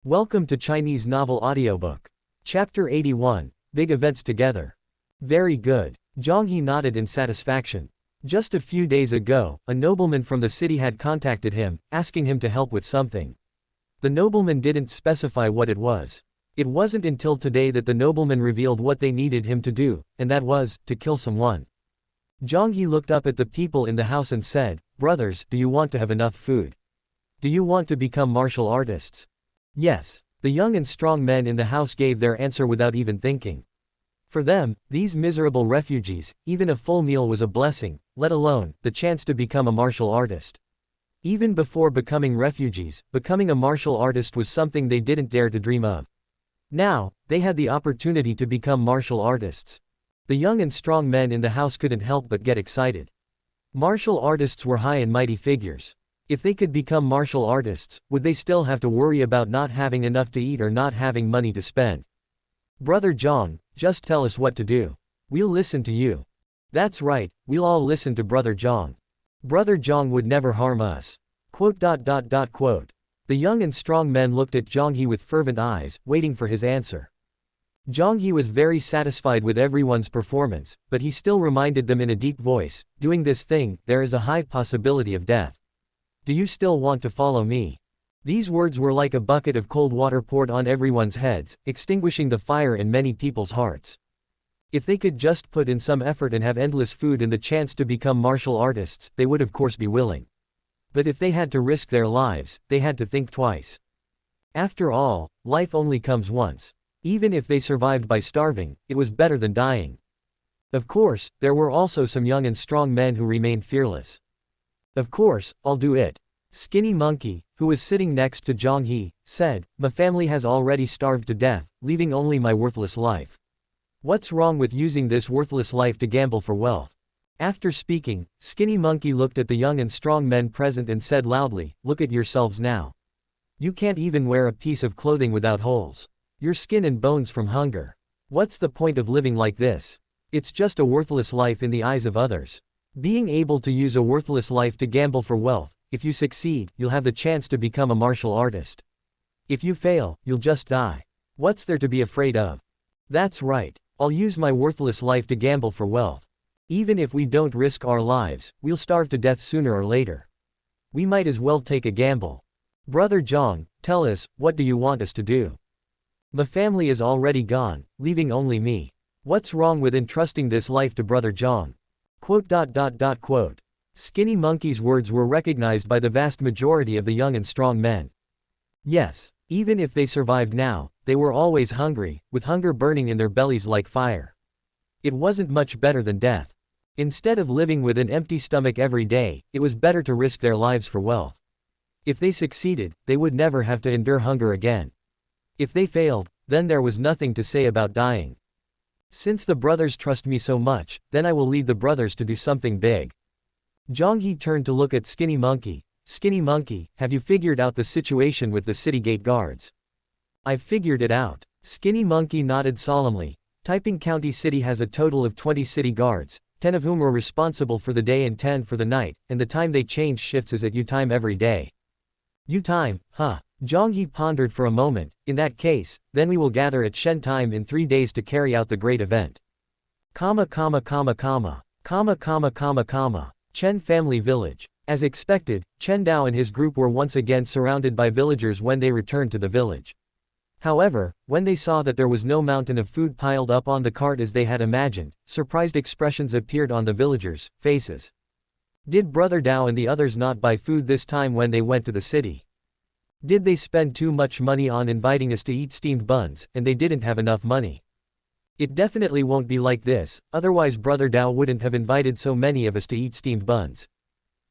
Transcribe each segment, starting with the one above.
Welcome to Chinese Novel Audiobook. Chapter 81, Big Events Together. Very good. Zhang He nodded in satisfaction. Just a few days ago, a nobleman from the city had contacted him, asking him to help with something. The nobleman didn't specify what it was. It wasn't until today that the nobleman revealed what they needed him to do, and that was, to kill someone. Zhang He looked up at the people in the house and said, "Brothers, do you want to have enough food? Do you want to become martial artists?" Yes. The young and strong men in the house gave their answer without even thinking. For them, these miserable refugees, even a full meal was a blessing, let alone the chance to become a martial artist. Even before becoming refugees, becoming a martial artist was something they didn't dare to dream of. Now, they had the opportunity to become martial artists. The young and strong men in the house couldn't help but get excited. Martial artists were high and mighty figures. If they could become martial artists, would they still have to worry about not having enough to eat or not having money to spend? "Brother Zhang, just tell us what to do. We'll listen to you." "That's right, we'll all listen to Brother Zhang. Brother Zhang would never harm us." The young and strong men looked at Zhang He with fervent eyes, waiting for his answer. Zhang He was very satisfied with everyone's performance, but he still reminded them in a deep voice, "Doing this thing, there is a high possibility of death. Do you still want to follow me?" These words were like a bucket of cold water poured on everyone's heads, extinguishing the fire in many people's hearts. If they could just put in some effort and have endless food and the chance to become martial artists, they would of course be willing. But if they had to risk their lives, they had to think twice. After all, life only comes once. Even if they survived by starving, it was better than dying. Of course, there were also some young and strong men who remained fearless. "Of course, I'll do it." Skinny Monkey, who was sitting next to Zhang He, said, "My family has already starved to death, leaving only my worthless life. What's wrong with using this worthless life to gamble for wealth?" After speaking, Skinny Monkey looked at the young and strong men present and said loudly, "Look at yourselves now. You can't even wear a piece of clothing without holes. Your skin and bones from hunger. What's the point of living like this? It's just a worthless life in the eyes of others. Being able to use a worthless life to gamble for wealth, if you succeed, you'll have the chance to become a martial artist. If you fail, you'll just die. What's there to be afraid of? That's right, I'll use my worthless life to gamble for wealth. Even if we don't risk our lives, we'll starve to death sooner or later. We might as well take a gamble. Brother Zhang, tell us, what do you want us to do? My family is already gone, leaving only me. What's wrong with entrusting this life to Brother Zhang?" Skinny Monkey's words were recognized by the vast majority of the young and strong men. Yes, even if they survived now, they were always hungry, with hunger burning in their bellies like fire. It wasn't much better than death. Instead of living with an empty stomach every day, it was better to risk their lives for wealth. If they succeeded, they would never have to endure hunger again. If they failed, then there was nothing to say about dying. Since the brothers trust me so much, then I will lead the brothers to do something big. Zhang He turned to look at Skinny Monkey. "Skinny Monkey, have you figured out the situation with the city gate guards?" "I've figured it out." Skinny Monkey nodded solemnly. Taiping County City has a total of 20 city guards, 10 of whom are responsible for the day and 10 for the night, and the time they change shifts is at U-time every day. U-time, huh? Zhang He pondered for a moment. "In that case, then we will gather at Shen time in 3 days to carry out the great event. Chen Family Village." As expected, Chen Dao and his group were once again surrounded by villagers when they returned to the village. However, when they saw that there was no mountain of food piled up on the cart as they had imagined, surprised expressions appeared on the villagers' faces. Did Brother Dao and the others not buy food this time when they went to the city? Did they spend too much money on inviting us to eat steamed buns, and they didn't have enough money? It definitely won't be like this, otherwise Brother Dao wouldn't have invited so many of us to eat steamed buns.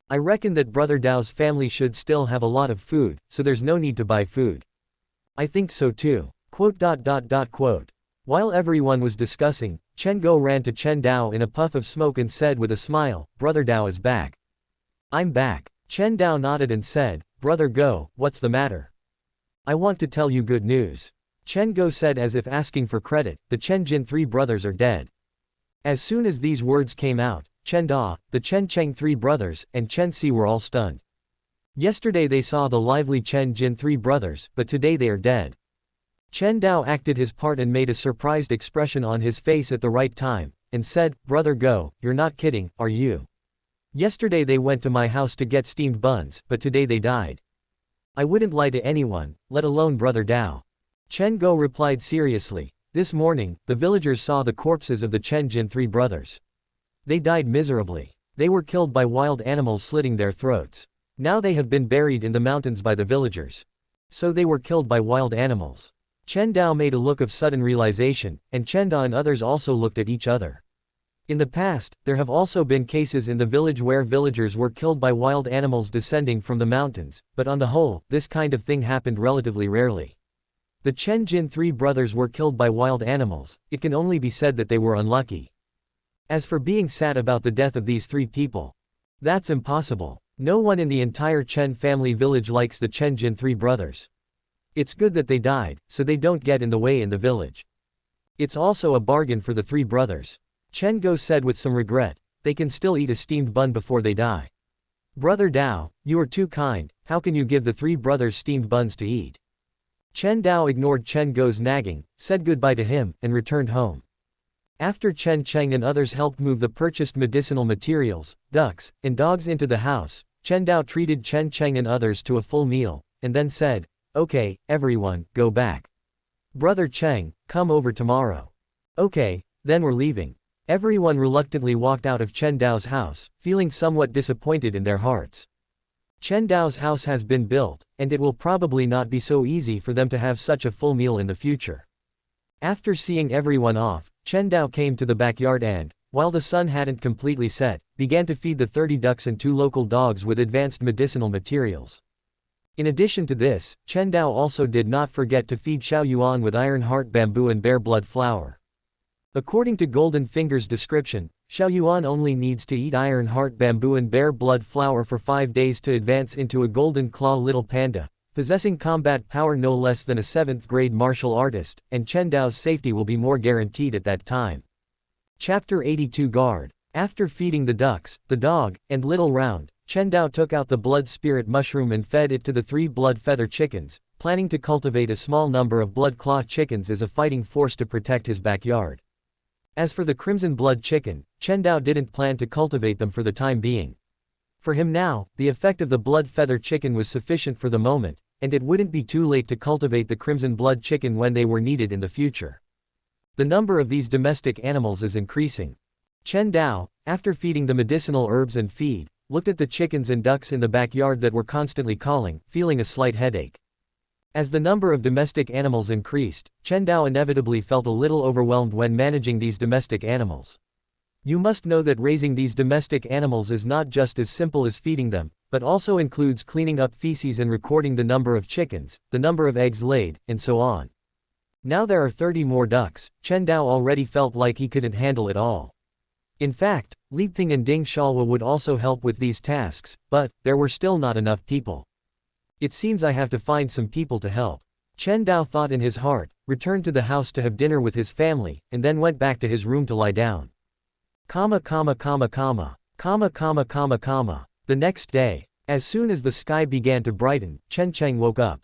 I reckon that Brother Dao's family should still have a lot of food, so there's no need to buy food. I think so too. While everyone was discussing, Chen Go ran to Chen Dao in a puff of smoke and said with a smile, "Brother Dao is back." "I'm back." Chen Dao nodded and said, "Brother Go, what's the matter?" "I want to tell you good news." Chen Go said as if asking for credit, "The Chen Jin 3 brothers are dead." As soon as these words came out, Chen Da, the Chen Cheng 3 brothers, and Chen Si were all stunned. Yesterday they saw the lively Chen Jin three brothers, but today they are dead. Chen Dao acted his part and made a surprised expression on his face at the right time, and said, "Brother Go, you're not kidding, are you? Yesterday they went to my house to get steamed buns, but today they died. I wouldn't lie to anyone, let alone Brother Dao." Chen Go replied seriously, "This morning, the villagers saw the corpses of the Chen Jin three brothers. They died miserably. They were killed by wild animals slitting their throats. Now they have been buried in the mountains by the villagers. So they were killed by wild animals." Chen Dao made a look of sudden realization, and Chen Dao and others also looked at each other. In the past, there have also been cases in the village where villagers were killed by wild animals descending from the mountains, but on the whole, this kind of thing happened relatively rarely. The Chen Jin three brothers were killed by wild animals. It can only be said that they were unlucky. As for being sad about the death of these three people, that's impossible. No one in the entire Chen family village likes the Chen Jin three brothers. It's good that they died, so they don't get in the way in the village. It's also a bargain for the three brothers. Chen Go said with some regret, "They can still eat a steamed bun before they die." "Brother Dao, you are too kind, how can you give the three brothers steamed buns to eat?" Chen Dao ignored Chen Go's nagging, said goodbye to him, and returned home. After Chen Cheng and others helped move the purchased medicinal materials, ducks, and dogs into the house, Chen Dao treated Chen Cheng and others to a full meal, and then said, "Okay, everyone, go back. Brother Cheng, come over tomorrow." "Okay, then we're leaving." Everyone reluctantly walked out of Chen Dao's house, feeling somewhat disappointed in their hearts. Chen Dao's house has been built, and it will probably not be so easy for them to have such a full meal in the future. After seeing everyone off, Chen Dao came to the backyard and, while the sun hadn't completely set, began to feed the 30 ducks and 2 local dogs with advanced medicinal materials. In addition to this, Chen Dao also did not forget to feed Xiao Yuan with iron heart bamboo and bear blood flour. According to Golden Finger's description, Xiao Yuan only needs to eat iron heart bamboo and bear blood flour for 5 days to advance into a golden claw little panda, possessing combat power no less than a 7th grade martial artist, and Chen Dao's safety will be more guaranteed at that time. Chapter 82 Guard. After feeding the ducks, the dog, and Little Round, Chen Dao took out the blood spirit mushroom and fed it to the 3 blood feather chickens, planning to cultivate a small number of blood claw chickens as a fighting force to protect his backyard. As for the crimson blood chicken, Chen Dao didn't plan to cultivate them for the time being. For him now, the effect of the blood feather chicken was sufficient for the moment, and it wouldn't be too late to cultivate the crimson blood chicken when they were needed in the future. The number of these domestic animals is increasing. Chen Dao, after feeding the medicinal herbs and feed, looked at the chickens and ducks in the backyard that were constantly calling, feeling a slight headache. As the number of domestic animals increased, Chen Dao inevitably felt a little overwhelmed when managing these domestic animals. You must know that raising these domestic animals is not just as simple as feeding them, but also includes cleaning up feces and recording the number of chickens, the number of eggs laid, and so on. Now there are 30 more ducks. Chen Dao already felt like he couldn't handle it all. In fact, Li Ping and Ding Shalwa would also help with these tasks, but there were still not enough people. It seems I have to find some people to help. Chen Dao thought in his heart, returned to the house to have dinner with his family, and then went back to his room to lie down. The next day, as soon as the sky began to brighten, Chen Cheng woke up.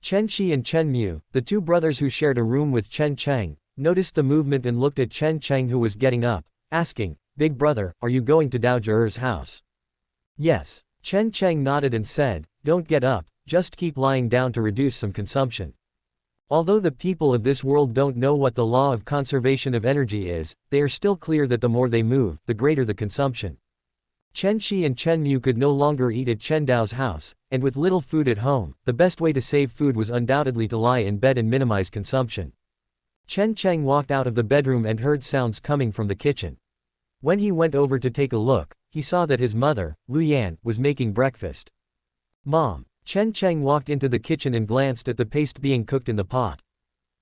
Chen Shi and Chen Mu, the 2 brothers who shared a room with Chen Cheng, noticed the movement and looked at Chen Cheng who was getting up, asking, "Big brother, are you going to Dao Zhe'er's house?" "Yes." Chen Cheng nodded and said, "Don't get up, just keep lying down to reduce some consumption." Although the people of this world don't know what the law of conservation of energy is, they are still clear that the more they move, the greater the consumption. Chen Shi and Chen Mu could no longer eat at Chen Dao's house, and with little food at home, the best way to save food was undoubtedly to lie in bed and minimize consumption. Chen Cheng walked out of the bedroom and heard sounds coming from the kitchen. When he went over to take a look, he saw that his mother, Lu Yan, was making breakfast. "Mom." Chen Cheng walked into the kitchen and glanced at the paste being cooked in the pot.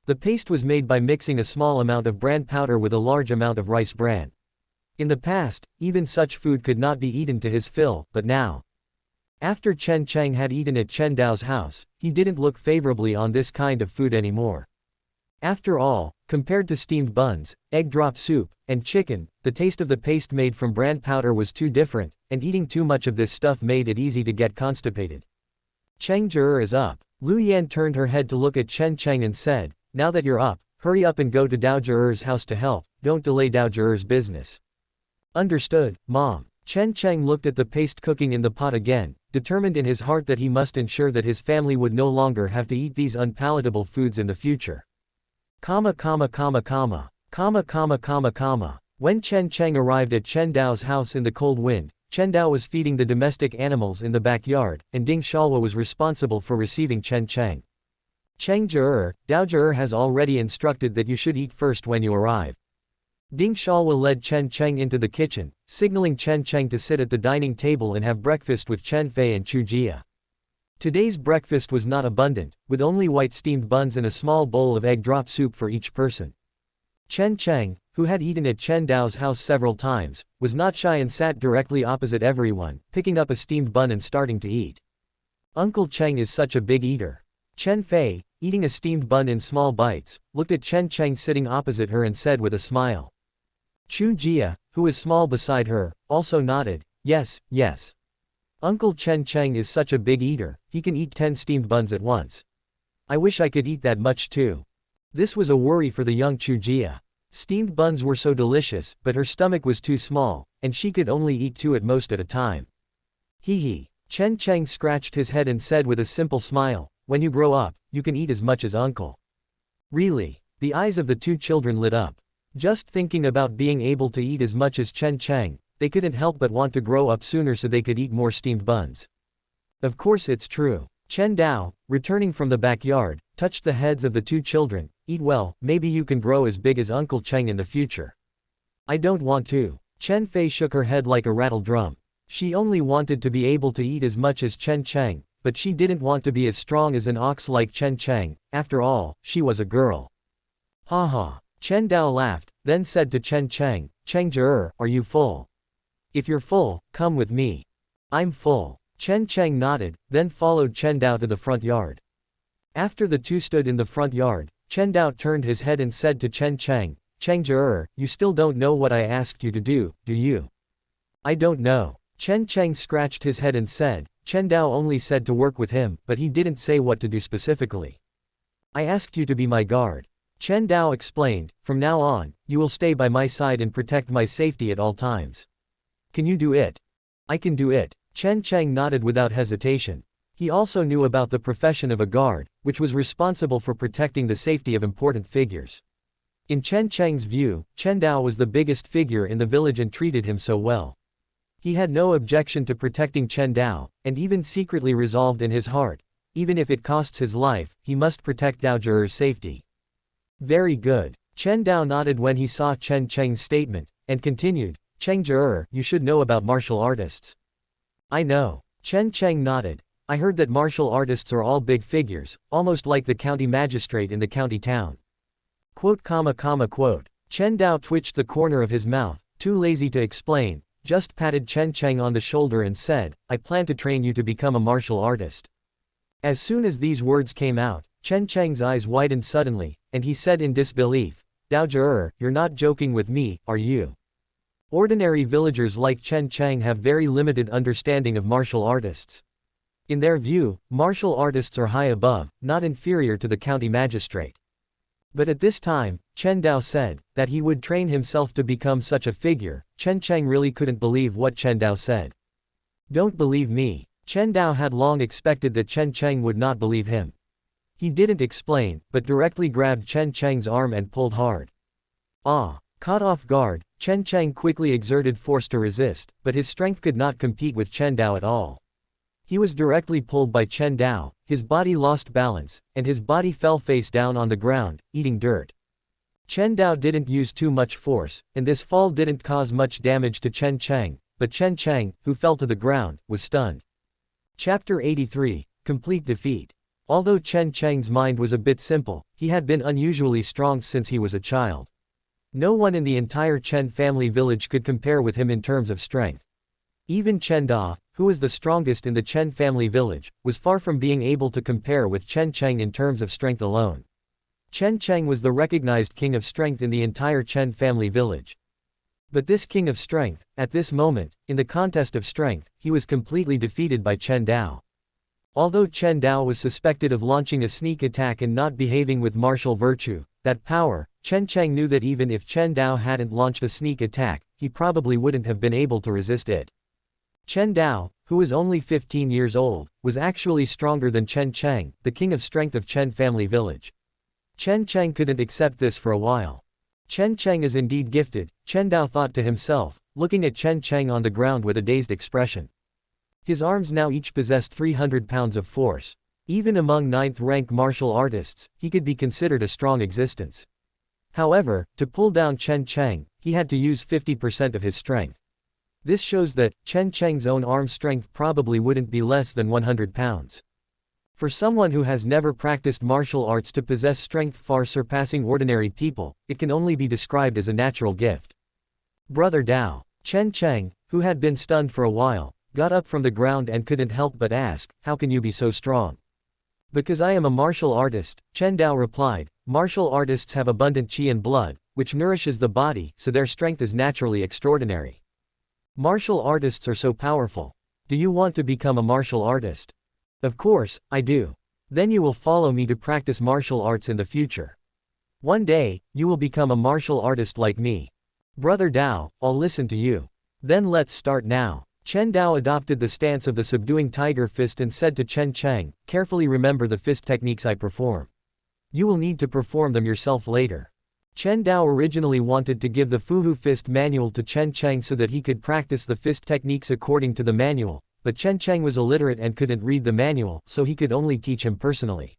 The paste was made by mixing a small amount of bran powder with a large amount of rice bran. In the past, even such food could not be eaten to his fill, but now, after Chen Cheng had eaten at Chen Dao's house, he didn't look favorably on this kind of food anymore. After all, compared to steamed buns, egg drop soup, and chicken, the taste of the paste made from bran powder was too different, and eating too much of this stuff made it easy to get constipated. Cheng Zhe is up. Lu Yan turned her head to look at Chen Cheng and said, now that you're up, hurry up and go to Dao Zhe's house to help, don't delay Dao Zhe's business. Understood, Mom. Chen Cheng looked at the paste cooking in the pot again, determined in his heart that he must ensure that his family would no longer have to eat these unpalatable foods in the future. When Chen Cheng arrived at Chen Dao's house in the cold wind, Chen Dao was feeding the domestic animals in the backyard, and Ding Shalwa was responsible for receiving Chen Cheng. Cheng Zhe, Dao Zhe has already instructed that you should eat first when you arrive. Ding Shalwa led Chen Cheng into the kitchen, signaling Chen Cheng to sit at the dining table and have breakfast with Chen Fei and Chu Jia. Today's breakfast was not abundant, with only white steamed buns and a small bowl of egg drop soup for each person. Chen Cheng, who had eaten at Chen Dao's house several times, was not shy and sat directly opposite everyone, picking up a steamed bun and starting to eat. Uncle Cheng is such a big eater. Chen Fei, eating a steamed bun in small bites, looked at Chen Cheng sitting opposite her and said with a smile. Chu Jia, who was small beside her, also nodded, yes, yes. Uncle Chen Cheng is such a big eater, he can eat 10 steamed buns at once. I wish I could eat that much too. This was a worry for the young Chu Jia. Steamed buns were so delicious, but her stomach was too small, and she could only eat 2 at most at a time. Hee hee. Chen Cheng scratched his head and said with a simple smile, when you grow up, you can eat as much as uncle. Really? The eyes of the 2 children lit up. Just thinking about being able to eat as much as Chen Cheng, they couldn't help but want to grow up sooner so they could eat more steamed buns. Of course it's true. Chen Dao, returning from the backyard, touched the heads of the 2 children. Eat well, maybe you can grow as big as Uncle Cheng in the future. I don't want to. Chen Fei shook her head like a rattle drum. She only wanted to be able to eat as much as Chen Cheng, but she didn't want to be as strong as an ox like Chen Cheng. After all, she was a girl. Ha ha. Chen Dao laughed, then said to Chen Cheng, Cheng Zhe, are you full? If you're full, come with me. I'm full. Chen Cheng nodded, then followed Chen Dao to the front yard. After the 2 stood in the front yard, Chen Dao turned his head and said to Chen Cheng, Cheng Zhe, you still don't know what I asked you to do you? I don't know. Chen Cheng scratched his head and said, Chen Dao only said to work with him, but he didn't say what to do specifically. I asked you to be my guard. Chen Dao explained, from now on, you will stay by my side and protect my safety at all times. Can you do it? I can do it. Chen Cheng nodded without hesitation. He also knew about the profession of a guard, which was responsible for protecting the safety of important figures. In Chen Cheng's view, Chen Dao was the biggest figure in the village and treated him so well. He had no objection to protecting Chen Dao, and even secretly resolved in his heart, even if it costs his life, he must protect Dao Zhe's safety. Very good. Chen Dao nodded when he saw Chen Cheng's statement, and continued, Cheng Zhe, you should know about martial artists. I know. Chen Cheng nodded. I heard that martial artists are all big figures, almost like the county magistrate in the county town. Quote. Chen Dao twitched the corner of his mouth, too lazy to explain, just patted Chen Cheng on the shoulder and said, I plan to train you to become a martial artist. As soon as these words came out, Chen Cheng's eyes widened suddenly, and he said in disbelief, Dao Zhe, you're not joking with me, are you? Ordinary villagers like Chen Cheng have very limited understanding of martial artists. In their view, martial artists are high above, not inferior to the county magistrate. But at this time, Chen Dao said, that he would train himself to become such a figure. Chen Cheng really couldn't believe what Chen Dao said. Don't believe me. Chen Dao had long expected that Chen Cheng would not believe him. He didn't explain, but directly grabbed Chen Cheng's arm and pulled hard. Caught off guard, Chen Cheng quickly exerted force to resist, but his strength could not compete with Chen Dao at all. He was directly pulled by Chen Dao, his body lost balance, and his body fell face down on the ground, eating dirt. Chen Dao didn't use too much force, and this fall didn't cause much damage to Chen Cheng, but Chen Cheng, who fell to the ground, was stunned. Chapter 83, Complete Defeat. Although Chen Cheng's mind was a bit simple, he had been unusually strong since he was a child. No one in the entire Chen family village could compare with him in terms of strength. Even Chen Dao, who was the strongest in the Chen family village, was far from being able to compare with Chen Cheng in terms of strength alone. Chen Cheng was the recognized king of strength in the entire Chen family village. But this king of strength, at this moment, in the contest of strength, he was completely defeated by Chen Dao. Although Chen Dao was suspected of launching a sneak attack and not behaving with martial virtue, that power, Chen Cheng knew that even if Chen Dao hadn't launched a sneak attack, he probably wouldn't have been able to resist it. Chen Dao, who was only 15 years old, was actually stronger than Chen Cheng, the king of strength of Chen family village. Chen Cheng couldn't accept this for a while. Chen Cheng is indeed gifted, Chen Dao thought to himself, looking at Chen Cheng on the ground with a dazed expression. His arms now each possessed 300 pounds of force. Even among 9th-rank martial artists, he could be considered a strong existence. However, to pull down Chen Cheng, he had to use 50% of his strength. This shows that Chen Cheng's own arm strength probably wouldn't be less than 100 pounds. For someone who has never practiced martial arts to possess strength far surpassing ordinary people, it can only be described as a natural gift. Brother Dao. Chen Cheng, who had been stunned for a while, got up from the ground and couldn't help but ask, "How can you be so strong?" "Because I am a martial artist," Chen Dao replied. "Martial artists have abundant qi and blood, which nourishes the body, so their strength is naturally extraordinary. Martial artists are so powerful. Do you want to become a martial artist?" "Of course, I do. Then you will follow me to practice martial arts in the future. One day, you will become a martial artist like me." "Brother Dao, I'll listen to you. Then let's start now." Chen Dao adopted the stance of the subduing tiger fist and said to Chen Cheng, "Carefully remember the fist techniques I perform. You will need to perform them yourself later." Chen Dao originally wanted to give the Fuhu fist manual to Chen Cheng so that he could practice the fist techniques according to the manual, but Chen Cheng was illiterate and couldn't read the manual, so he could only teach him personally.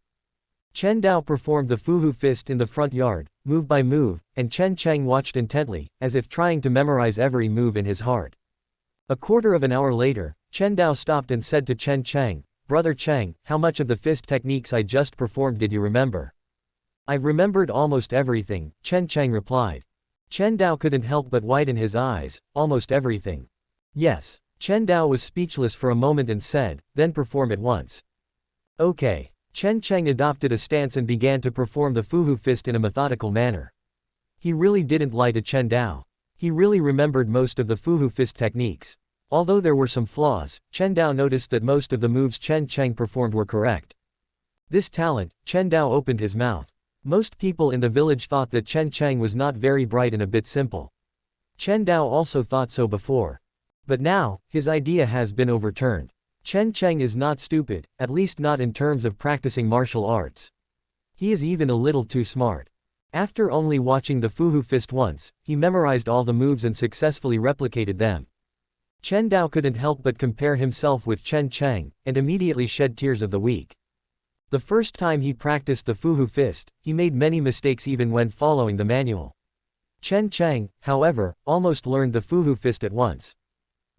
Chen Dao performed the Fuhu fist in the front yard, move by move, and Chen Cheng watched intently, as if trying to memorize every move in his heart. A quarter of an hour later, Chen Dao stopped and said to Chen Cheng, "Brother Cheng, how much of the fist techniques I just performed did you remember?" "I've remembered almost everything," Chen Cheng replied. Chen Dao couldn't help but widen his eyes. "Almost everything?" "Yes." Chen Dao was speechless for a moment and said, "Then perform at once." "Okay." Chen Cheng adopted a stance and began to perform the Fuhu fist in a methodical manner. He really didn't lie to Chen Dao. He really remembered most of the Fuhu fist techniques. Although there were some flaws, Chen Dao noticed that most of the moves Chen Cheng performed were correct. This talent, Chen Dao opened his mouth. Most people in the village thought that Chen Cheng was not very bright and a bit simple. Chen Dao also thought so before. But now, his idea has been overturned. Chen Cheng is not stupid, at least not in terms of practicing martial arts. He is even a little too smart. After only watching the Fuhu fist once, he memorized all the moves and successfully replicated them. Chen Dao couldn't help but compare himself with Chen Cheng, and immediately shed tears of the weak. The first time he practiced the Fuhu fist, he made many mistakes even when following the manual. Chen Cheng, however, almost learned the Fuhu fist at once.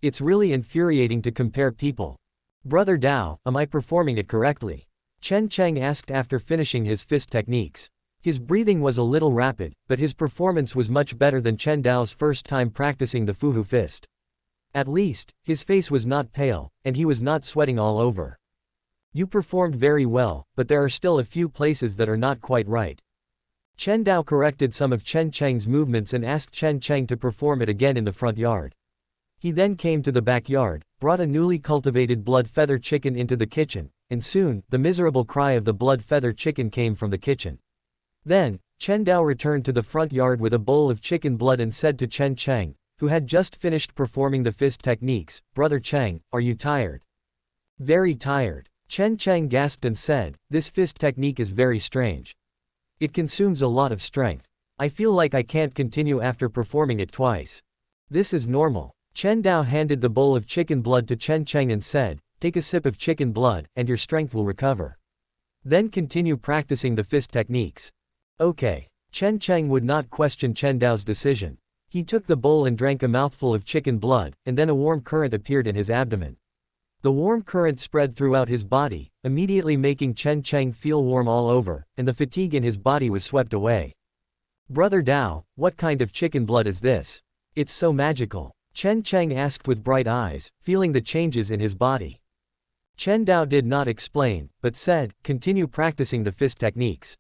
It's really infuriating to compare people. "Brother Dao, am I performing it correctly?" Chen Cheng asked after finishing his fist techniques. His breathing was a little rapid, but his performance was much better than Chen Dao's first time practicing the Fuhu fist. At least, his face was not pale, and he was not sweating all over. "You performed very well, but there are still a few places that are not quite right." Chen Dao corrected some of Chen Cheng's movements and asked Chen Cheng to perform it again in the front yard. He then came to the backyard, brought a newly cultivated blood feather chicken into the kitchen, and soon, the miserable cry of the blood feather chicken came from the kitchen. Then, Chen Dao returned to the front yard with a bowl of chicken blood and said to Chen Cheng, who had just finished performing the fist techniques, "Brother Cheng, are you tired?" "Very tired." Chen Cheng gasped and said, "This fist technique is very strange. It consumes a lot of strength. I feel like I can't continue after performing it twice. This is normal." Chen Dao handed the bowl of chicken blood to Chen Cheng and said, "Take a sip of chicken blood, and your strength will recover. Then continue practicing the fist techniques." "Okay." Chen Cheng would not question Chen Dao's decision. He took the bowl and drank a mouthful of chicken blood, and then a warm current appeared in his abdomen. The warm current spread throughout his body, immediately making Chen Cheng feel warm all over, and the fatigue in his body was swept away. "Brother Dao, what kind of chicken blood is this? It's so magical." Chen Cheng asked with bright eyes, feeling the changes in his body. Chen Dao did not explain, but said, "Continue practicing the fist techniques."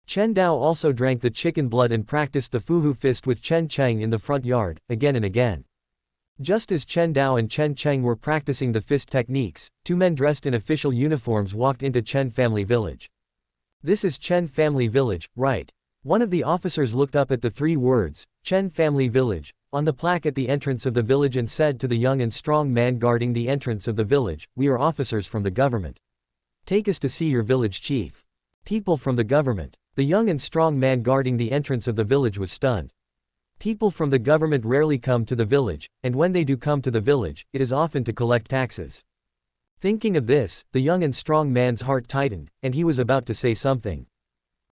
Chen Dao also drank the chicken blood and practiced the Fuhu fist with Chen Cheng in the front yard, again and again. Just as Chen Dao and Chen Cheng were practicing the fist techniques, two men dressed in official uniforms walked into Chen family village. This is Chen family village, right? One of the officers looked up at the three words, Chen family village, on the plaque at the entrance of the village and said to the young and strong man guarding the entrance of the village, "We are officers from the government. Take us to see your village chief." People from the government. The young and strong man guarding the entrance of the village was stunned. People from the government rarely come to the village, and when they do come to the village, it is often to collect taxes. Thinking of this, the young and strong man's heart tightened, and he was about to say something.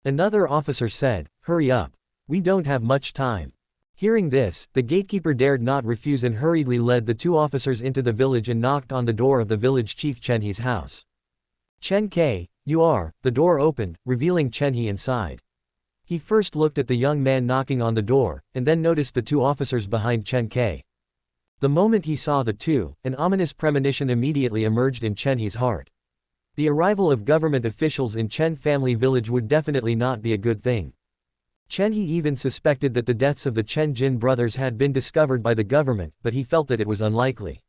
Another officer said, "Hurry up. We don't have much time." Hearing this, the gatekeeper dared not refuse and hurriedly led the two officers into the village and knocked on the door of the village chief Chen He's house. "Chen Ke, you are." The door opened, revealing Chen He inside. He first looked at the young man knocking on the door, and then noticed the two officers behind Chen Ke. The moment he saw the two, an ominous premonition immediately emerged in Chen He's heart. The arrival of government officials in Chen family village would definitely not be a good thing. Chen He even suspected that the deaths of the Chen Jin brothers had been discovered by the government, but he felt that it was unlikely.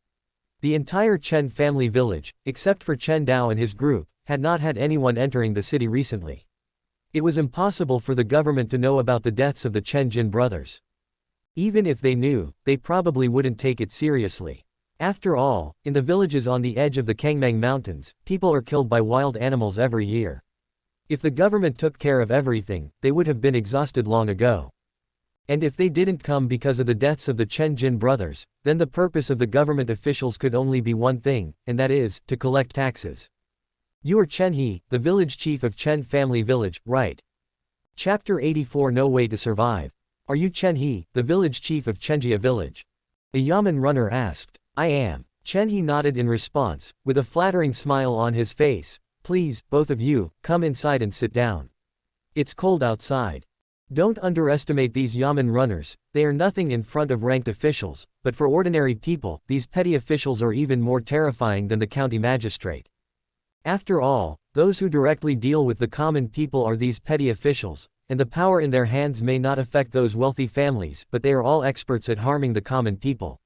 The entire Chen family village, except for Chen Dao and his group, had not had anyone entering the city recently. It was impossible for the government to know about the deaths of the Chen Jin brothers. Even if they knew, they probably wouldn't take it seriously. After all, in the villages on the edge of the Kangmang Mountains, people are killed by wild animals every year. If the government took care of everything, they would have been exhausted long ago. And if they didn't come because of the deaths of the Chen Jin brothers, then the purpose of the government officials could only be one thing, and that is, to collect taxes. You are Chen He, the village chief of Chen family village, right? Chapter 84 No Way to Survive. Are you Chen He, the village chief of Chenjia village? A yamen runner asked. I am. Chen He nodded in response, with a flattering smile on his face. Please, both of you, come inside and sit down. It's cold outside. Don't underestimate these yamen runners, they are nothing in front of ranked officials, but for ordinary people, these petty officials are even more terrifying than the county magistrate. After all, those who directly deal with the common people are these petty officials, and the power in their hands may not affect those wealthy families, but they are all experts at harming the common people.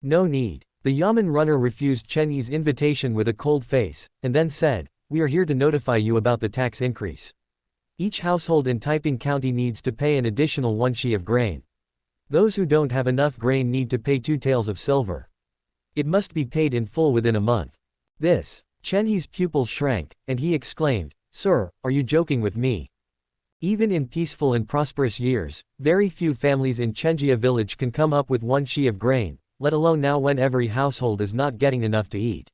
No need. The yamen runner refused Chen He's invitation with a cold face, and then said, "We are here to notify you about the tax increase. Each household in Taiping County needs to pay an additional 1 shi of grain. Those who don't have enough grain need to pay 2 taels of silver. It must be paid in full within a month." This. Chen He's pupils shrank, and he exclaimed, "Sir, are you joking with me?" Even in peaceful and prosperous years, very few families in Chenjia village can come up with 1 shi of grain, let alone now when every household is not getting enough to eat.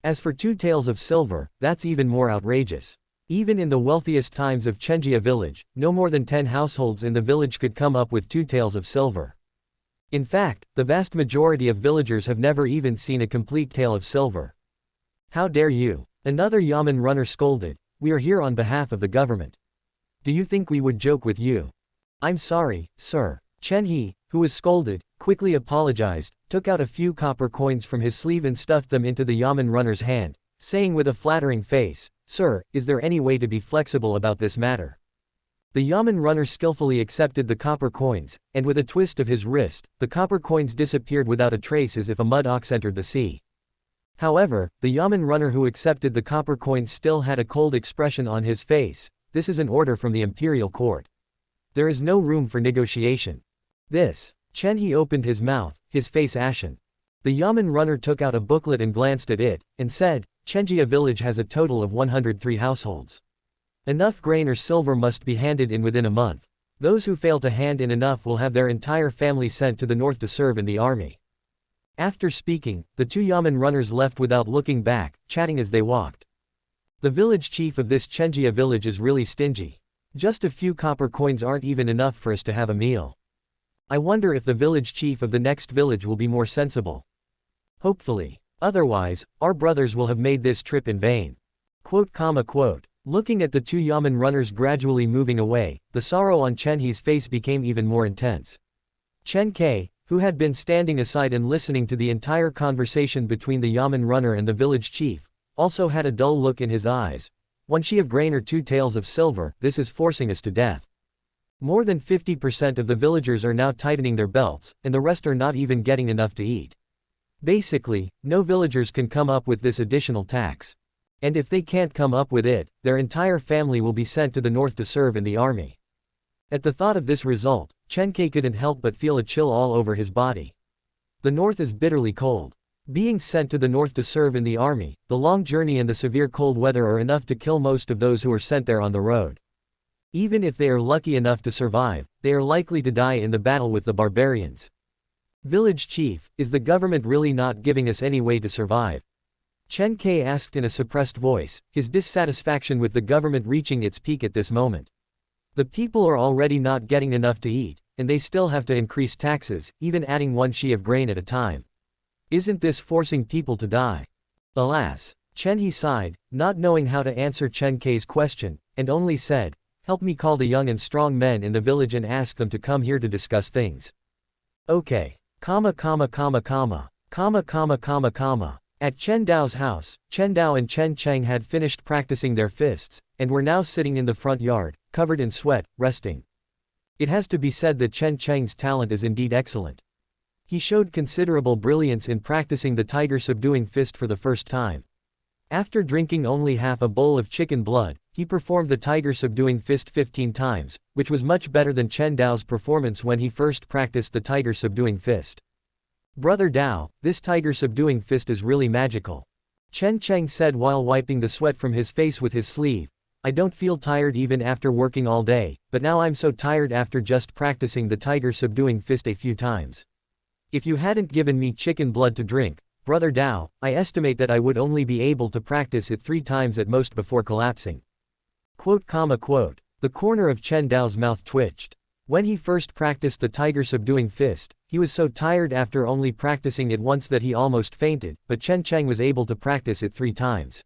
As for 2 taels of silver, that's even more outrageous. Even in the wealthiest times of Chenjia village, no more than 10 households in the village could come up with 2 taels of silver. In fact, the vast majority of villagers have never even seen a complete tael of silver. How dare you? Another yamen runner scolded. We are here on behalf of the government. Do you think we would joke with you? I'm sorry, sir. Chen He, who was scolded, quickly apologized, took out a few copper coins from his sleeve and stuffed them into the yamen runner's hand, saying with a flattering face, "Sir, is there any way to be flexible about this matter?" The yamen runner skillfully accepted the copper coins, and with a twist of his wrist, the copper coins disappeared without a trace as if a mud ox entered the sea. However, the yamen runner who accepted the copper coins still had a cold expression on his face. This is an order from the imperial court. There is no room for negotiation. This. Chen He opened his mouth, his face ashen. The yamen runner took out a booklet and glanced at it, and said, Chenjia village has a total of 103 households. Enough grain or silver must be handed in within a month. Those who fail to hand in enough will have their entire family sent to the north to serve in the army. After speaking, the 2 yamen runners left without looking back, chatting as they walked. The village chief of this Chenjia village is really stingy. Just a few copper coins aren't even enough for us to have a meal. I wonder if the village chief of the next village will be more sensible. Hopefully. Otherwise, our brothers will have made this trip in vain. Quote. Looking at the 2 yamen runners gradually moving away, the sorrow on Chen He's face became even more intense. Chen Ke, who had been standing aside and listening to the entire conversation between the yamen runner and the village chief, also had a dull look in his eyes. 1 she of grain or 2 taels of silver, this is forcing us to death. More than 50% of the villagers are now tightening their belts, and the rest are not even getting enough to eat. Basically, no villagers can come up with this additional tax. And if they can't come up with it, their entire family will be sent to the north to serve in the army. At the thought of this result, Chen Kai couldn't help but feel a chill all over his body. The north is bitterly cold. Being sent to the north to serve in the army, the long journey and the severe cold weather are enough to kill most of those who are sent there on the road. Even if they are lucky enough to survive, they are likely to die in the battle with the barbarians. Village chief, is the government really not giving us any way to survive? Chen Kai asked in a suppressed voice, his dissatisfaction with the government reaching its peak at this moment. The people are already not getting enough to eat, and they still have to increase taxes, even adding 1 she of grain at a time. Isn't this forcing people to die? Alas. Chen He sighed, not knowing how to answer Chen Kai's question, and only said, help me call the young and strong men in the village and ask them to come here to discuss things. Okay. At Chen Dao's house, Chen Dao and Chen Cheng had finished practicing their fists, and were now sitting in the front yard, covered in sweat, resting. It has to be said that Chen Cheng's talent is indeed excellent. He showed considerable brilliance in practicing the tiger-subduing fist for the first time. After drinking only half a bowl of chicken blood, he performed the tiger-subduing fist 15 times, which was much better than Chen Dao's performance when he first practiced the tiger-subduing fist. Brother Dao, this tiger-subduing fist is really magical. Chen Cheng said while wiping the sweat from his face with his sleeve. I don't feel tired even after working all day, but now I'm so tired after just practicing the tiger-subduing fist a few times. If you hadn't given me chicken blood to drink, Brother Dao, I estimate that I would only be able to practice it 3 times at most before collapsing. The corner of Chen Dao's mouth twitched. When he first practiced the tiger-subduing fist, he was so tired after only practicing it once that he almost fainted, but Chen Cheng was able to practice it 3 times.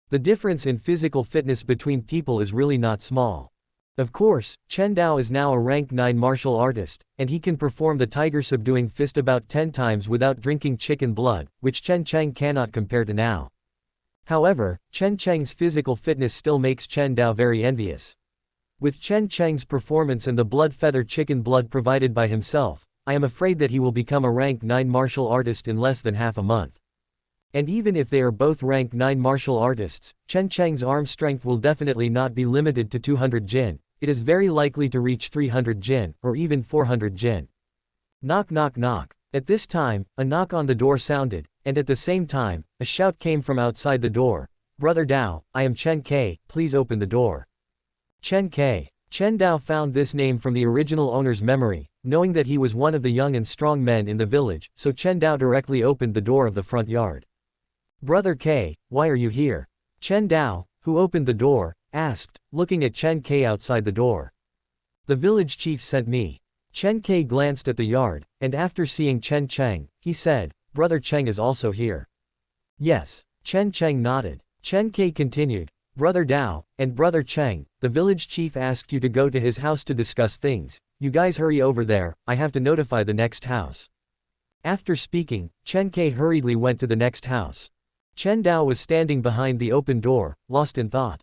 The difference in physical fitness between people is really not small. Of course, Chen Dao is now a rank 9 martial artist, and he can perform the tiger-subduing fist about 10 times without drinking chicken blood, which Chen Cheng cannot compare to now. However, Chen Cheng's physical fitness still makes Chen Dao very envious. With Chen Cheng's performance and the blood feather chicken blood provided by himself, I am afraid that he will become a rank 9 martial artist in less than half a month. And even if they are both rank 9 martial artists, Chen Cheng's arm strength will definitely not be limited to 200 jin, it is very likely to reach 300 jin, or even 400 jin. Knock knock knock. At this time, a knock on the door sounded, and at the same time, a shout came from outside the door. Brother Dao, I am Chen Kai, please open the door. Chen Kai. Chen Dao found this name from the original owner's memory, knowing that he was one of the young and strong men in the village, so Chen Dao directly opened the door of the front yard. Brother Kai, why are you here? Chen Dao, who opened the door, asked, looking at Chen Kai outside the door. The village chief sent me. Chen Kai glanced at the yard, and after seeing Chen Cheng, he said, Brother Cheng is also here. Yes. Chen Cheng nodded. Chen Kai continued, Brother Dao, and Brother Cheng, the village chief asked you to go to his house to discuss things. You guys hurry over there, I have to notify the next house. After speaking, Chen Kai hurriedly went to the next house. Chen Dao was standing behind the open door, lost in thought.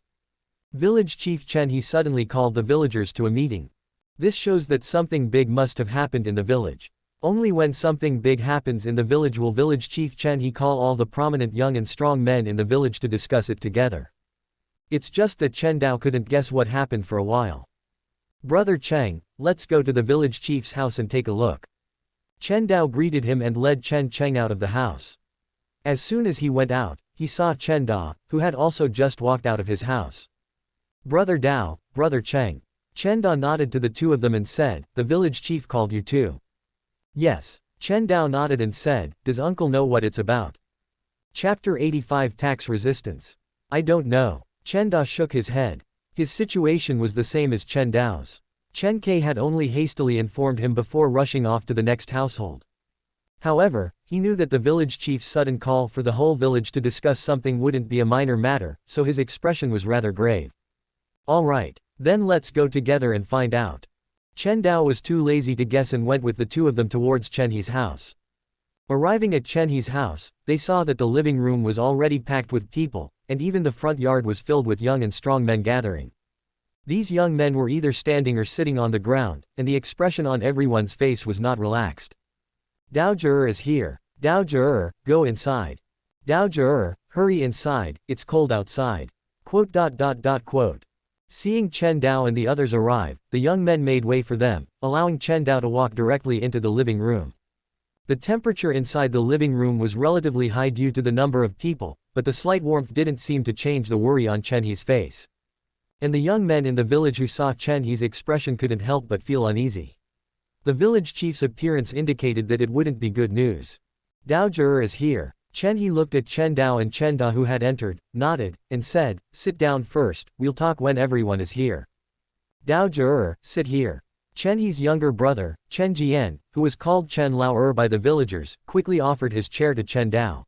Village Chief Chen He suddenly called the villagers to a meeting. This shows that something big must have happened in the village. Only when something big happens in the village will Village Chief Chen He call all the prominent young and strong men in the village to discuss it together. It's just that Chen Dao couldn't guess what happened for a while. Brother Cheng, let's go to the village chief's house and take a look. Chen Dao greeted him and led Chen Cheng out of the house. As soon as he went out, he saw Chen Dao, who had also just walked out of his house. Brother Dao, Brother Cheng. Chen Dao nodded to the two of them and said, the village chief called you too. Yes. Chen Dao nodded and said, does uncle know what it's about? Chapter 85 Tax Resistance. I don't know. Chen Dao shook his head. His situation was the same as Chen Dao's. Chen Kai had only hastily informed him before rushing off to the next household. However, he knew that the village chief's sudden call for the whole village to discuss something wouldn't be a minor matter, so his expression was rather grave. Alright, then let's go together and find out. Chen Dao was too lazy to guess and went with the two of them towards Chen He's house. Arriving at Chen He's house, they saw that the living room was already packed with people, and even the front yard was filled with young and strong men gathering. These young men were either standing or sitting on the ground, and the expression on everyone's face was not relaxed. Dao is here. Dao, go inside. Dao, hurry inside, it's cold outside. Quote. Seeing Chen Dao and the others arrive, the young men made way for them, allowing Chen Dao to walk directly into the living room. The temperature inside the living room was relatively high due to the number of people, but the slight warmth didn't seem to change the worry on Chen He's face. And the young men in the village who saw Chen He's expression couldn't help but feel uneasy. The village chief's appearance indicated that it wouldn't be good news. Dao is here. Chen He looked at Chen Dao and Chen Da who had entered, nodded, and said, sit down first, we'll talk when everyone is here. Dao, sit here. Chen He's younger brother, Chen Jian, who was called Chen Lao by the villagers, quickly offered his chair to Chen Dao.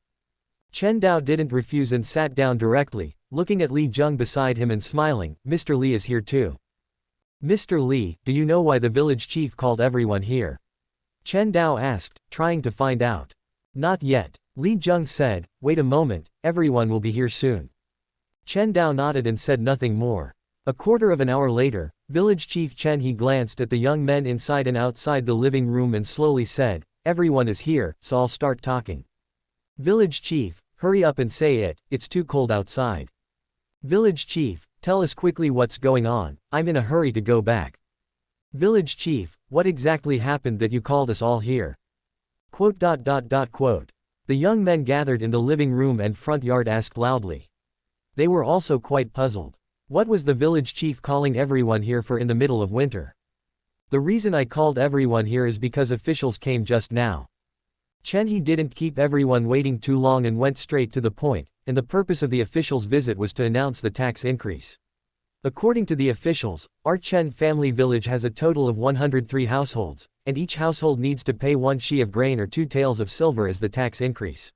Chen Dao didn't refuse and sat down directly, looking at Li Zheng beside him and smiling, Mr. Li is here too. Mr. Li, do you know why the village chief called everyone here? Chen Dao asked, trying to find out. Not yet. Li Zheng said, wait a moment, everyone will be here soon. Chen Dao nodded and said nothing more. A quarter of an hour later, village chief Chen He glanced at the young men inside and outside the living room and slowly said, everyone is here, so I'll start talking. Village chief, hurry up and say it, it's too cold outside. Village chief, tell us quickly what's going on, I'm in a hurry to go back. Village chief, what exactly happened that you called us all here? Quote. The young men gathered in the living room and front yard asked loudly. They were also quite puzzled. What was the village chief calling everyone here for in the middle of winter? The reason I called everyone here is because officials came just now. Chen He didn't keep everyone waiting too long and went straight to the point, and the purpose of the officials' visit was to announce the tax increase. According to the officials, our Chen family village has a total of 103 households, and each household needs to pay 1 she of grain or 2 taels of silver as the tax increase.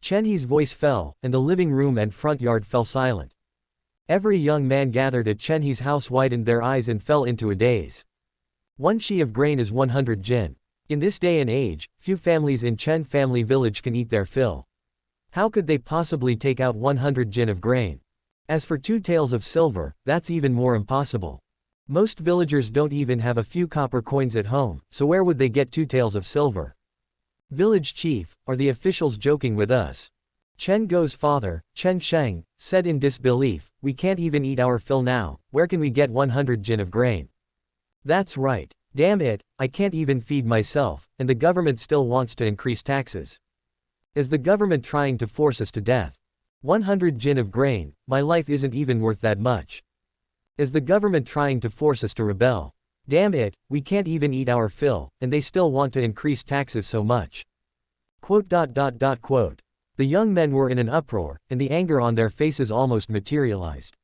Chen He's voice fell, and the living room and front yard fell silent. Every young man gathered at Chen He's house widened their eyes and fell into a daze. 1 she of grain is 100 jin. In this day and age, few families in Chen family village can eat their fill. How could they possibly take out 100 jin of grain? As for 2 taels of silver, that's even more impossible. Most villagers don't even have a few copper coins at home, so where would they get 2 taels of silver? Village chief, are the officials joking with us? Chen Go's father, Chen Sheng, said in disbelief, we can't even eat our fill now, where can we get 100 jin of grain? That's right. Damn it, I can't even feed myself, and the government still wants to increase taxes. Is the government trying to force us to death? 100 jin of grain, my life isn't even worth that much. Is the government trying to force us to rebel? Damn it, we can't even eat our fill, and they still want to increase taxes so much. Quote. The young men were in an uproar, and the anger on their faces almost materialized.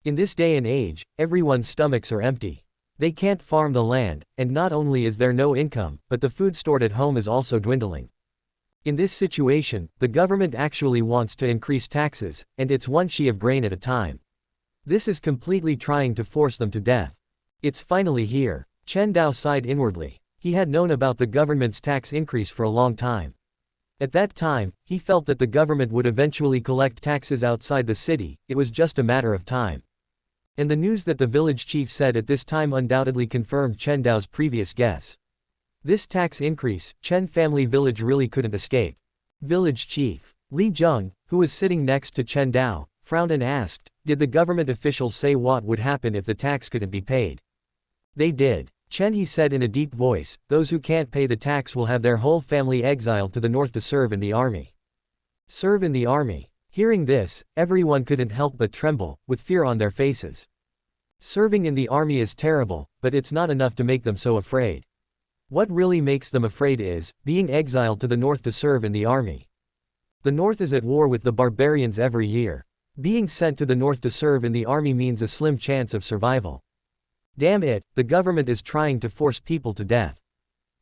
In this day and age, everyone's stomachs are empty. They can't farm the land, and not only is there no income, but the food stored at home is also dwindling. In this situation, the government actually wants to increase taxes, and it's 1 she of grain at a time. This is completely trying to force them to death. It's finally here. Chen Dao sighed inwardly. He had known about the government's tax increase for a long time. At that time, he felt that the government would eventually collect taxes outside the city, it was just a matter of time. And the news that the village chief said at this time undoubtedly confirmed Chen Dao's previous guess. This tax increase, Chen family village really couldn't escape. Village chief Li Zheng, who was sitting next to Chen Dao, frowned and asked, did the government officials say what would happen if the tax couldn't be paid? They did. Chen He said in a deep voice, those who can't pay the tax will have their whole family exiled to the north to serve in the army. Serve in the army. Hearing this, everyone couldn't help but tremble, with fear on their faces. Serving in the army is terrible, but it's not enough to make them so afraid. What really makes them afraid is, being exiled to the north to serve in the army. The north is at war with the barbarians every year. Being sent to the north to serve in the army means a slim chance of survival. Damn it, the government is trying to force people to death.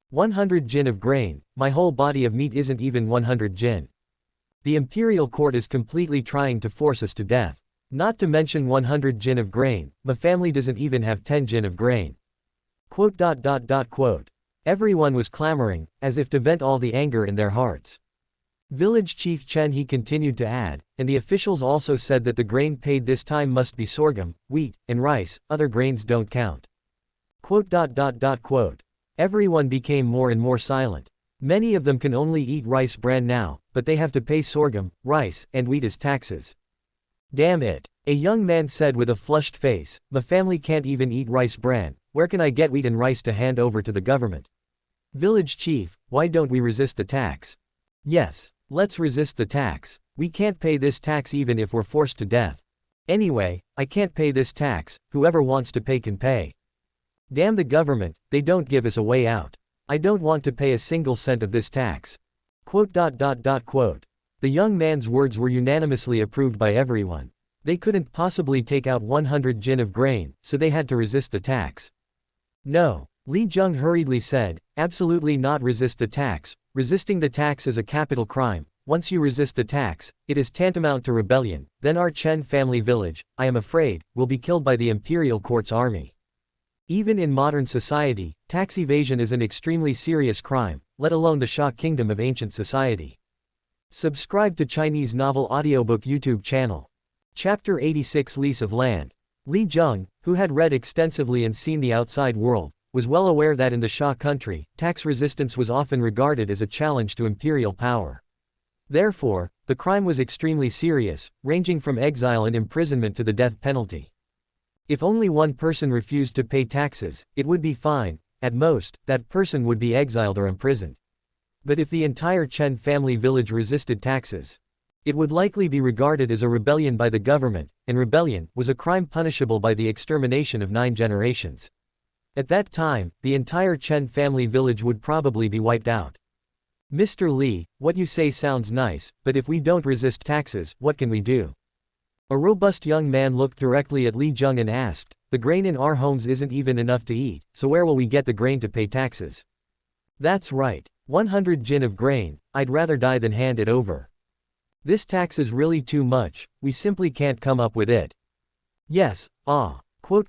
100 jin of grain, my whole body of meat isn't even 100 jin. The imperial court is completely trying to force us to death. Not to mention 100 jin of grain, my family doesn't even have 10 jin of grain. Quote. Everyone was clamoring, as if to vent all the anger in their hearts. Village chief Chen He continued to add, and the officials also said that the grain paid this time must be sorghum, wheat, and rice, other grains don't count. Quote. Everyone became more and more silent. Many of them can only eat rice bran now, but they have to pay sorghum, rice, and wheat as taxes. Damn it. A young man said with a flushed face, my family can't even eat rice bran, where can I get wheat and rice to hand over to the government? Village chief, why don't we resist the tax? Yes. Let's resist the tax. We can't pay this tax even if we're forced to death. Anyway, I can't pay this tax, whoever wants to pay can pay. Damn the government, they don't give us a way out. I don't want to pay a single cent of this tax. Quote. The young man's words were unanimously approved by everyone. They couldn't possibly take out 100 jin of grain, so they had to resist the tax. No. Li Jung hurriedly said, absolutely not resist the tax. Resisting the tax is a capital crime. Once you resist the tax, it is tantamount to rebellion. Then our Chen family village, I am afraid, will be killed by the imperial court's army. Even in modern society, tax evasion is an extremely serious crime, let alone the Shah Kingdom of ancient society. Subscribe to Chinese Novel Audiobook YouTube channel. Chapter 86 Lease of Land. Li Jung, who had read extensively and seen the outside world, was well aware that in the Shah country, tax resistance was often regarded as a challenge to imperial power. Therefore, the crime was extremely serious, ranging from exile and imprisonment to the death penalty. If only one person refused to pay taxes, it would be fine. At most, that person would be exiled or imprisoned. But if the entire Chen family village resisted taxes, it would likely be regarded as a rebellion by the government, and rebellion was a crime punishable by the extermination of 9 generations. At that time, the entire Chen family village would probably be wiped out. Mr. Li, what you say sounds nice, but if we don't resist taxes, what can we do? A robust young man looked directly at Li Jung and asked, the grain in our homes isn't even enough to eat, so where will we get the grain to pay taxes? That's right. 100 jin of grain, I'd rather die than hand it over. This tax is really too much, we simply can't come up with it. Yes, quote.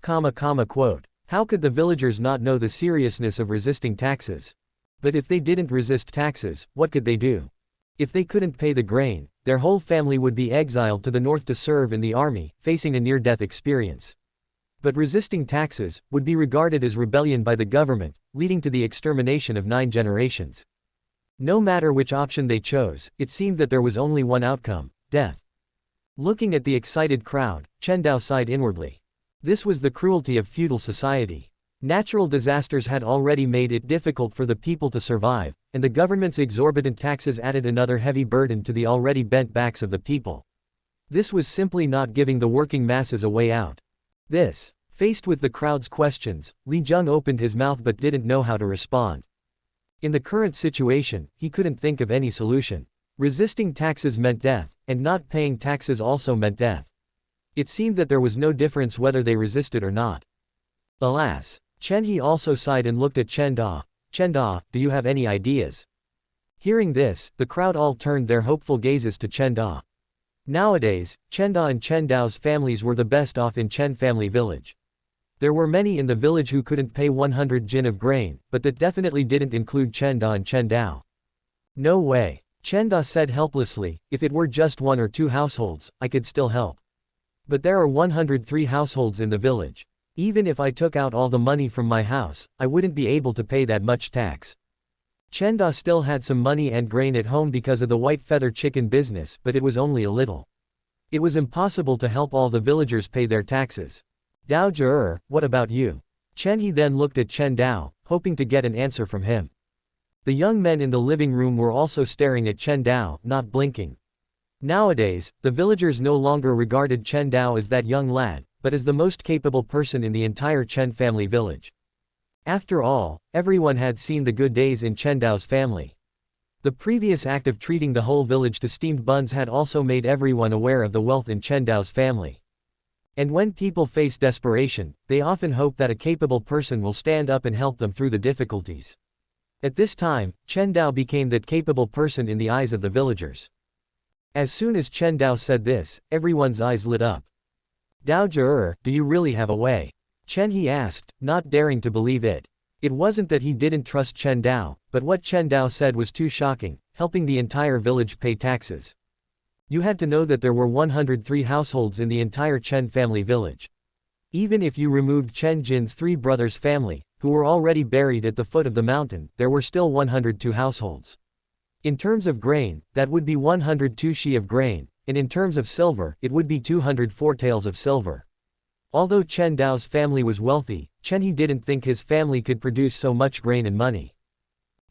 How could the villagers not know the seriousness of resisting taxes? But if they didn't resist taxes, what could they do? If they couldn't pay the grain, their whole family would be exiled to the north to serve in the army, facing a near-death experience. But resisting taxes would be regarded as rebellion by the government, leading to the extermination of 9 generations. No matter which option they chose, it seemed that there was only one outcome: death. Looking at the excited crowd, Chen Dao sighed inwardly. This was the cruelty of feudal society. Natural disasters had already made it difficult for the people to survive, and the government's exorbitant taxes added another heavy burden to the already bent backs of the people. This was simply not giving the working masses a way out. Faced with the crowd's questions, Li Jung opened his mouth but didn't know how to respond. In the current situation, he couldn't think of any solution. Resisting taxes meant death, and not paying taxes also meant death. It seemed that there was no difference whether they resisted or not. Alas. Chen He also sighed and looked at Chen Dao. Chen Dao, do you have any ideas? Hearing this, the crowd all turned their hopeful gazes to Chen Dao. Nowadays, Chen Dao and Chen Dao's families were the best off in Chen family village. There were many in the village who couldn't pay 100 jin of grain, but that definitely didn't include Chen Dao and Chen Dao. No way. Chen Dao said helplessly, if it were just 1 or 2 households, I could still help. But there are 103 households in the village. Even if I took out all the money from my house, I wouldn't be able to pay that much tax. Chen Dao still had some money and grain at home because of the white feather chicken business, but it was only a little. It was impossible to help all the villagers pay their taxes. Dao Zhe, what about you? Chen He then looked at Chen Dao, hoping to get an answer from him. The young men in the living room were also staring at Chen Dao, not blinking. Nowadays, the villagers no longer regarded Chen Dao as that young lad, but as the most capable person in the entire Chen family village. After all, everyone had seen the good days in Chen Dao's family. The previous act of treating the whole village to steamed buns had also made everyone aware of the wealth in Chen Dao's family. And when people face desperation, they often hope that a capable person will stand up and help them through the difficulties. At this time, Chen Dao became that capable person in the eyes of the villagers. As soon as Chen Dao said this, everyone's eyes lit up. Dao Zhe, do you really have a way? Chen He asked, not daring to believe it. It wasn't that he didn't trust Chen Dao, but what Chen Dao said was too shocking, helping the entire village pay taxes. You had to know that there were 103 households in the entire Chen family village. Even if you removed Chen Jin's 3 brothers' family, who were already buried at the foot of the mountain, there were still 102 households. In terms of grain, that would be 102 shi of grain, and in terms of silver, it would be 204 taels of silver. Although Chen Dao's family was wealthy, Chen He didn't think his family could produce so much grain and money.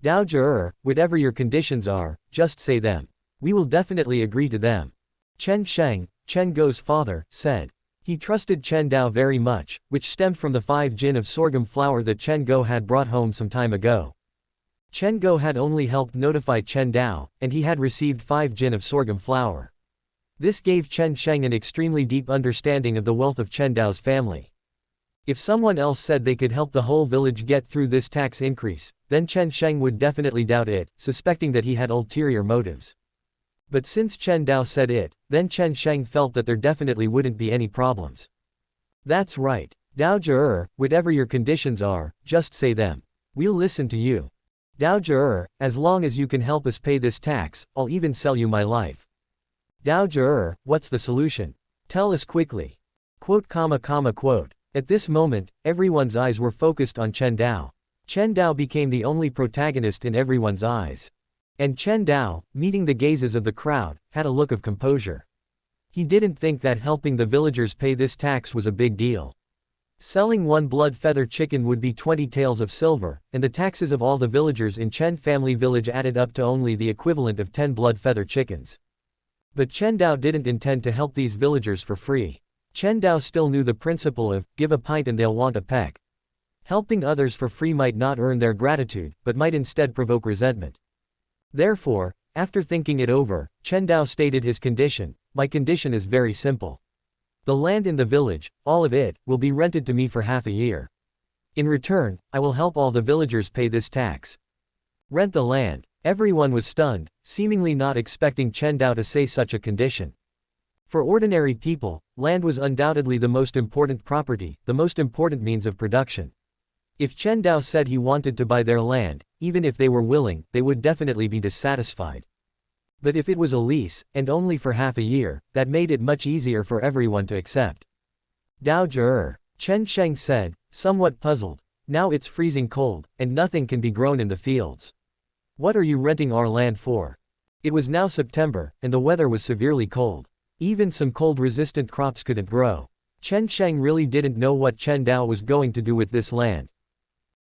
Dao Zhe, whatever your conditions are, just say them. We will definitely agree to them. Chen Sheng, Chen Go's father, said. He trusted Chen Dao very much, which stemmed from the 5 jin of sorghum flour that Chen Go had brought home some time ago. Chen Go had only helped notify Chen Dao, and he had received 5 jin of sorghum flour. This gave Chen Sheng an extremely deep understanding of the wealth of Chen Dao's family. If someone else said they could help the whole village get through this tax increase, then Chen Sheng would definitely doubt it, suspecting that he had ulterior motives. But since Chen Dao said it, then Chen Sheng felt that there definitely wouldn't be any problems. That's right. Dao Zhe, whatever your conditions are, just say them. We'll listen to you. Dao Zhe, as long as you can help us pay this tax, I'll even sell you my life. Dao Zhe, what's the solution? Tell us quickly. Quote. At this moment, everyone's eyes were focused on Chen Dao. Chen Dao became the only protagonist in everyone's eyes. And Chen Dao, meeting the gazes of the crowd, had a look of composure. He didn't think that helping the villagers pay this tax was a big deal. Selling 1 blood feather chicken would be 20 taels of silver, and the taxes of all the villagers in Chen family village added up to only the equivalent of 10 blood feather chickens. But Chen Dao didn't intend to help these villagers for free. Chen Dao still knew the principle of, give a pint and they'll want a peck. Helping others for free might not earn their gratitude, but might instead provoke resentment. Therefore, after thinking it over, Chen Dao stated his condition. My condition is very simple. The land in the village, all of it, will be rented to me for half a year. In return, I will help all the villagers pay this tax. Rent the land. Everyone was stunned, seemingly not expecting Chen Dao to say such a condition. For ordinary people, land was undoubtedly the most important property, the most important means of production. If Chen Dao said he wanted to buy their land, even if they were willing, they would definitely be dissatisfied. But if it was a lease, and only for half a year, that made it much easier for everyone to accept. Dao Zhe, Chen Sheng said, somewhat puzzled. Now it's freezing cold, and nothing can be grown in the fields. What are you renting our land for? It was now September, and the weather was severely cold. Even some cold-resistant crops couldn't grow. Chen Sheng really didn't know what Chen Dao was going to do with this land.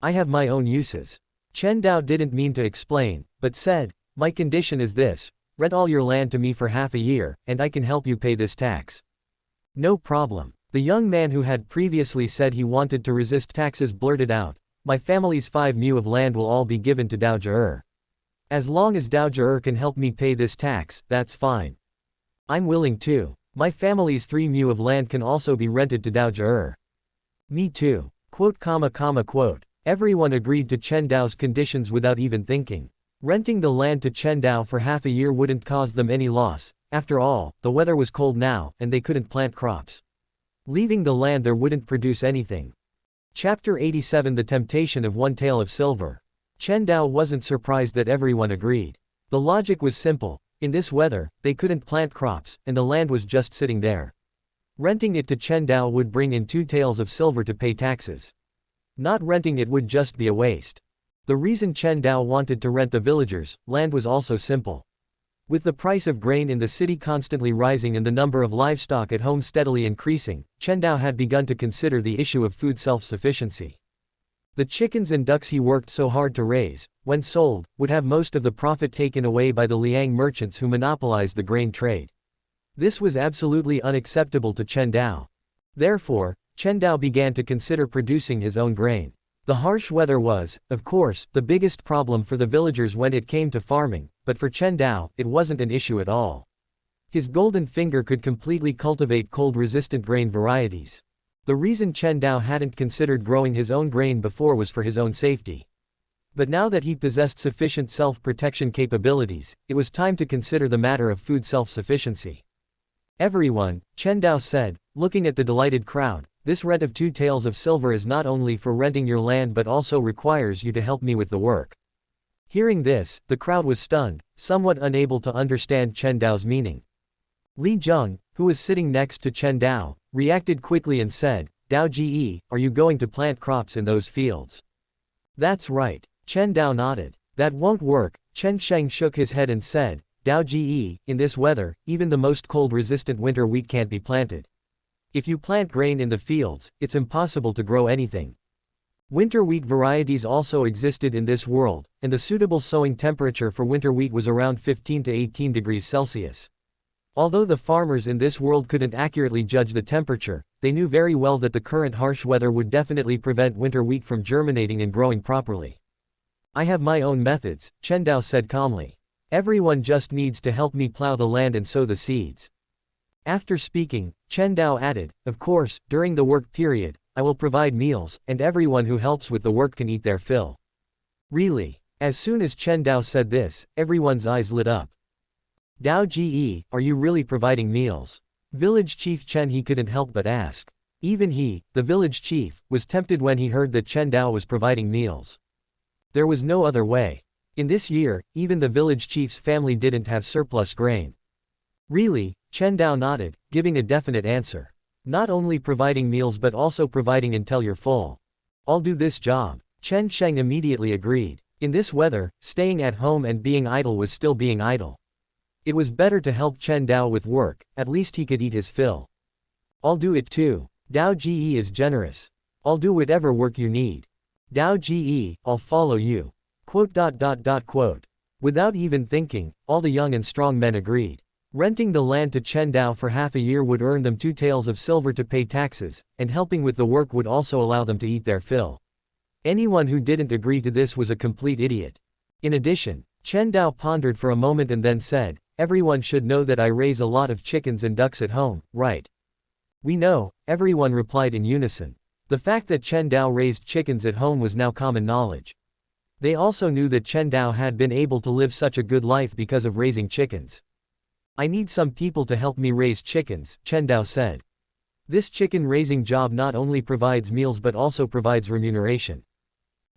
I have my own uses. Chen Dao didn't mean to explain, but said, my condition is this, rent all your land to me for half a year, and I can help you pay this tax. No problem. The young man who had previously said he wanted to resist taxes blurted out, my family's 5 mu of land will all be given to Dao Zhe. As long as Dao Zhe can help me pay this tax, that's fine. I'm willing too. My family's 3 mu of land can also be rented to Dao Zhe. Me too. Quote. Everyone agreed to Chen Dao's conditions without even thinking. Renting the land to Chen Dao for half a year wouldn't cause them any loss. After all, the weather was cold now, and they couldn't plant crops. Leaving the land there wouldn't produce anything. Chapter 87 The Temptation of 1 tael of silver. Chen Dao wasn't surprised that everyone agreed. The logic was simple. In this weather, they couldn't plant crops, and the land was just sitting there. Renting it to Chen Dao would bring in 2 taels of silver to pay taxes. Not renting it would just be a waste. The reason Chen Dao wanted to rent the villagers' land was also simple. With the price of grain in the city constantly rising and the number of livestock at home steadily increasing, Chen Dao had begun to consider the issue of food self-sufficiency. The chickens and ducks he worked so hard to raise, when sold, would have most of the profit taken away by the Liang merchants who monopolized the grain trade. This was absolutely unacceptable to Chen Dao. Therefore, Chen Dao began to consider producing his own grain. The harsh weather was, of course, the biggest problem for the villagers when it came to farming, but for Chen Dao, it wasn't an issue at all. His golden finger could completely cultivate cold-resistant grain varieties. The reason Chen Dao hadn't considered growing his own grain before was for his own safety. But now that he possessed sufficient self-protection capabilities, it was time to consider the matter of food self-sufficiency. Everyone, Chen Dao said, looking at the delighted crowd, This rent of 2 taels of silver is not only for renting your land but also requires you to help me with the work." Hearing this, the crowd was stunned, somewhat unable to understand Chen Dao's meaning. Li Zheng, who was sitting next to Chen Dao, reacted quickly and said, "Dao Ji, are you going to plant crops in those fields?" "That's right." Chen Dao nodded. "That won't work." Chen Sheng shook his head and said, "Dao Ji, in this weather, even the most cold-resistant winter wheat can't be planted. If you plant grain in the fields, it's impossible to grow anything." Winter wheat varieties also existed in this world, and the suitable sowing temperature for winter wheat was around 15 to 18 degrees Celsius. Although the farmers in this world couldn't accurately judge the temperature, they knew very well that the current harsh weather would definitely prevent winter wheat from germinating and growing properly. "I have my own methods," Chen Dao said calmly. "Everyone just needs to help me plow the land and sow the seeds." After speaking, Chen Dao added, "Of course, during the work period, I will provide meals, and everyone who helps with the work can eat their fill." "Really?" As soon as Chen Dao said this, everyone's eyes lit up. "Dao Ji, are you really providing meals?" Village chief Chen He couldn't help but ask. Even he, the village chief, was tempted when he heard that Chen Dao was providing meals. There was no other way. In this year, even the village chief's family didn't have surplus grain. "Really?" Chen Dao nodded, giving a definite answer. "Not only providing meals but also providing until you're full. I'll do this job." Chen Sheng immediately agreed. In this weather, staying at home and being idle was still being idle. It was better to help Chen Dao with work, at least he could eat his fill. "I'll do it too. Dao Ji is generous. I'll do whatever work you need. Dao Ji, I'll follow you." Without even thinking, all the young and strong men agreed. Renting the land to Chen Dao for half a year would earn them 2 taels of silver to pay taxes, and helping with the work would also allow them to eat their fill. Anyone who didn't agree to this was a complete idiot. In addition, Chen Dao pondered for a moment and then said, "Everyone should know that I raise a lot of chickens and ducks at home, right?" "We know," everyone replied in unison. The fact that Chen Dao raised chickens at home was now common knowledge. They also knew that Chen Dao had been able to live such a good life because of raising chickens. "I need some people to help me raise chickens," Chen Dao said. "This chicken raising job not only provides meals but also provides remuneration."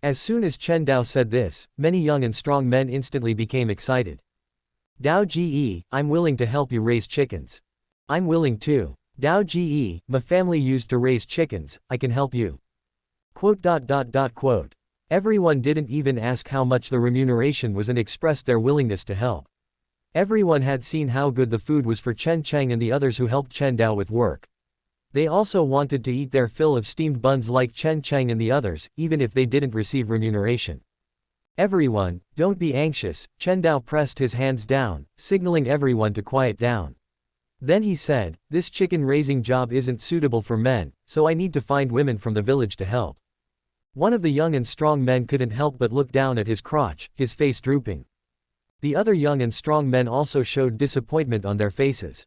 As soon as Chen Dao said this, many young and strong men instantly became excited. "Dao Ji, I'm willing to help you raise chickens." "I'm willing too." "Dao Ji, my family used to raise chickens, I can help you." Everyone didn't even ask how much the remuneration was and expressed their willingness to help. Everyone had seen how good the food was for Chen Cheng and the others who helped Chen Dao with work. They also wanted to eat their fill of steamed buns like Chen Cheng and the others, even if they didn't receive remuneration. "Everyone, don't be anxious," Chen Dao pressed his hands down, signaling everyone to quiet down. Then he said, "This chicken raising job isn't suitable for men, so I need to find women from the village to help." One of the young and strong men couldn't help but look down at his crotch, his face drooping. The other young and strong men also showed disappointment on their faces.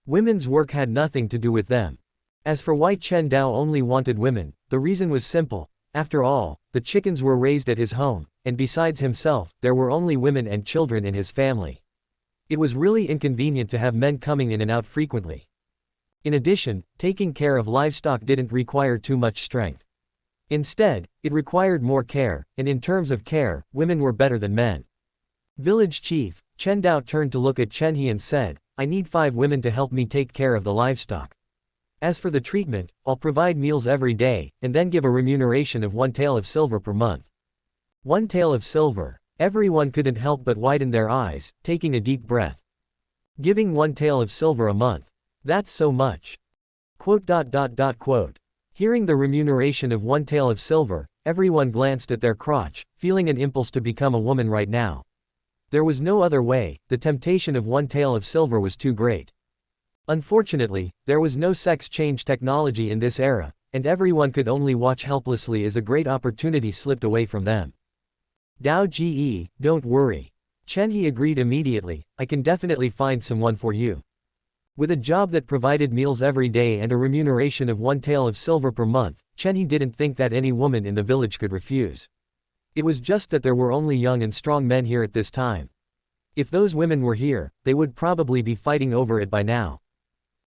Women's work had nothing to do with them. As for why Chen Dao only wanted women, the reason was simple. After all, the chickens were raised at his home, and besides himself, there were only women and children in his family. It was really inconvenient to have men coming in and out frequently. In addition, taking care of livestock didn't require too much strength. Instead, it required more care, and in terms of care, women were better than men. Village chief, Chen Dao turned to look at Chen He and said, "I need 5 women to help me take care of the livestock. As for the treatment, I'll provide meals every day, and then give a remuneration of 1 tael of silver per month." 1 tael of silver. Everyone couldn't help but widen their eyes, taking a deep breath. Giving 1 tael of silver a month. That's so much. Hearing the remuneration of 1 tael of silver, everyone glanced at their crotch, feeling an impulse to become a woman right now. There was no other way, the temptation of 1 tael of silver was too great. Unfortunately, there was no sex change technology in this era, and everyone could only watch helplessly as a great opportunity slipped away from them. "Dao Ji, don't worry." Chen He agreed immediately, "I can definitely find someone for you." With a job that provided meals every day and a remuneration of 1 tael of silver per month, Chen He didn't think that any woman in the village could refuse. It was just that there were only young and strong men here at this time. If those women were here, they would probably be fighting over it by now.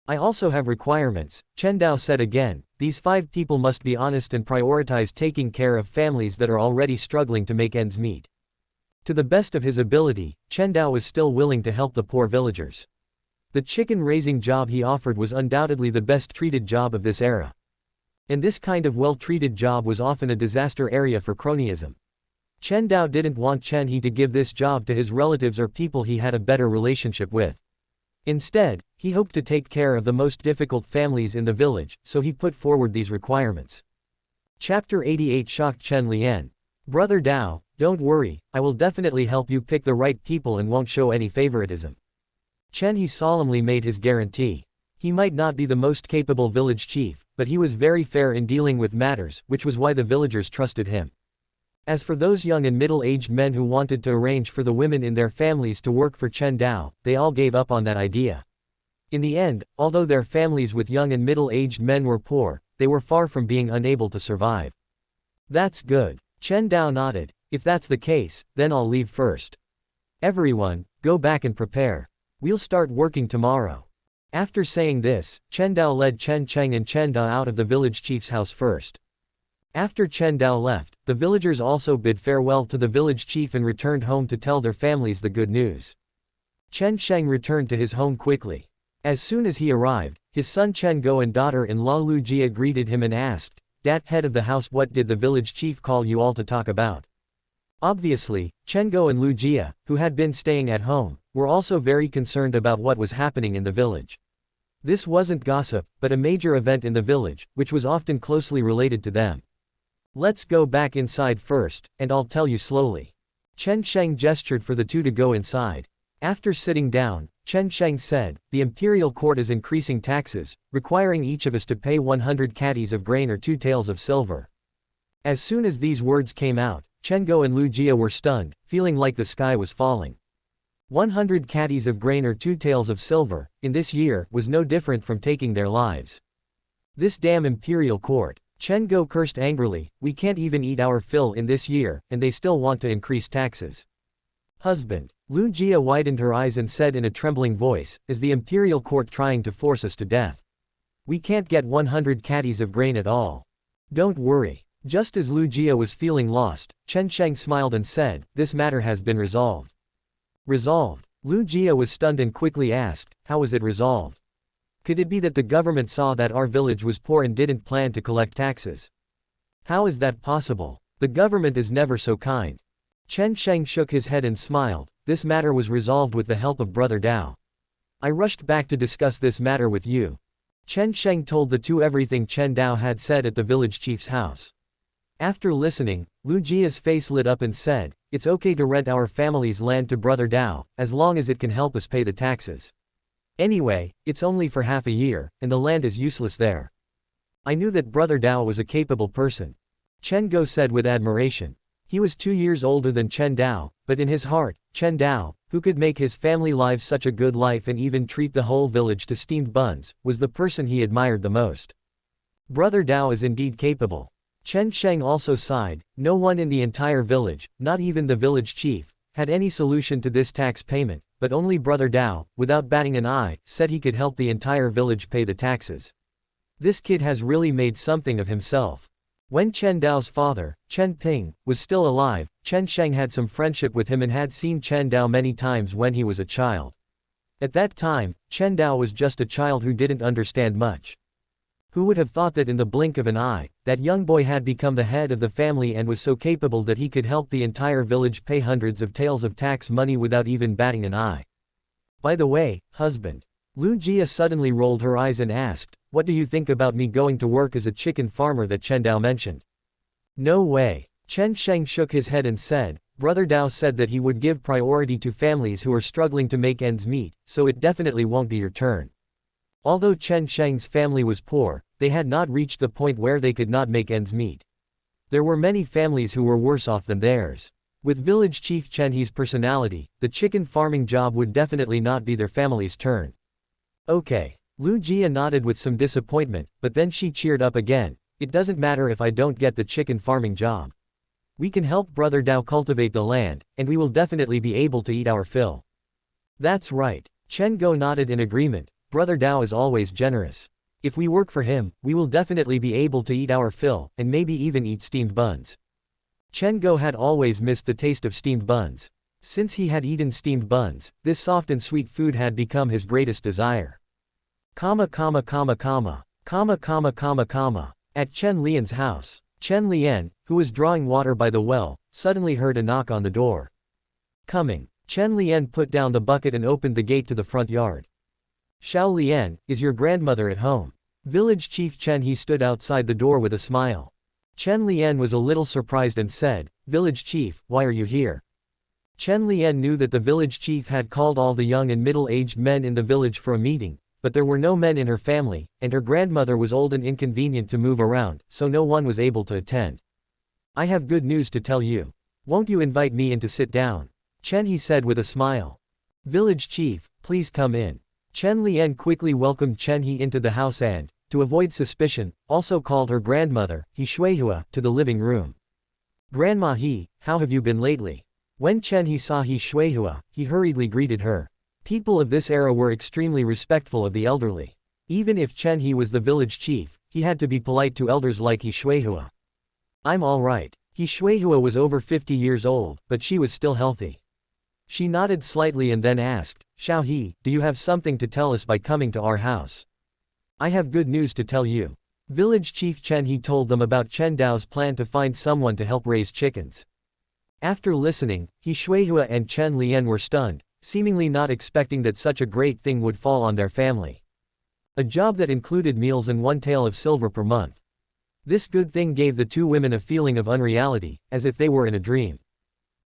I also have requirements, Chen Dao said again. These 5 people must be honest and prioritize taking care of families that are already struggling to make ends meet. To the best of his ability, Chen Dao was still willing to help the poor villagers. The chicken-raising job he offered was undoubtedly the best-treated job of this era. And this kind of well-treated job was often a disaster area for cronyism. Chen Dao didn't want Chen He to give this job to his relatives or people he had a better relationship with. Instead, he hoped to take care of the most difficult families in the village, so he put forward these requirements. Chapter 88 shocked Chen Lian. Brother Dao, don't worry, I will definitely help you pick the right people and won't show any favoritism. Chen He solemnly made his guarantee. He might not be the most capable village chief, but he was very fair in dealing with matters, which was why the villagers trusted him. As for those young and middle-aged men who wanted to arrange for the women in their families to work for Chen Dao, they all gave up on that idea. In the end, although their families with young and middle-aged men were poor, they were far from being unable to survive. That's good. Chen Dao nodded. If that's the case, then I'll leave first. Everyone, go back and prepare. We'll start working tomorrow. After saying this, Chen Dao led Chen Cheng and Chen Da out of the village chief's house first. After Chen Dao left, the villagers also bid farewell to the village chief and returned home to tell their families the good news. Chen Sheng returned to his home quickly. As soon as he arrived, his son Chen Go and daughter-in-law Lu Jia greeted him and asked, "Dad, head of the house, what did the village chief call you all to talk about?" Obviously, Chen Go and Lu Jia, who had been staying at home, were also very concerned about what was happening in the village. This wasn't gossip, but a major event in the village, which was often closely related to them. Let's go back inside first, and I'll tell you slowly. Chen Sheng gestured for the two to go inside. After sitting down, Chen Sheng said, the imperial court is increasing taxes, requiring each of us to pay 100 caddies of grain or 2 taels of silver. As soon as these words came out, Chen Go and Lu Jia were stunned, feeling like the sky was falling. 100 caddies of grain or 2 taels of silver, in this year, was no different from taking their lives. This damn imperial court. Chen Go cursed angrily, we can't even eat our fill in this year, and they still want to increase taxes. Husband. Lu Jia widened her eyes and said in a trembling voice, is the imperial court trying to force us to death? We can't get 100 caddies of grain at all. Don't worry. Just as Lu Jia was feeling lost, Chen Sheng smiled and said, this matter has been resolved. Resolved? Lu Jia was stunned and quickly asked, how was it resolved? Could it be that the government saw that our village was poor and didn't plan to collect taxes? How is that possible? The government is never so kind. Chen Sheng shook his head and smiled. This matter was resolved with the help of Brother Dao. I rushed back to discuss this matter with you. Chen Sheng told the two everything Chen Dao had said at the village chief's house. After listening, Lu Jia's face lit up and said, it's okay to rent our family's land to Brother Dao, as long as it can help us pay the taxes. Anyway, it's only for half a year, and the land is useless there. I knew that Brother Dao was a capable person. Chen Go said with admiration. He was 2 years older than Chen Dao, but in his heart, Chen Dao, who could make his family lives such a good life and even treat the whole village to steamed buns, was the person he admired the most. Brother Dao is indeed capable. Chen Sheng also sighed. No one in the entire village, not even the village chief, had any solution to this tax payment, but only Brother Dao, without batting an eye, said he could help the entire village pay the taxes. This kid has really made something of himself. When Chen Dao's father, Chen Ping, was still alive, Chen Sheng had some friendship with him and had seen Chen Dao many times when he was a child. At that time, Chen Dao was just a child who didn't understand much. Who would have thought that in the blink of an eye, that young boy had become the head of the family and was so capable that he could help the entire village pay hundreds of taels of tax money without even batting an eye. By the way, husband. Lu Jia suddenly rolled her eyes and asked, what do you think about me going to work as a chicken farmer that Chen Dao mentioned? No way. Chen Sheng shook his head and said, Brother Dao said that he would give priority to families who are struggling to make ends meet, so it definitely won't be your turn. Although Chen Sheng's family was poor, they had not reached the point where they could not make ends meet. There were many families who were worse off than theirs. With village chief Chen He's personality, the chicken farming job would definitely not be their family's turn. Okay. Lu Jia nodded with some disappointment, but then she cheered up again. It doesn't matter if I don't get the chicken farming job. We can help Brother Dao cultivate the land, and we will definitely be able to eat our fill. That's right. Chen Go nodded in agreement. Brother Dao is always generous. If we work for him, we will definitely be able to eat our fill, and maybe even eat steamed buns. Chen Dao had always missed the taste of steamed buns. Since he had eaten steamed buns, this soft and sweet food had become his greatest desire. At Chen Lian's house, Chen Lian, who was drawing water by the well, suddenly heard a knock on the door. Coming. Chen Lian put down the bucket and opened the gate to the front yard. Xiao Lian, is your grandmother at home? Village Chief Chen He stood outside the door with a smile. Chen Lian was a little surprised and said, Village Chief, why are you here? Chen Lian knew that the village chief had called all the young and middle-aged men in the village for a meeting, but there were no men in her family, and her grandmother was old and inconvenient to move around, so no one was able to attend. I have good news to tell you. Won't you invite me in to sit down? Chen He said with a smile. Village Chief, please come in. Chen Lian quickly welcomed Chen He into the house and, to avoid suspicion, also called her grandmother, He Shuihua, to the living room. Grandma He, how have you been lately? When Chen He saw He Shuihua, he hurriedly greeted her. People of this era were extremely respectful of the elderly. Even if Chen He was the village chief, he had to be polite to elders like He Shuihua. I'm alright. He Shuihua was over 50 years old, but she was still healthy. She nodded slightly and then asked, Xiao He, do you have something to tell us by coming to our house? I have good news to tell you. Village Chief Chen He told them about Chen Dao's plan to find someone to help raise chickens. After listening, He Shuihua and Chen Lian were stunned, seemingly not expecting that such a great thing would fall on their family. A job that included meals and 1 tael of silver per month. This good thing gave the two women a feeling of unreality, as if they were in a dream.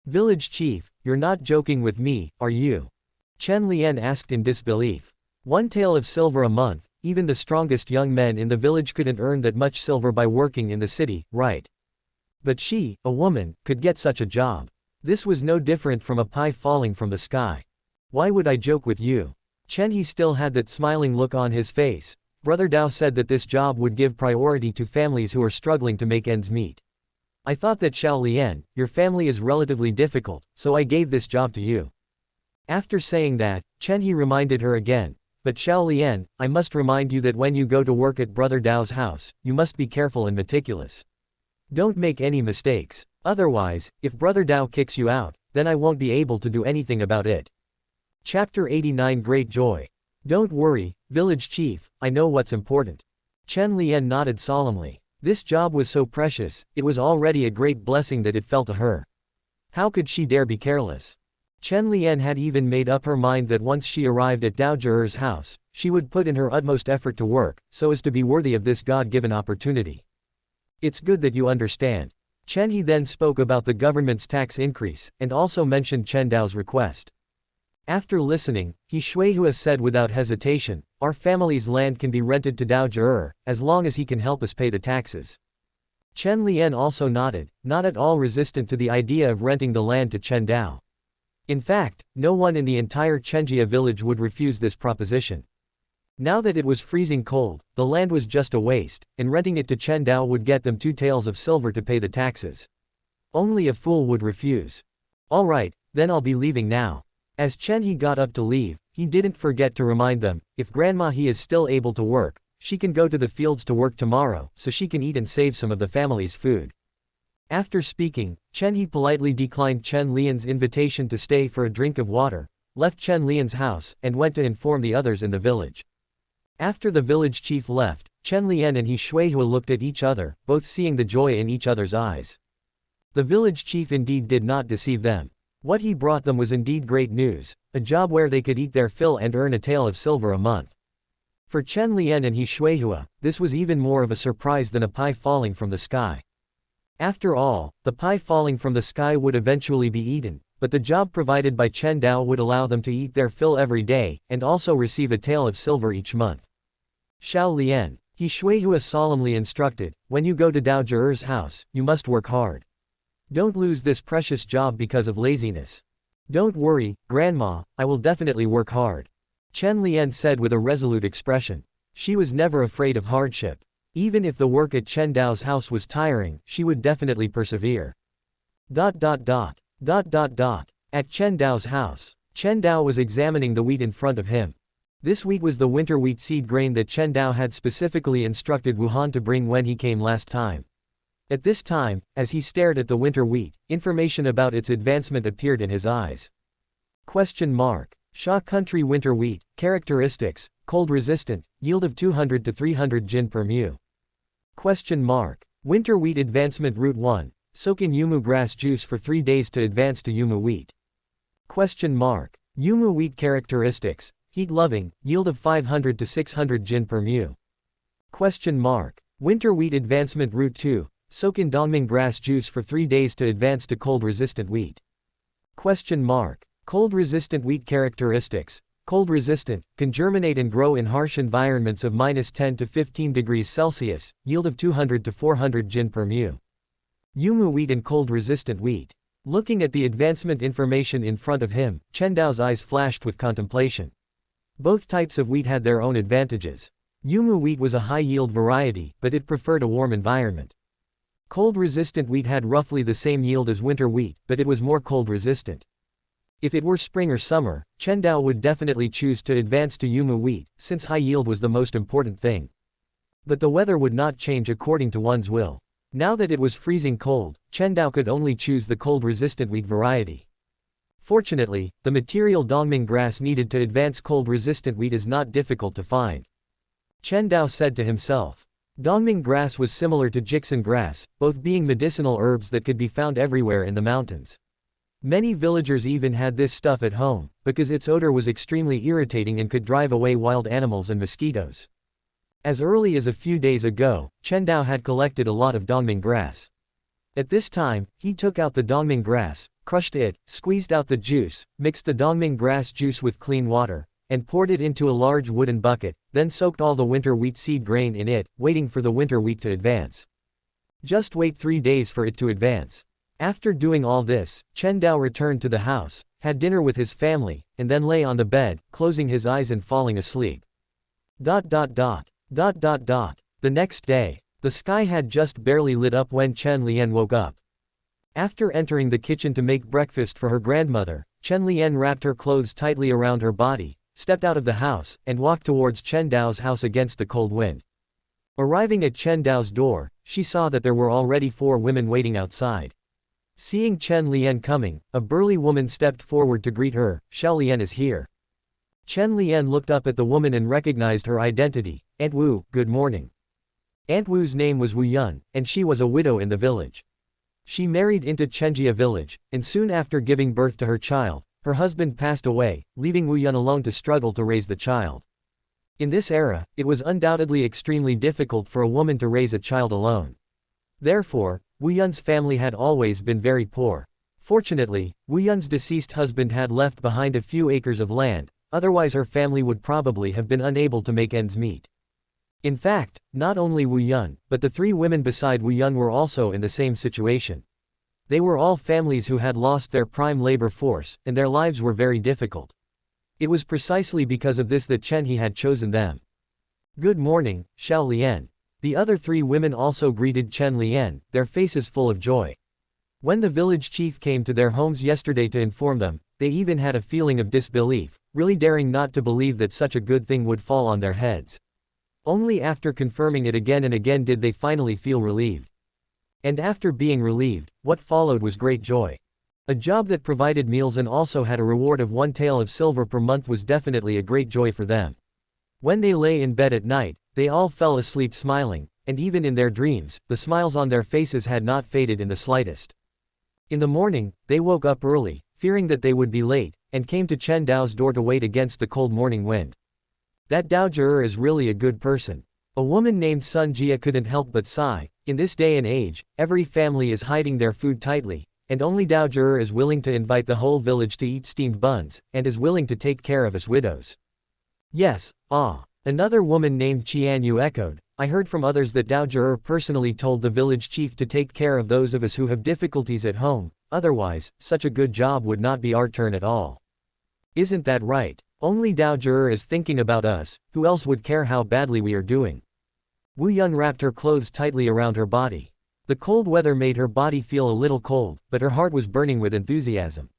Village Chief, you're not joking with me, are you? Chen Lian asked in disbelief. 1 tael of silver a month, even the strongest young men in the village couldn't earn that much silver by working in the city, right? But she, a woman, could get such a job. This was no different from a pie falling from the sky. Why would I joke with you? Chen He still had that smiling look on his face. Brother Dao said that this job would give priority to families who are struggling to make ends meet. I thought that Xiao Lian, your family is relatively difficult, so I gave this job to you. After saying that, Chen He reminded her again, but Xiao Lian, I must remind you that when you go to work at Brother Dao's house, you must be careful and meticulous. Don't make any mistakes. Otherwise, if Brother Dao kicks you out, then I won't be able to do anything about it. Chapter 89 Great Joy. Don't worry, Village Chief, I know what's important. Chen Lian nodded solemnly. This job was so precious, it was already a great blessing that it fell to her. How could she dare be careless? Chen Lian had even made up her mind that once she arrived at Dao Zhi'er's house, she would put in her utmost effort to work, so as to be worthy of this God-given opportunity. It's good that you understand. Chen He then spoke about the government's tax increase, and also mentioned Chen Dao's request. After listening, He Shuihua said without hesitation, our family's land can be rented to Dao Zhi'er, as long as he can help us pay the taxes. Chen Lian also nodded, not at all resistant to the idea of renting the land to Chen Dao. In fact, no one in the entire Chenjia village would refuse this proposition. Now that it was freezing cold, the land was just a waste, and renting it to Chen Dao would get them 2 taels of silver to pay the taxes. Only a fool would refuse. Alright, then I'll be leaving now. As Chen He got up to leave, he didn't forget to remind them, if Grandma He is still able to work, she can go to the fields to work tomorrow, so she can eat and save some of the family's food. After speaking, Chen He politely declined Chen Lian's invitation to stay for a drink of water, left Chen Lian's house, and went to inform the others in the village. After the village chief left, Chen Lian and He Shuihua looked at each other, both seeing the joy in each other's eyes. The village chief indeed did not deceive them. What he brought them was indeed great news, a job where they could eat their fill and earn a tael of silver a month. For Chen Lian and He Shuihua, this was even more of a surprise than a pie falling from the sky. After all, the pie falling from the sky would eventually be eaten, but the job provided by Chen Dao would allow them to eat their fill every day, and also receive a tael of silver each month. Xiao Lian, He Shuihua solemnly instructed, when you go to Dao Zhi'er's house, you must work hard. Don't lose this precious job because of laziness. Don't worry, Grandma, I will definitely work hard. Chen Lian said with a resolute expression. She was never afraid of hardship. Even if the work at Chen Dao's house was tiring, she would definitely persevere. At Chen Dao's house, Chen Dao was examining the wheat in front of him. This wheat was the winter wheat seed grain that Chen Dao had specifically instructed Wu Han to bring when he came last time. At this time, as he stared at the winter wheat, information about its advancement appeared in his eyes. Question mark. Sha country winter wheat, characteristics, cold resistant, yield of 200 to 300 jin per mu. Question mark. Winter wheat advancement route 1, soak in yumu grass juice for 3 days to advance to yumu wheat. Question mark. Yumu wheat characteristics, heat loving, yield of 500 to 600 jin per mu. Question mark. Winter wheat advancement route 2, soak in dongming grass juice for 3 days to advance to cold resistant wheat. Question mark. Cold resistant wheat characteristics, cold resistant, can germinate and grow in harsh environments of -10 to 15 degrees Celsius, yield of 200 to 400 jin per mu. Yumu wheat and cold resistant wheat. Looking at the advancement information in front of him, Chen Dao's eyes flashed with contemplation. Both types of wheat had their own advantages. Yumu wheat was a high-yield variety, but it preferred a warm environment. Cold-resistant wheat had roughly the same yield as winter wheat, but it was more cold-resistant. If it were spring or summer, Chen Dao would definitely choose to advance to yumu wheat, since high yield was the most important thing. But the weather would not change according to one's will. Now that it was freezing cold, Chen Dao could only choose the cold-resistant wheat variety. Fortunately, the material dongming grass needed to advance cold-resistant wheat is not difficult to find. Chen Dao said to himself. Dongming grass was similar to Jixin grass, both being medicinal herbs that could be found everywhere in the mountains. Many villagers even had this stuff at home, because its odor was extremely irritating and could drive away wild animals and mosquitoes. As early as a few days ago, Chen Dao had collected a lot of dongming grass. At this time, he took out the dongming grass, crushed it, squeezed out the juice, mixed the dongming grass juice with clean water, and poured it into a large wooden bucket, then soaked all the winter wheat seed grain in it, waiting for the winter wheat to advance. Just wait 3 days for it to advance. After doing all this, Chen Dao returned to the house, had dinner with his family, and then lay on the bed, closing his eyes and falling asleep. The next day, the sky had just barely lit up when Chen Lian woke up. After entering the kitchen to make breakfast for her grandmother, Chen Lian wrapped her clothes tightly around her body, stepped out of the house, and walked towards Chen Dao's house against the cold wind. Arriving at Chen Dao's door, she saw that there were already 4 women waiting outside. Seeing Chen Lian coming, a burly woman stepped forward to greet her. Xiao Lian is here. Chen Lian looked up at the woman and recognized her identity. Aunt Wu, good morning. Aunt Wu's name was Wu Yun, and she was a widow in the village. She married into Chenjia village, and soon after giving birth to her child, her husband passed away, leaving Wu Yun alone to struggle to raise the child. In this era, it was undoubtedly extremely difficult for a woman to raise a child alone. Therefore, Wu Yun's family had always been very poor. Fortunately, Wu Yun's deceased husband had left behind a few acres of land, otherwise her family would probably have been unable to make ends meet. In fact, not only Wu Yun, but the 3 women beside Wu Yun were also in the same situation. They were all families who had lost their prime labor force, and their lives were very difficult. It was precisely because of this that Chen He had chosen them. Good morning, Xiao Lian. The other 3 women also greeted Chen Lian, their faces full of joy. When the village chief came to their homes yesterday to inform them, they even had a feeling of disbelief, really daring not to believe that such a good thing would fall on their heads. Only after confirming it again and again did they finally feel relieved. And after being relieved, what followed was great joy. A job that provided meals and also had a reward of 1 tael of silver per month was definitely a great joy for them. When they lay in bed at night, they all fell asleep smiling, and even in their dreams, the smiles on their faces had not faded in the slightest. In the morning, they woke up early, fearing that they would be late, and came to Chen Dao's door to wait against the cold morning wind. That Dao Zhi is really a good person. A woman named Sun Jia couldn't help but sigh. In this day and age, every family is hiding their food tightly, and only Dao Zhi is willing to invite the whole village to eat steamed buns, and is willing to take care of us widows. Yes, Another woman named Qian Yu echoed, I heard from others that Dao Zhi personally told the village chief to take care of those of us who have difficulties at home, otherwise, such a good job would not be our turn at all. Isn't that right? Only Dao Zhi is thinking about us, who else would care how badly we are doing? Wu Yun wrapped her clothes tightly around her body. The cold weather made her body feel a little cold, but her heart was burning with enthusiasm.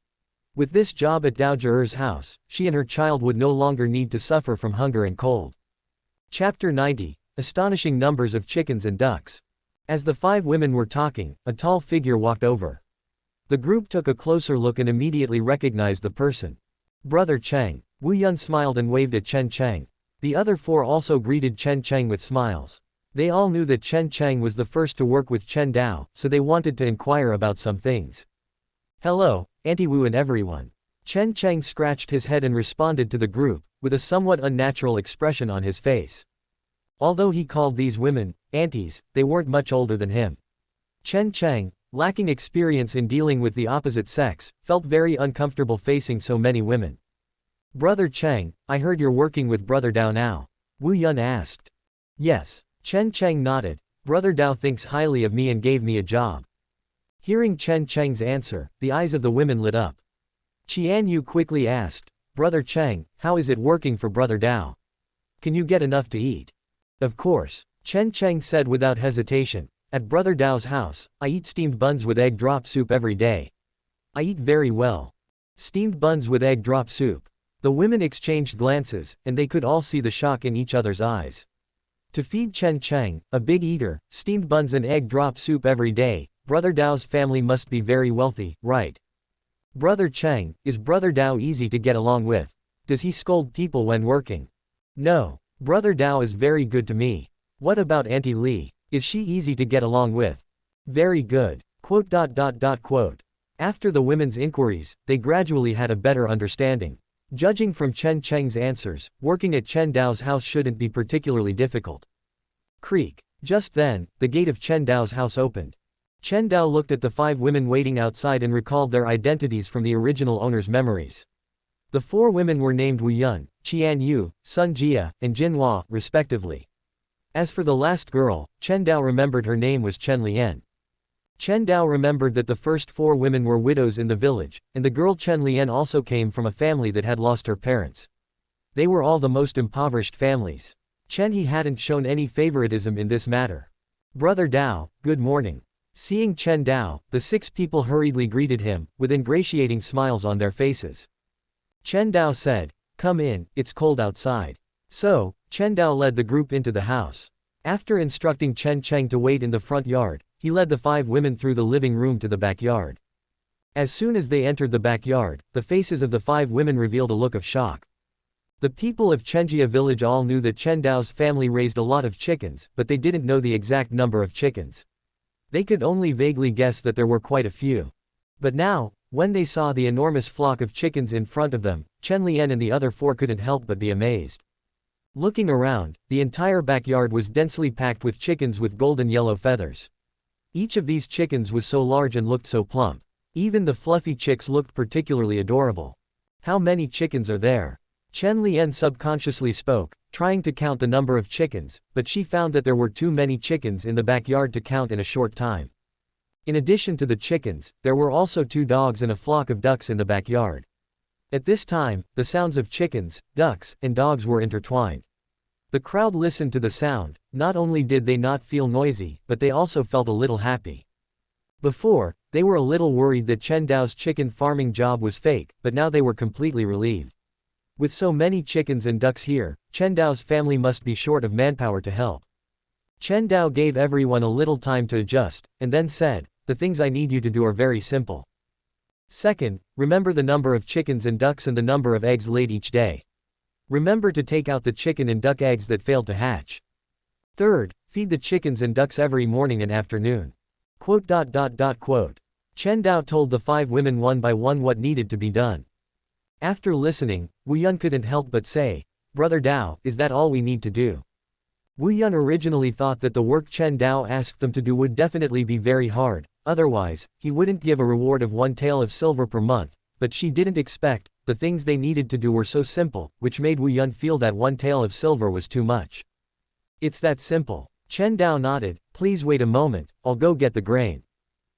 With this job at Dao Er's house, she and her child would no longer need to suffer from hunger and cold. Chapter 90. Astonishing numbers of chickens and ducks. As the 5 women were talking, a tall figure walked over. The group took a closer look and immediately recognized the person. Brother Cheng. Wu Yun smiled and waved at Chen Cheng. The other 4 also greeted Chen Cheng with smiles. They all knew that Chen Cheng was the first to work with Chen Dao, so they wanted to inquire about some things. Hello, Auntie Wu and everyone. Chen Cheng scratched his head and responded to the group, with a somewhat unnatural expression on his face. Although he called these women aunties, they weren't much older than him. Chen Cheng, lacking experience in dealing with the opposite sex, felt very uncomfortable facing so many women. Brother Cheng, I heard you're working with Brother Dao now. Wu Yun asked. Yes. Chen Cheng nodded. Brother Dao thinks highly of me and gave me a job. Hearing Chen Cheng's answer, the eyes of the women lit up. Qian Yu quickly asked, Brother Cheng, how is it working for Brother Dao? Can you get enough to eat? Of course. Chen Cheng said without hesitation. At Brother Dao's house, I eat steamed buns with egg drop soup every day. I eat very well. Steamed buns with egg drop soup. The women exchanged glances, and they could all see the shock in each other's eyes. To feed Chen Cheng, a big eater, steamed buns and egg drop soup every day, Brother Dao's family must be very wealthy, right? Brother Cheng, is Brother Dao easy to get along with? Does he scold people when working? No. Brother Dao is very good to me. What about Auntie Li? Is she easy to get along with? Very good. After the women's inquiries, they gradually had a better understanding. Judging from Chen Cheng's answers, working at Chen Dao's house shouldn't be particularly difficult. Creak. Just then, the gate of Chen Dao's house opened. Chen Dao looked at the 5 women waiting outside and recalled their identities from the original owner's memories. The 4 women were named Wu Yun, Qian Yu, Sun Jia, and Jin Hua, respectively. As for the last girl, Chen Dao remembered her name was Chen Lian. Chen Dao remembered that the first 4 women were widows in the village, and the girl Chen Lian also came from a family that had lost her parents. They were all the most impoverished families. Chen He hadn't shown any favoritism in this matter. Brother Dao, good morning. Seeing Chen Dao, the 6 people hurriedly greeted him, with ingratiating smiles on their faces. Chen Dao said, Come in, it's cold outside. So, Chen Dao led the group into the house. After instructing Chen Cheng to wait in the front yard, he led the 5 women through the living room to the backyard. As soon as they entered the backyard, the faces of the 5 women revealed a look of shock. The people of Chenjia village all knew that Chen Dao's family raised a lot of chickens, but they didn't know the exact number of chickens. They could only vaguely guess that there were quite a few. But now, when they saw the enormous flock of chickens in front of them, Chen Lian and the other 4 couldn't help but be amazed. Looking around, the entire backyard was densely packed with chickens with golden yellow feathers. Each of these chickens was so large and looked so plump. Even the fluffy chicks looked particularly adorable. How many chickens are there? Chen Lian subconsciously spoke, trying to count the number of chickens, but she found that there were too many chickens in the backyard to count in a short time. In addition to the chickens, there were also 2 dogs and a flock of ducks in the backyard. At this time, the sounds of chickens, ducks, and dogs were intertwined. The crowd listened to the sound. Not only did they not feel noisy, but they also felt a little happy. Before, they were a little worried that Chen Dao's chicken farming job was fake, but now they were completely relieved. With so many chickens and ducks here, Chen Dao's family must be short of manpower to help. Chen Dao gave everyone a little time to adjust, and then said, The things I need you to do are very simple. Second, remember the number of chickens and ducks and the number of eggs laid each day. Remember to take out the chicken and duck eggs that failed to hatch. Third, feed the chickens and ducks every morning and afternoon. Chen Dao told the 5 women one by one what needed to be done. After listening, Wu Yun couldn't help but say, Brother Dao, is that all we need to do? Wu Yun originally thought that the work Chen Dao asked them to do would definitely be very hard, otherwise, he wouldn't give a reward of 1 tael of silver per month, but she didn't expect. The things they needed to do were so simple, which made Wu Yun feel that 1 tael of silver was too much. It's that simple. Chen Dao nodded, Please wait a moment, I'll go get the grain.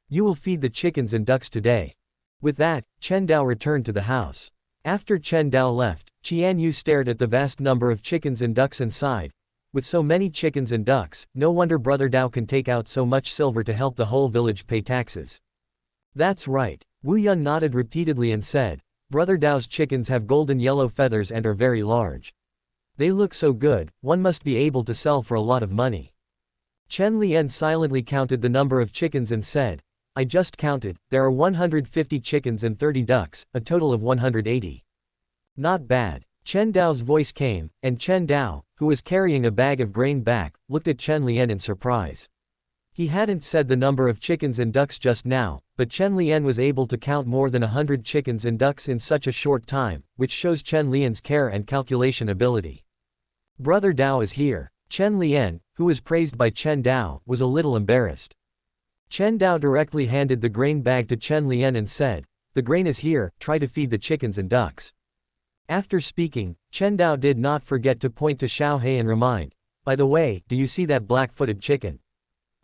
You will feed the chickens and ducks today. With that, Chen Dao returned to the house. After Chen Dao left, Qian Yu stared at the vast number of chickens and ducks and sighed. With so many chickens and ducks, no wonder Brother Dao can take out so much silver to help the whole village pay taxes. That's right. Wu Yun nodded repeatedly and said, Brother Dao's chickens have golden yellow feathers and are very large. They look so good, one must be able to sell for a lot of money. Chen Lian silently counted the number of chickens and said, I just counted, there are 150 chickens and 30 ducks, a total of 180. Not bad. Chen Dao's voice came, and Chen Dao, who was carrying a bag of grain back, looked at Chen Lian in surprise. He hadn't said the number of chickens and ducks just now, but Chen Lian was able to count more than 100 chickens and ducks in such a short time, which shows Chen Lian's care and calculation ability. Brother Dao is here. Chen Lian, who was praised by Chen Dao, was a little embarrassed. Chen Dao directly handed the grain bag to Chen Lian and said, the grain is here, try to feed the chickens and ducks. After speaking, Chen Dao did not forget to point to Xiao He and remind, by the way, do you see that black-footed chicken?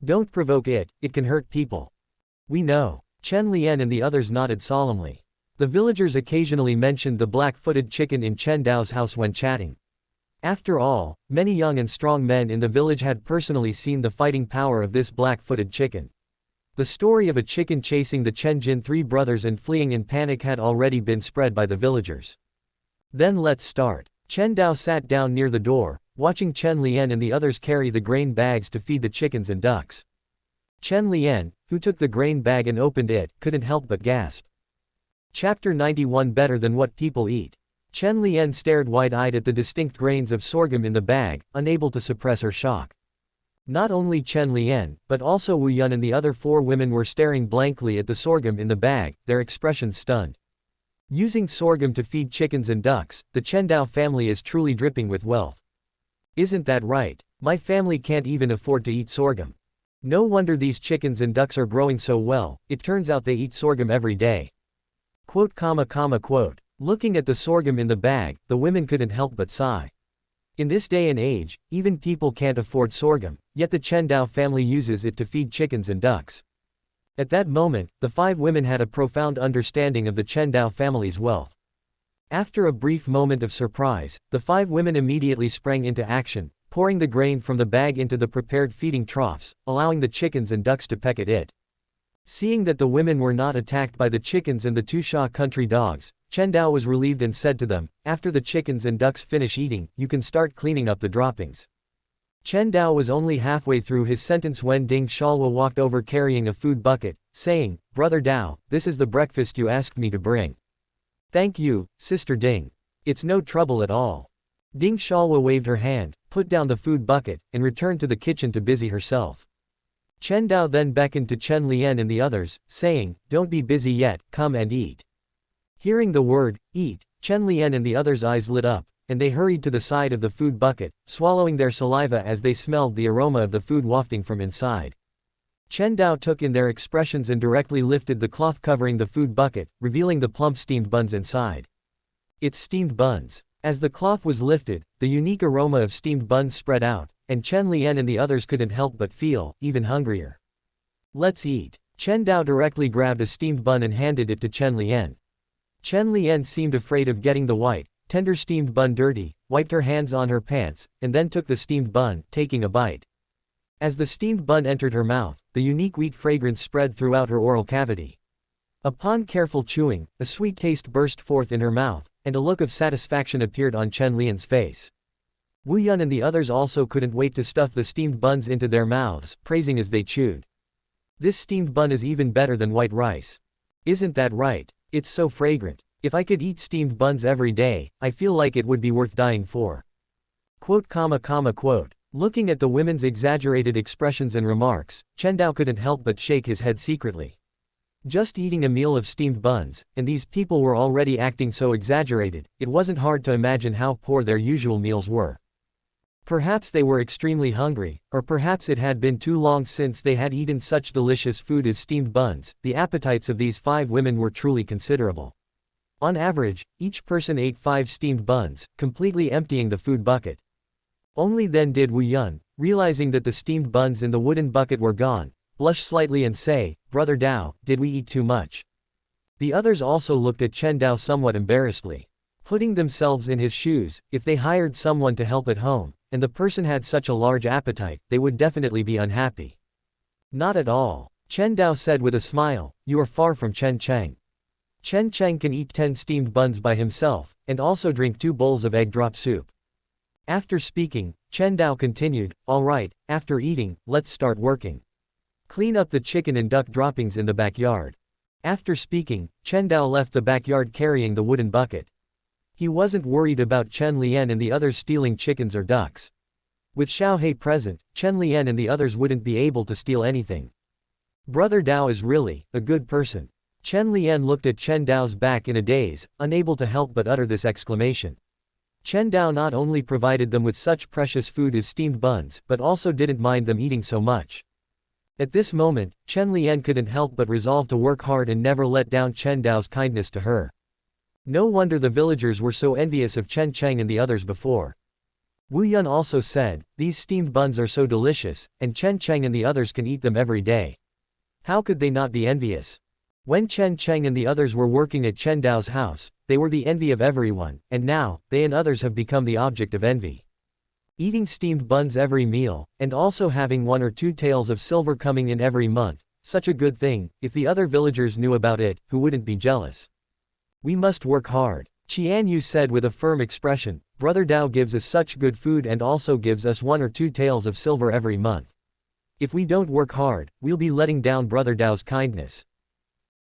Don't provoke it, it can hurt people. We know. Chen Lian and the others nodded solemnly. The villagers occasionally mentioned the black-footed chicken in Chen Dao's house when chatting. After all, many young and strong men in the village had personally seen the fighting power of this black-footed chicken. The story of a chicken chasing the Chen Jin three brothers and fleeing in panic had already been spread by the villagers. Then let's start. Chen Dao sat down near the door, watching Chen Lian and the others carry the grain bags to feed the chickens and ducks. Chen Lian, who took the grain bag and opened it, couldn't help but gasp. Chapter 91 Better than what people eat. Chen Lian stared wide-eyed at the distinct grains of sorghum in the bag, unable to suppress her shock. Not only Chen Lian, but also Wu Yun and the other four women were staring blankly at the sorghum in the bag, their expressions stunned. Using sorghum to feed chickens and ducks, the Chen Dao family is truly dripping with wealth. Isn't that right? My family can't even afford to eat sorghum. No wonder these chickens and ducks are growing so well, it turns out they eat sorghum every day. Quote. Looking at the sorghum in the bag, the women couldn't help but sigh. In this day and age, even people can't afford sorghum, yet the Chen Dao family uses it to feed chickens and ducks. At that moment, the five women had a profound understanding of the Chen Dao family's wealth. After a brief moment of surprise, the five women immediately sprang into action, pouring the grain from the bag into the prepared feeding troughs, allowing the chickens and ducks to peck at it. Seeing that the women were not attacked by the chickens and the two Sha country dogs, Chen Dao was relieved and said to them, after the chickens and ducks finish eating, you can start cleaning up the droppings. Chen Dao was only halfway through his sentence when Ding Shalwa walked over carrying a food bucket, saying, Brother Dao, this is the breakfast you asked me to bring. Thank you, Sister Ding. It's no trouble at all. Ding Shalwa waved her hand, put down the food bucket, and returned to the kitchen to busy herself. Chen Dao then beckoned to Chen Lian and the others, saying, don't be busy yet, come and eat. Hearing the word, eat, Chen Lian and the others' eyes lit up, and they hurried to the side of the food bucket, swallowing their saliva as they smelled the aroma of the food wafting from inside. Chen Dao took in their expressions and directly lifted the cloth covering the food bucket, revealing the plump steamed buns inside. It's steamed buns. As the cloth was lifted, the unique aroma of steamed buns spread out, and Chen Lian and the others couldn't help but feel even hungrier. Let's eat. Chen Dao directly grabbed a steamed bun and handed it to Chen Lian. Chen Lian seemed afraid of getting the white, tender steamed bun dirty, wiped her hands on her pants, and then took the steamed bun, taking a bite. As the steamed bun entered her mouth, the unique wheat fragrance spread throughout her oral cavity. Upon careful chewing, a sweet taste burst forth in her mouth, and a look of satisfaction appeared on Chen Lian's face. Wu Yun and the others also couldn't wait to stuff the steamed buns into their mouths, praising as they chewed. This steamed bun is even better than white rice. Isn't that right? It's so fragrant. If I could eat steamed buns every day, I feel like it would be worth dying for. Quote. Looking at the women's exaggerated expressions and remarks, Chen Dao couldn't help but shake his head secretly. Just eating a meal of steamed buns, and these people were already acting so exaggerated, it wasn't hard to imagine how poor their usual meals were. Perhaps they were extremely hungry, or perhaps it had been too long since they had eaten such delicious food as steamed buns. The appetites of these five women were truly considerable. On average, each person ate 5 steamed buns, completely emptying the food bucket. Only then did Wu Yun, realizing that the steamed buns in the wooden bucket were gone, blush slightly and say, Brother Dao, did we eat too much? The others also looked at Chen Dao somewhat embarrassedly. Putting themselves in his shoes, if they hired someone to help at home, and the person had such a large appetite, they would definitely be unhappy. Not at all. Chen Dao said with a smile, "You are far from Chen Cheng. Chen Cheng can eat 10 steamed buns by himself, and also drink 2 bowls of egg drop soup." After speaking, Chen Dao continued, "All right, after eating, let's start working. Clean up the chicken and duck droppings in the backyard." After speaking, Chen Dao left the backyard carrying the wooden bucket. He wasn't worried about Chen Lian and the others stealing chickens or ducks. With Xiao He present, Chen Lian and the others wouldn't be able to steal anything. Brother Dao is really a good person. Chen Lian looked at Chen Dao's back in a daze, unable to help but utter this exclamation. Chen Dao not only provided them with such precious food as steamed buns, but also didn't mind them eating so much. At this moment, Chen Lian couldn't help but resolve to work hard and never let down Chen Dao's kindness to her. No wonder the villagers were so envious of Chen Cheng and the others before. Wu Yun also said, "These steamed buns are so delicious, and Chen Cheng and the others can eat them every day. How could they not be envious?" When Chen Cheng and the others were working at Chen Dao's house, they were the envy of everyone, and now, they and others have become the object of envy. Eating steamed buns every meal, and also having 1 or 2 taels of silver coming in every month, such a good thing. If the other villagers knew about it, who wouldn't be jealous? "We must work hard," Qian Yu said with a firm expression. "Brother Dao gives us such good food and also gives us 1 or 2 taels of silver every month. If we don't work hard, we'll be letting down Brother Dao's kindness."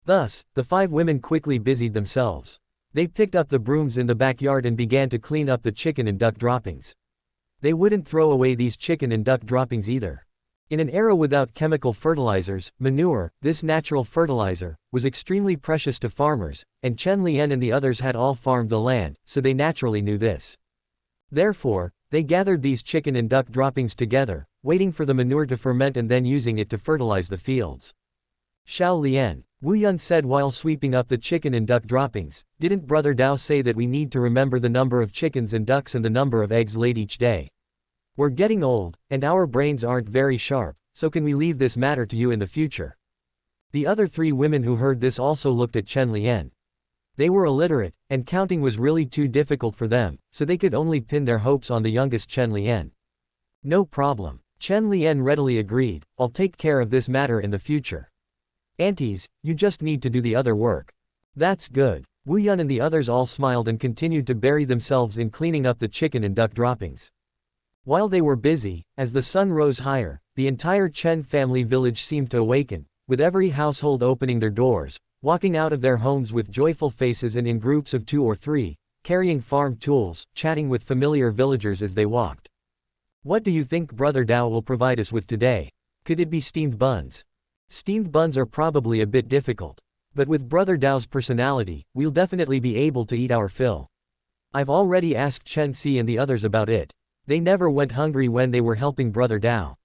Thus, the 5 women quickly busied themselves. They picked up the brooms in the backyard and began to clean up the chicken and duck droppings. They wouldn't throw away these chicken and duck droppings either. In an era without chemical fertilizers, manure, this natural fertilizer, was extremely precious to farmers, and Chen Lian and the others had all farmed the land, so they naturally knew this. Therefore, they gathered these chicken and duck droppings together, waiting for the manure to ferment and then using it to fertilize the fields. "Xiao Lian," Wu Yun said while sweeping up the chicken and duck droppings, "didn't Brother Dao say that we need to remember the number of chickens and ducks and the number of eggs laid each day? We're getting old, and our brains aren't very sharp, so can we leave this matter to you in the future?" The other 3 women who heard this also looked at Chen Lian. They were illiterate, and counting was really too difficult for them, so they could only pin their hopes on the youngest Chen Lian. "No problem," Chen Lian readily agreed, "I'll take care of this matter in the future. Aunties, you just need to do the other work." "That's good." Wu Yun and the others all smiled and continued to bury themselves in cleaning up the chicken and duck droppings. While they were busy, as the sun rose higher, the entire Chen family village seemed to awaken, with every household opening their doors, walking out of their homes with joyful faces and in groups of 2 or 3, carrying farm tools, chatting with familiar villagers as they walked. "What do you think Brother Dao will provide us with today? Could it be steamed buns?" "Steamed buns are probably a bit difficult. But with Brother Dao's personality, we'll definitely be able to eat our fill. I've already asked Chen Si and the others about it. They never went hungry when they were helping Brother Dao.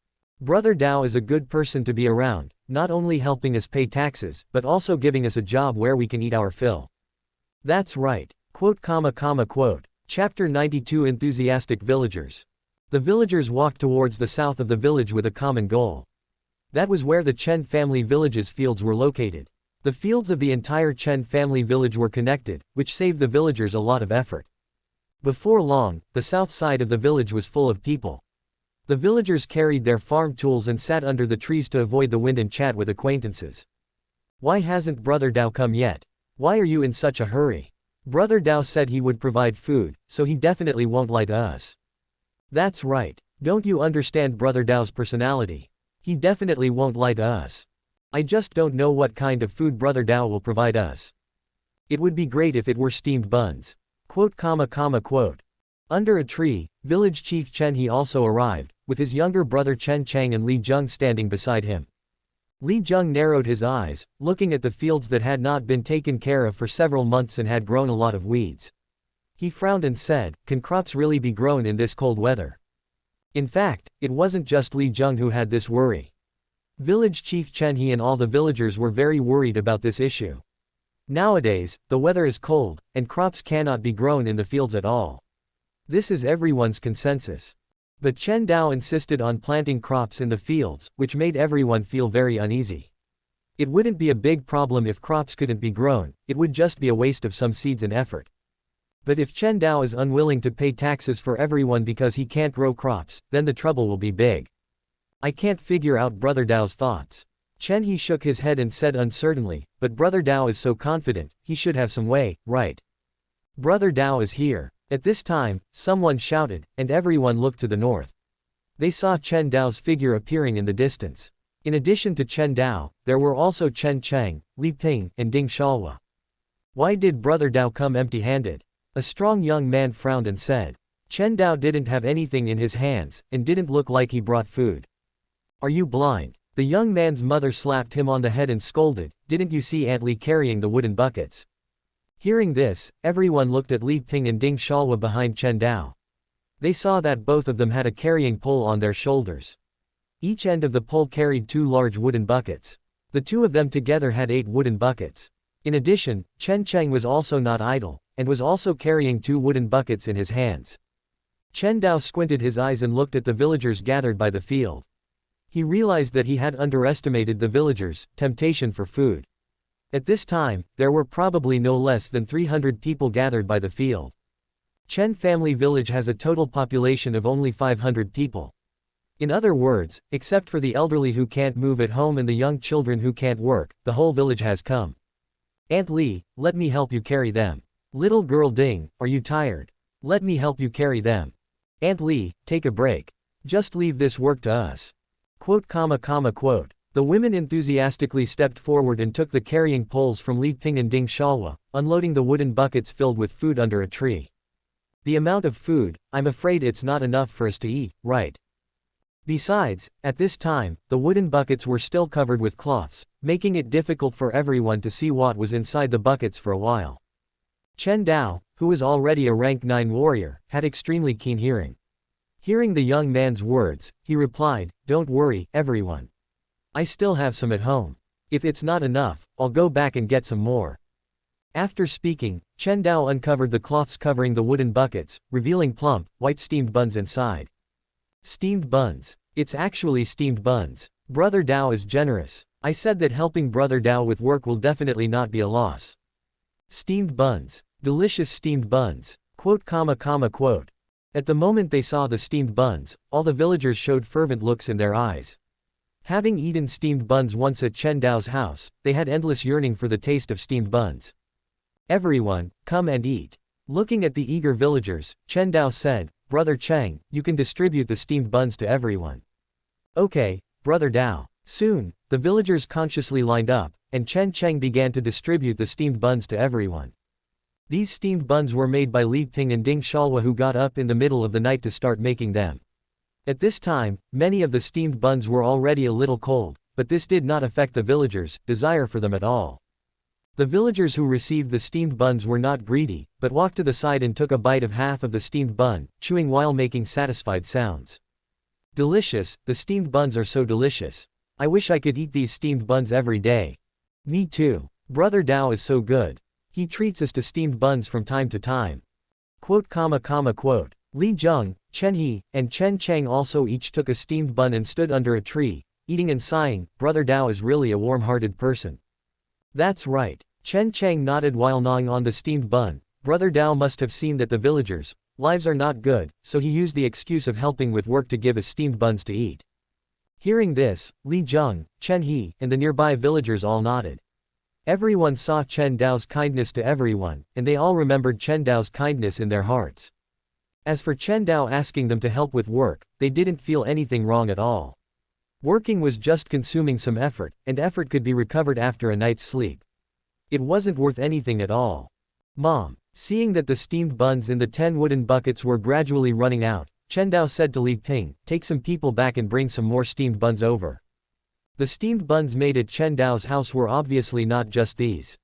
Brother Dao is a good person to be around, not only helping us pay taxes, but also giving us a job where we can eat our fill." "That's right." Quote. Chapter 92 Enthusiastic Villagers. The villagers walked towards the south of the village with a common goal. That was where the Chen family village's fields were located. The fields of the entire Chen family village were connected, which saved the villagers a lot of effort. Before long, the south side of the village was full of people. The villagers carried their farm tools and sat under the trees to avoid the wind and chat with acquaintances. "Why hasn't Brother Dao come yet? Why are you in such a hurry? Brother Dao said he would provide food, so he definitely won't lie to us." "That's right. Don't you understand Brother Dao's personality? He definitely won't lie to us. I just don't know what kind of food Brother Dao will provide us. It would be great if it were steamed buns." Under a tree, village chief Chen He also arrived, with his younger brother Chen Cheng and Li Zheng standing beside him. Li Zheng narrowed his eyes, looking at the fields that had not been taken care of for several months and had grown a lot of weeds. He frowned and said, "Can crops really be grown in this cold weather?" In fact, it wasn't just Li Zheng who had this worry. Village chief Chen He and all the villagers were very worried about this issue. Nowadays, the weather is cold, and crops cannot be grown in the fields at all. This is everyone's consensus. But Chen Dao insisted on planting crops in the fields, which made everyone feel very uneasy. It wouldn't be a big problem if crops couldn't be grown, it would just be a waste of some seeds and effort. But if Chen Dao is unwilling to pay taxes for everyone because he can't grow crops, then the trouble will be big. I can't figure out Brother Dao's thoughts. Chen He shook his head and said uncertainly, but Brother Dao is so confident, he should have some way, right? Brother Dao is here. At this time, someone shouted, and everyone looked to the north. They saw Chen Dao's figure appearing in the distance. In addition to Chen Dao, there were also Chen Cheng, Li Ping, and Ding Shalwa. Why did Brother Dao come empty-handed? A strong young man frowned and said. Chen Dao didn't have anything in his hands, and didn't look like he brought food. Are you blind? The young man's mother slapped him on the head and scolded, didn't you see Aunt Li carrying the wooden buckets? Hearing this, everyone looked at Li Ping and Ding Shalwa behind Chen Dao. They saw that both of them had a carrying pole on their shoulders. Each end of the pole carried 2 large wooden buckets. The 2 of them together had 8 wooden buckets. In addition, Chen Cheng was also not idle, and was also carrying 2 wooden buckets in his hands. Chen Dao squinted his eyes and looked at the villagers gathered by the field. He realized that he had underestimated the villagers' temptation for food. At this time, there were probably no less than 300 people gathered by the field. Chen family village has a total population of only 500 people. In other words, except for the elderly who can't move at home and the young children who can't work, the whole village has come. Aunt Li, let me help you carry them. Little girl Ding, are you tired? Let me help you carry them. Aunt Li, take a break. Just leave this work to us. Quote. The women enthusiastically stepped forward and took the carrying poles from Li Ping and Ding Shalwa, unloading the wooden buckets filled with food under a tree. The amount of food, I'm afraid it's not enough for us to eat, right? Besides, at this time, the wooden buckets were still covered with cloths, making it difficult for everyone to see what was inside the buckets for a while. Chen Dao, who was already a rank 9 warrior, had extremely keen hearing. Hearing the young man's words, he replied, don't worry, everyone. I still have some at home. If it's not enough, I'll go back and get some more. After speaking, Chen Dao uncovered the cloths covering the wooden buckets, revealing plump, white steamed buns inside. Steamed buns. It's actually steamed buns. Brother Dao is generous. I said that helping Brother Dao with work will definitely not be a loss. Steamed buns. Delicious steamed buns. Quote. At the moment they saw the steamed buns, all the villagers showed fervent looks in their eyes. Having eaten steamed buns once at Chen Dao's house, they had endless yearning for the taste of steamed buns. Everyone, come and eat. Looking at the eager villagers, Chen Dao said, Brother Cheng, you can distribute the steamed buns to everyone. Okay, Brother Dao. Soon, the villagers consciously lined up, and Chen Cheng began to distribute the steamed buns to everyone. These steamed buns were made by Li Ping and Ding Shalwa, who got up in the middle of the night to start making them. At this time, many of the steamed buns were already a little cold, but this did not affect the villagers' desire for them at all. The villagers who received the steamed buns were not greedy, but walked to the side and took a bite of half of the steamed bun, chewing while making satisfied sounds. Delicious, the steamed buns are so delicious. I wish I could eat these steamed buns every day. Me too. Brother Dao is so good. He treats us to steamed buns from time to time. Quote. Li Zheng, Chen He, and Chen Cheng also each took a steamed bun and stood under a tree, eating and sighing. Brother Dao is really a warm-hearted person. That's right. Chen Cheng nodded while gnawing on the steamed bun. Brother Dao must have seen that the villagers' lives are not good, so he used the excuse of helping with work to give us steamed buns to eat. Hearing this, Li Zheng, Chen He, and the nearby villagers all nodded. Everyone saw Chen Dao's kindness to everyone, and they all remembered Chen Dao's kindness in their hearts. As for Chen Dao asking them to help with work, they didn't feel anything wrong at all. Working was just consuming some effort, and effort could be recovered after a night's sleep. It wasn't worth anything at all. Mom. Seeing that the steamed buns in the 10 wooden buckets were gradually running out, Chen Dao said to Li Ping, take some people back and bring some more steamed buns over. The steamed buns made at Chen Dao's house were obviously not just these.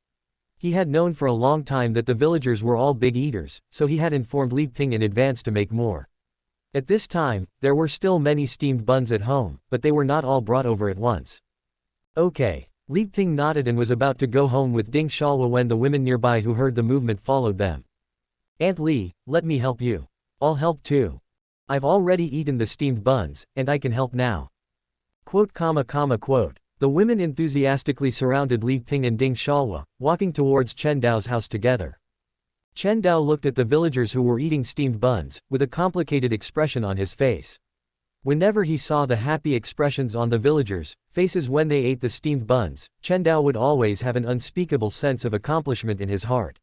He had known for a long time that the villagers were all big eaters, so he had informed Li Ping in advance to make more. At this time, there were still many steamed buns at home, but they were not all brought over at once. Okay. Li Ping nodded and was about to go home with Ding Shalwa when the women nearby who heard the movement followed them. Aunt Li, let me help you. I'll help too. I've already eaten the steamed buns, and I can help now. Quote. The women enthusiastically surrounded Li Ping and Ding Shalwa, walking towards Chen Dao's house together. Chen Dao looked at the villagers who were eating steamed buns, with a complicated expression on his face. Whenever he saw the happy expressions on the villagers' faces when they ate the steamed buns, Chen Dao would always have an unspeakable sense of accomplishment in his heart.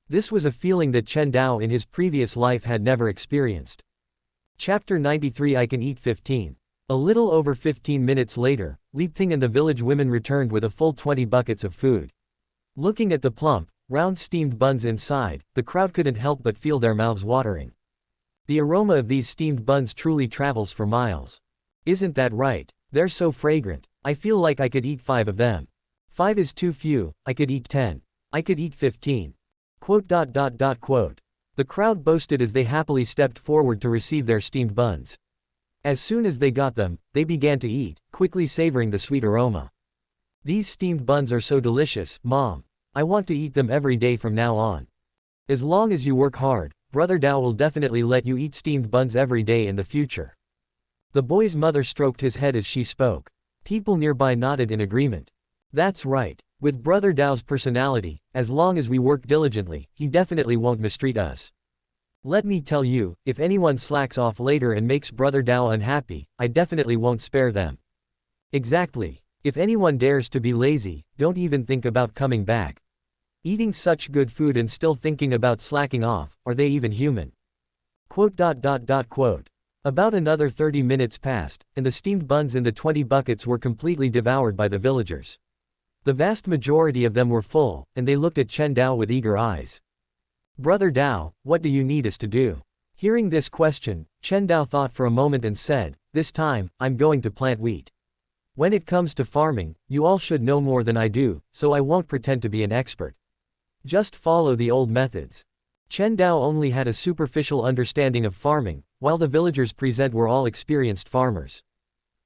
This was a feeling that Chen Dao in his previous life had never experienced. Chapter 93 I Can Eat 15. A little over 15 minutes later, Li Ping and the village women returned with a full 20 buckets of food. Looking at the plump, round steamed buns inside, the crowd couldn't help but feel their mouths watering. The aroma of these steamed buns truly travels for miles. Isn't that right? They're so fragrant. I feel like I could eat 5 of them. 5 is too few, I could eat 10. I could eat 15. Quote. The crowd boasted as they happily stepped forward to receive their steamed buns. As soon as they got them, they began to eat, quickly savoring the sweet aroma. These steamed buns are so delicious, Mom. I want to eat them every day from now on. As long as you work hard, Brother Dao will definitely let you eat steamed buns every day in the future. The boy's mother stroked his head as she spoke. People nearby nodded in agreement. That's right. With Brother Dao's personality, as long as we work diligently, he definitely won't mistreat us. Let me tell you, if anyone slacks off later and makes Brother Dao unhappy, I definitely won't spare them. Exactly. If anyone dares to be lazy, don't even think about coming back. Eating such good food and still thinking about slacking off, are they even human? Quote. About another 30 minutes passed, and the steamed buns in the 20 buckets were completely devoured by the villagers. The vast majority of them were full, and they looked at Chen Dao with eager eyes. Brother Dao, what do you need us to do? Hearing this question, Chen Dao thought for a moment and said, this time, I'm going to plant wheat. When it comes to farming, you all should know more than I do, so I won't pretend to be an expert. Just follow the old methods. Chen Dao only had a superficial understanding of farming, while the villagers present were all experienced farmers.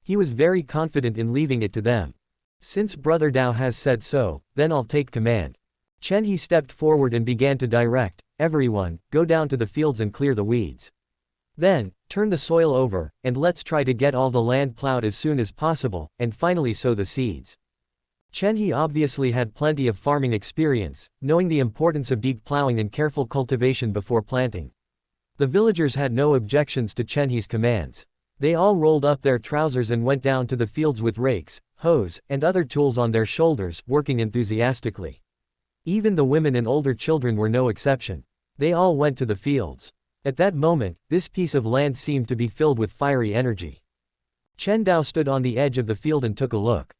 He was very confident in leaving it to them. Since Brother Dao has said so, then I'll take command. Chen He stepped forward and began to direct, everyone, go down to the fields and clear the weeds. Then, turn the soil over, and let's try to get all the land plowed as soon as possible, and finally sow the seeds. Chen He obviously had plenty of farming experience, knowing the importance of deep plowing and careful cultivation before planting. The villagers had no objections to Chen He's commands. They all rolled up their trousers and went down to the fields with rakes, hoes, and other tools on their shoulders, working enthusiastically. Even the women and older children were no exception. They all went to the fields. At that moment, this piece of land seemed to be filled with fiery energy. Chen Dao stood on the edge of the field and took a look.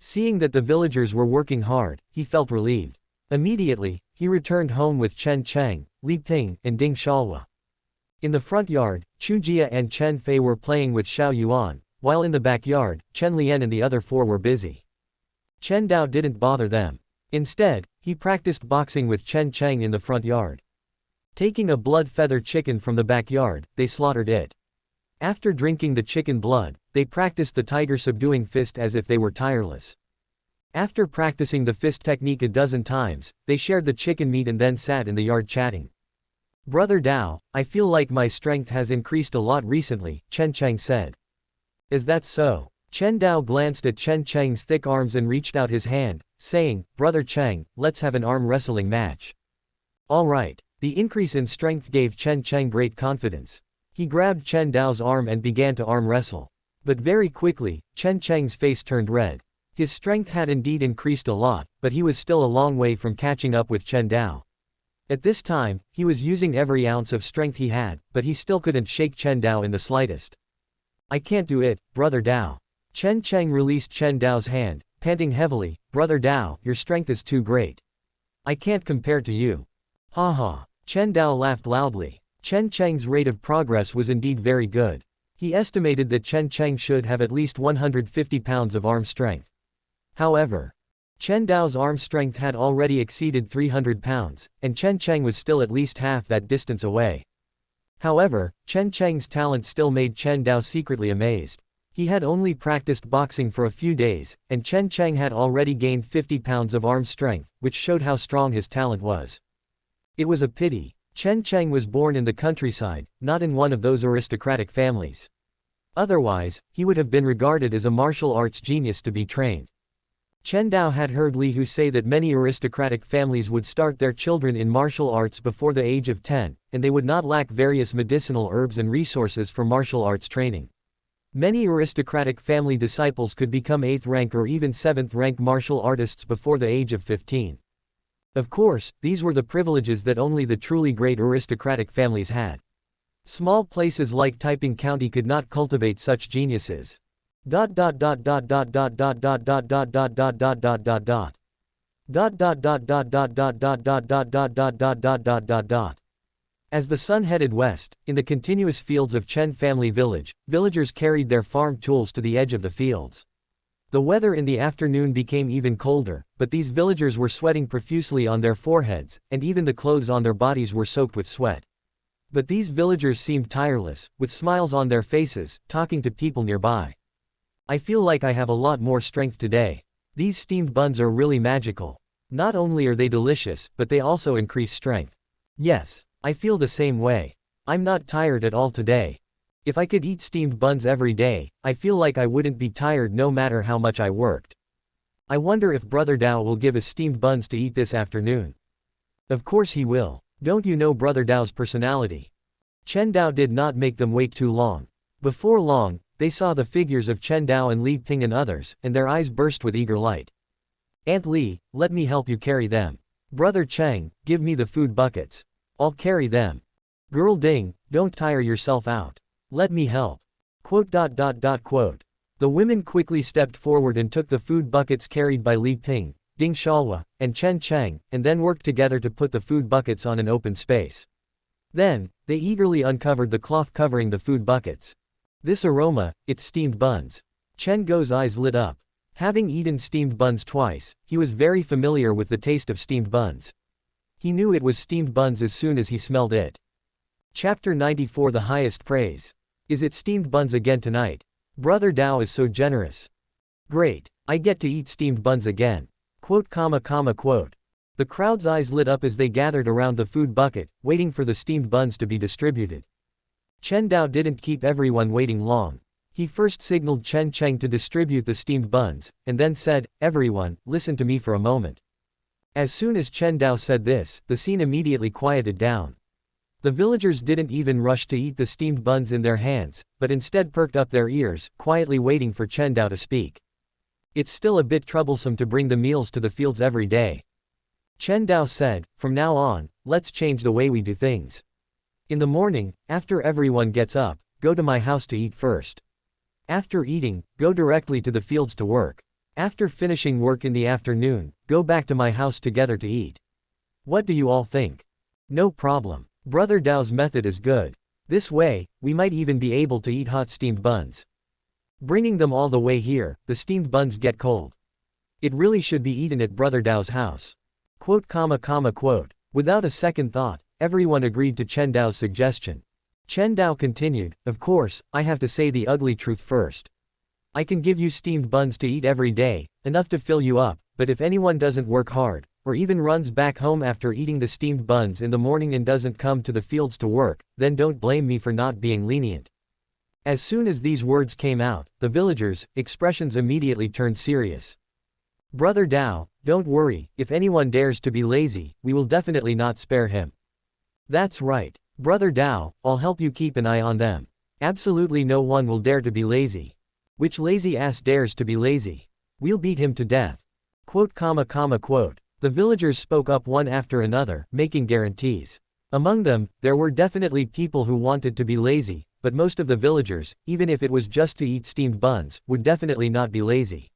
Seeing that the villagers were working hard, he felt relieved. Immediately, he returned home with Chen Cheng, Li Ping, and Ding Shalwa. In the front yard, Chu Jia and Chen Fei were playing with Xiao Yuan, while in the backyard, Chen Lian and the other 4 were busy. Chen Dao didn't bother them. Instead, he practiced boxing with Chen Cheng in the front yard. Taking a blood feather chicken from the backyard, they slaughtered it. After drinking the chicken blood, they practiced the tiger subduing fist as if they were tireless. After practicing the fist technique a dozen times, they shared the chicken meat and then sat in the yard chatting. Brother Dao, I feel like my strength has increased a lot recently, Chen Cheng said. Is that so? Chen Dao glanced at Chen Cheng's thick arms and reached out his hand, saying, Brother Cheng, let's have an arm wrestling match. All right. The increase in strength gave Chen Cheng great confidence. He grabbed Chen Dao's arm and began to arm wrestle. But very quickly, Chen Cheng's face turned red. His strength had indeed increased a lot, but he was still a long way from catching up with Chen Dao. At this time, he was using every ounce of strength he had, but he still couldn't shake Chen Dao in the slightest. I can't do it, Brother Dao. Chen Cheng released Chen Dao's hand, panting heavily, Brother Dao, your strength is too great. I can't compare to you. Ha ha. Chen Dao laughed loudly. Chen Cheng's rate of progress was indeed very good. He estimated that Chen Cheng should have at least 150 pounds of arm strength. However, Chen Dao's arm strength had already exceeded 300 pounds, and Chen Cheng was still at least half that distance away. However, Chen Cheng's talent still made Chen Dao secretly amazed. He had only practiced boxing for a few days, and Chen Cheng had already gained 50 pounds of arm strength, which showed how strong his talent was. It was a pity. Chen Cheng was born in the countryside, not in one of those aristocratic families. Otherwise, he would have been regarded as a martial arts genius to be trained. Chen Dao had heard Li Hu say that many aristocratic families would start their children in martial arts before the age of 10, and they would not lack various medicinal herbs and resources for martial arts training. Many aristocratic family disciples could become 8th rank or even 7th rank martial artists before the age of 15. Of course, these were the privileges that only the truly great aristocratic families had. Small places like Taiping County could not cultivate such geniuses. As the sun headed west, in the continuous fields of Chen family village, villagers carried their farm tools to the edge of the fields. The weather in the afternoon became even colder, but these villagers were sweating profusely on their foreheads, and even the clothes on their bodies were soaked with sweat. But these villagers seemed tireless, with smiles on their faces, talking to people nearby. I feel like I have a lot more strength today. These steamed buns are really magical. Not only are they delicious, but they also increase strength. Yes, I feel the same way. I'm not tired at all today. If I could eat steamed buns every day, I feel like I wouldn't be tired no matter how much I worked. I wonder if Brother Dao will give us steamed buns to eat this afternoon. Of course he will. Don't you know Brother Dao's personality? Chen Dao did not make them wait too long. Before long, they saw the figures of Chen Dao and Li Ping and others, and their eyes burst with eager light. Aunt Li, let me help you carry them. Brother Cheng, give me the food buckets. I'll carry them. Girl Ding, don't tire yourself out. Let me help. The women quickly stepped forward and took the food buckets carried by Li Ping, Ding Xiaohua, and Chen Cheng, and then worked together to put the food buckets on an open space. Then, they eagerly uncovered the cloth covering the food buckets. This aroma, it's steamed buns. Chen Go's eyes lit up. Having eaten steamed buns twice, he was very familiar with the taste of steamed buns. He knew it was steamed buns as soon as he smelled it. Chapter 94 The Highest Praise. Is it steamed buns again tonight? Brother Dao is so generous. Great, I get to eat steamed buns again. The crowd's eyes lit up as they gathered around the food bucket, waiting for the steamed buns to be distributed. Chen Dao didn't keep everyone waiting long. He first signaled Chen Cheng to distribute the steamed buns, and then said, "Everyone, listen to me for a moment." As soon as Chen Dao said this, the scene immediately quieted down. The villagers didn't even rush to eat the steamed buns in their hands, but instead perked up their ears, quietly waiting for Chen Dao to speak. It's still a bit troublesome to bring the meals to the fields every day. Chen Dao said, "From now on, let's change the way we do things. In the morning, after everyone gets up, go to my house to eat first. After eating, go directly to the fields to work. After finishing work in the afternoon, go back to my house together to eat. What do you all think?" No problem. Brother Dao's method is good. This way, we might even be able to eat hot steamed buns. Bringing them all the way here, the steamed buns get cold. It really should be eaten at Brother Dao's house. Without a second thought, everyone agreed to Chen Dao's suggestion. Chen Dao continued, "Of course, I have to say the ugly truth first. I can give you steamed buns to eat every day, enough to fill you up, but if anyone doesn't work hard, or even runs back home after eating the steamed buns in the morning and doesn't come to the fields to work, then don't blame me for not being lenient." As soon as these words came out, the villagers' expressions immediately turned serious. "Brother Dao, don't worry, if anyone dares to be lazy, we will definitely not spare him." "That's right. Brother Dao, I'll help you keep an eye on them. Absolutely no one will dare to be lazy. Which lazy ass dares to be lazy? We'll beat him to death." The villagers spoke up one after another, making guarantees. Among them, there were definitely people who wanted to be lazy, but most of the villagers, even if it was just to eat steamed buns, would definitely not be lazy.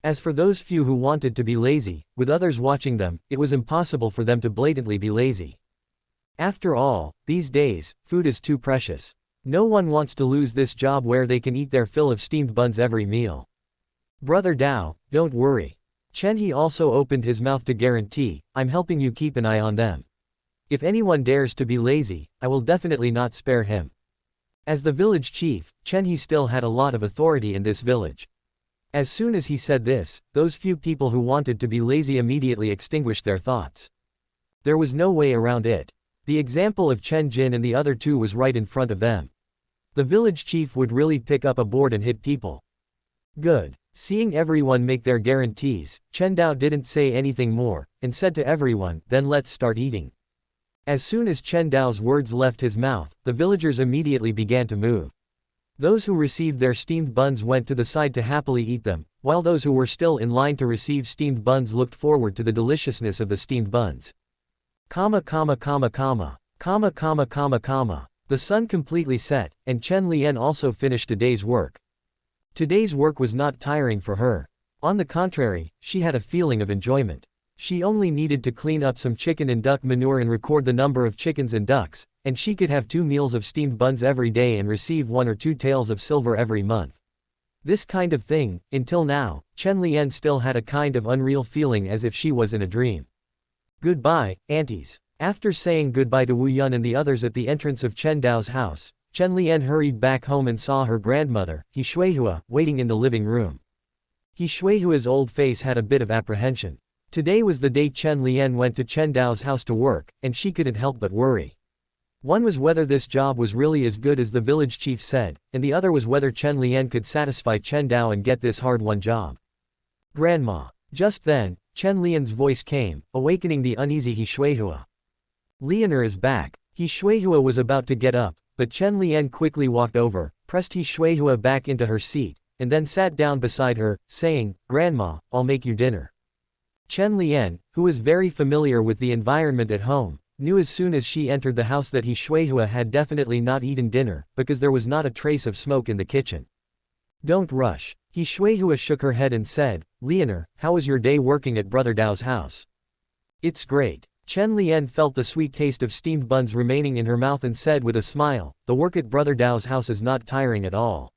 As for those few who wanted to be lazy, with others watching them, it was impossible for them to blatantly be lazy. After all, these days, food is too precious. No one wants to lose this job where they can eat their fill of steamed buns every meal. "Brother Dao, don't worry." Chen He also opened his mouth to guarantee, "I'm helping you keep an eye on them. If anyone dares to be lazy, I will definitely not spare him." As the village chief, Chen He still had a lot of authority in this village. As soon as he said this, those few people who wanted to be lazy immediately extinguished their thoughts. There was no way around it. The example of Chen Jin and the other two was right in front of them. The village chief would really pick up a board and hit people. Good. Seeing everyone make their guarantees, Chen Dao didn't say anything more, and said to everyone, "Then let's start eating." As soon as Chen Dao's words left his mouth, the villagers immediately began to move. Those who received their steamed buns went to the side to happily eat them, while those who were still in line to receive steamed buns looked forward to the deliciousness of the steamed buns. Comma comma comma comma. Comma comma comma comma. The sun completely set, and Chen Lian also finished a day's work. Today's work was not tiring for her. On the contrary, she had a feeling of enjoyment. She only needed to clean up some chicken and duck manure and record the number of chickens and ducks, and she could have 2 meals of steamed buns every day and receive 1 or 2 taels of silver every month. This kind of thing, until now, Chen Lian still had a kind of unreal feeling as if she was in a dream. Goodbye, aunties. After saying goodbye to Wu Yun and the others at the entrance of Chen Dao's house, Chen Lian hurried back home and saw her grandmother, He Shuihua, waiting in the living room. He Shuihua's old face had a bit of apprehension. Today was the day Chen Lian went to Chen Dao's house to work, and she couldn't help but worry. One was whether this job was really as good as the village chief said, and the other was whether Chen Lian could satisfy Chen Dao and get this hard-won job. Grandma. Just then, Chen Lian's voice came, awakening the uneasy He Shuihua. Lianer is back. He Shuihua was about to get up, but Chen Lian quickly walked over, pressed He Shuihua back into her seat, and then sat down beside her, saying, "Grandma, I'll make you dinner." Chen Lian, who was very familiar with the environment at home, knew as soon as she entered the house that He Shuihua had definitely not eaten dinner, because there was not a trace of smoke in the kitchen. "Don't rush." He Shuihua shook her head and said, "Lianer, how was your day working at Brother Dao's house?" "It's great." Chen Lian felt the sweet taste of steamed buns remaining in her mouth and said with a smile, "The work at Brother Dao's house is not tiring at all.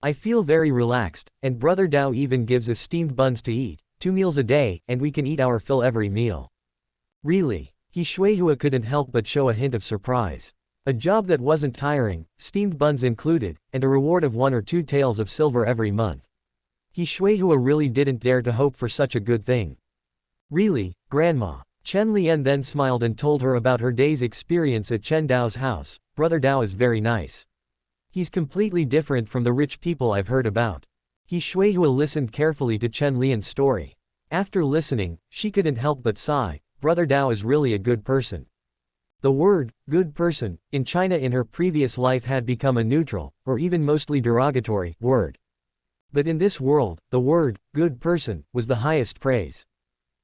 I feel very relaxed, and Brother Dao even gives us steamed buns to eat, 2 meals a day, and we can eat our fill every meal." "Really?" He Shuihua couldn't help but show a hint of surprise. A job that wasn't tiring, steamed buns included, and a reward of 1 or 2 taels of silver every month. He Shuihua really didn't dare to hope for such a good thing. "Really, Grandma?" Chen Lian then smiled and told her about her day's experience at Chen Dao's house. "Brother Dao is very nice. He's completely different from the rich people I've heard about." He Shuihua listened carefully to Chen Lian's story. After listening, she couldn't help but sigh. Brother Dao is really a good person. The word, good person, in China in her previous life had become a neutral, or even mostly derogatory, word. But in this world, the word, good person, was the highest praise.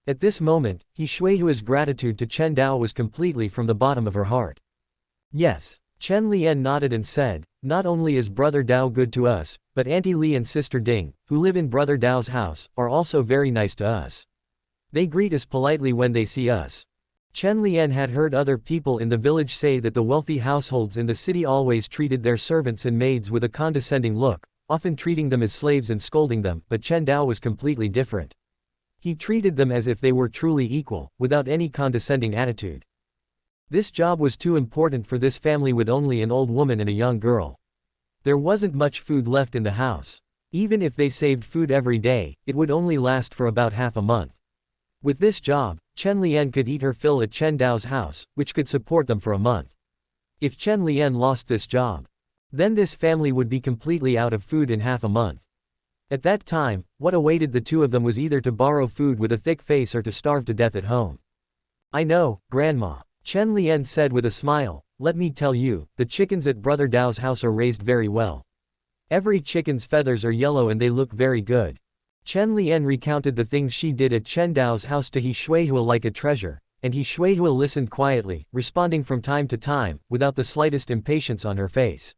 At this moment, He Shuihua's gratitude to Chen Dao was completely from the bottom of her heart. "Yes." Chen Lian nodded and said, "Not only is Brother Dao good to us, but Auntie Li and Sister Ding, who live in Brother Dao's house, are also very nice to us. They greet us politely when they see us." Chen Lian had heard other people in the village say that the wealthy households in the city always treated their servants and maids with a condescending look, often treating them as slaves and scolding them, but Chen Dao was completely different. He treated them as if they were truly equal, without any condescending attitude. This job was too important for this family with only an old woman and a young girl. There wasn't much food left in the house. Even if they saved food every day, it would only last for about half a month. With this job, Chen Lian could eat her fill at Chen Dao's house, which could support them for a month. If Chen Lian lost this job, then this family would be completely out of food in half a month. At that time, what awaited the two of them was either to borrow food with a thick face or to starve to death at home. "I know, Grandma," Chen Lian said with a smile. "Let me tell you, the chickens at Brother Dao's house are raised very well. Every chicken's feathers are yellow and they look very good." Chen Lian recounted the things she did at Chen Dao's house to He Shuihua like a treasure, and He Shuihua listened quietly, responding from time to time, without the slightest impatience on her face.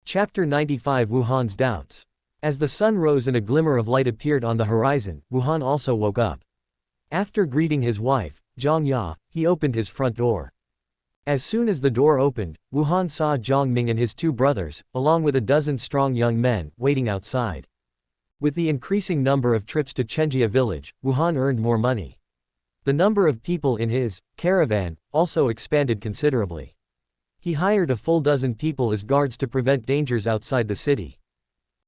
Chapter 95 Wuhan's Doubts. As the sun rose and a glimmer of light appeared on the horizon, Wuhan also woke up. After greeting his wife, Zhang Ya, he opened his front door. As soon as the door opened, Wuhan saw Zhang Ming and his 2 brothers, along with a dozen strong young men, waiting outside. With the increasing number of trips to Chenjia village, Wuhan earned more money. The number of people in his caravan also expanded considerably. He hired a full dozen people as guards to prevent dangers outside the city.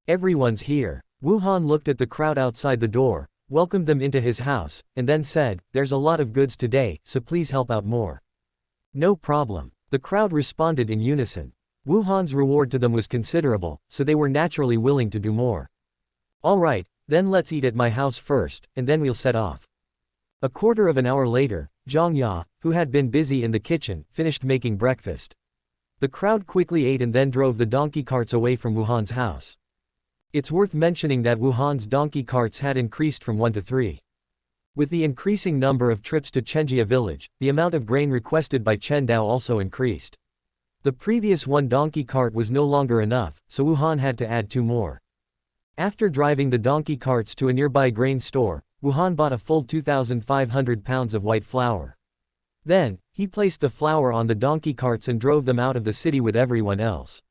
"Everyone's here." Wuhan looked at the crowd outside the door, welcomed them into his house, and then said, "There's a lot of goods today, so please help out more." "No problem." The crowd responded in unison. Wuhan's reward to them was considerable, so they were naturally willing to do more. "All right, then let's eat at my house first, and then we'll set off." A quarter of an hour later, Zhang Ya, who had been busy in the kitchen, finished making breakfast. The crowd quickly ate and then drove the donkey carts away from Wuhan's house. It's worth mentioning that Wuhan's donkey carts had increased from 1 to 3. With the increasing number of trips to Chenjia village, the amount of grain requested by Chen Dao also increased. The previous 1 donkey cart was no longer enough, so Wuhan had to add 2 more. After driving the donkey carts to a nearby grain store, Wuhan bought a full 2,500 pounds of white flour. Then, he placed the flour on the donkey carts and drove them out of the city with everyone else.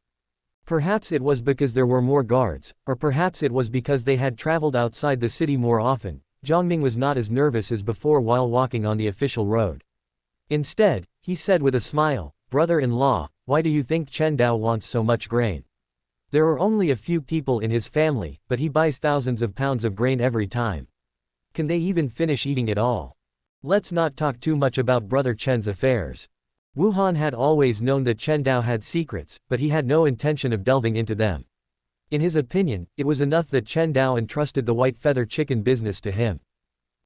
Perhaps it was because there were more guards, or perhaps it was because they had traveled outside the city more often. Zhongming was not as nervous as before while walking on the official road. Instead, he said with a smile, "Brother-in-law, why do you think Chen Dao wants so much grain? There are only a few people in his family, but he buys thousands of pounds of grain every time. Can they even finish eating it all? Let's not talk too much about Brother Chen's affairs." Wuhan had always known that Chen Dao had secrets, but he had no intention of delving into them. In his opinion, it was enough that Chen Dao entrusted the white feather chicken business to him.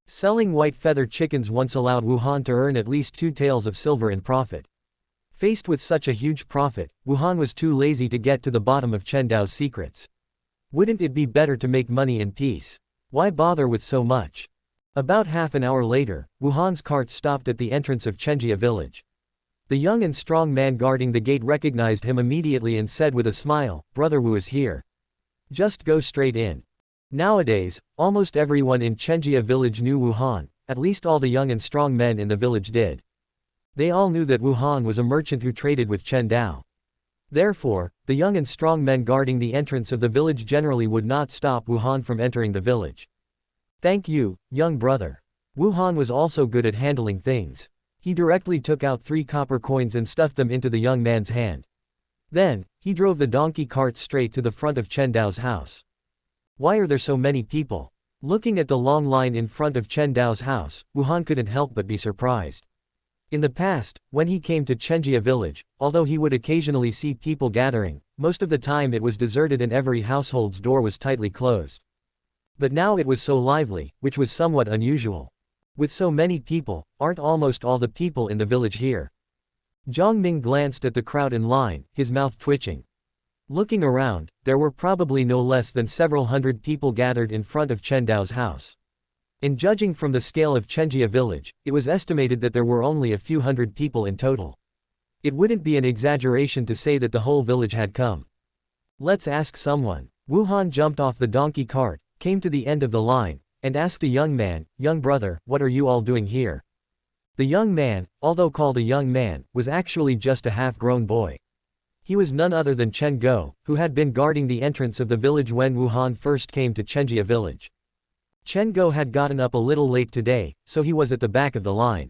Selling white feather chickens once allowed Wuhan to earn at least 2 taels of silver in profit. Faced with such a huge profit, Wuhan was too lazy to get to the bottom of Chen Dao's secrets. Wouldn't it be better to make money in peace? Why bother with so much? About half an hour later, Wuhan's cart stopped at the entrance of Chenjia village. The young and strong man guarding the gate recognized him immediately and said with a smile, "Brother Wu is here. Just go straight in." Nowadays, almost everyone in Chenjia village knew Wuhan, at least all the young and strong men in the village did. They all knew that Wuhan was a merchant who traded with Chen Dao. Therefore, the young and strong men guarding the entrance of the village generally would not stop Wuhan from entering the village. "Thank you, young brother." Wuhan was also good at handling things. He directly took out 3 copper coins and stuffed them into the young man's hand. Then, he drove the donkey cart straight to the front of Chen Dao's house. Why are there so many people? Looking at the long line in front of Chen Dao's house, Wuhan couldn't help but be surprised. In the past, when he came to Chenjia village, although he would occasionally see people gathering, most of the time it was deserted and every household's door was tightly closed. But now it was so lively, which was somewhat unusual. With so many people, aren't almost all the people in the village here? Zhang Ming glanced at the crowd in line, his mouth twitching. Looking around, there were probably no less than several hundred people gathered in front of Chen Dao's house. In judging from the scale of Chenjia village, it was estimated that there were only a few hundred people in total. It wouldn't be an exaggeration to say that the whole village had come. Let's ask someone. Wuhan jumped off the donkey cart, came to the end of the line, and asked a young man, "Young brother, what are you all doing here?" The young man, although called a young man, was actually just a half-grown boy. He was none other than Chen Go, who had been guarding the entrance of the village when Wuhan first came to Chenjia village. Chen Go had gotten up a little late today, so he was at the back of the line.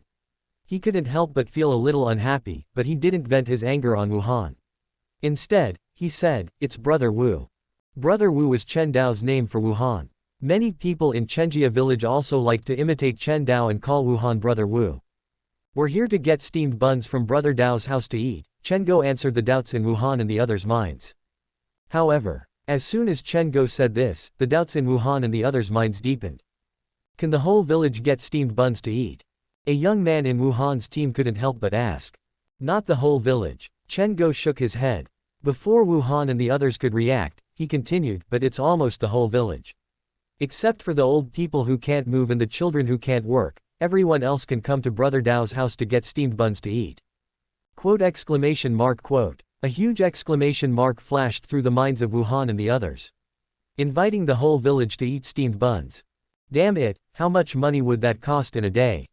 He couldn't help but feel a little unhappy, but he didn't vent his anger on Wuhan. Instead, he said, "It's Brother Wu." Brother Wu was Chen Dao's name for Wuhan. Many people in Chenjia village also liked to imitate Chen Dao and call Wuhan Brother Wu. "We're here to get steamed buns from Brother Dao's house to eat," Chen Go answered the doubts in Wuhan and the others' minds. However, as soon as Chen Go said this, the doubts in Wuhan and the others' minds deepened. Can the whole village get steamed buns to eat? A young man in Wuhan's team couldn't help but ask. Not the whole village. Chen Go shook his head. Before Wuhan and the others could react, he continued, "But it's almost the whole village. Except for the old people who can't move and the children who can't work, everyone else can come to Brother Dao's house to get steamed buns to eat." Quote exclamation mark quote. A huge exclamation mark flashed through the minds of Wuhan and the others. Inviting the whole village to eat steamed buns. Damn it, how much money would that cost in a day?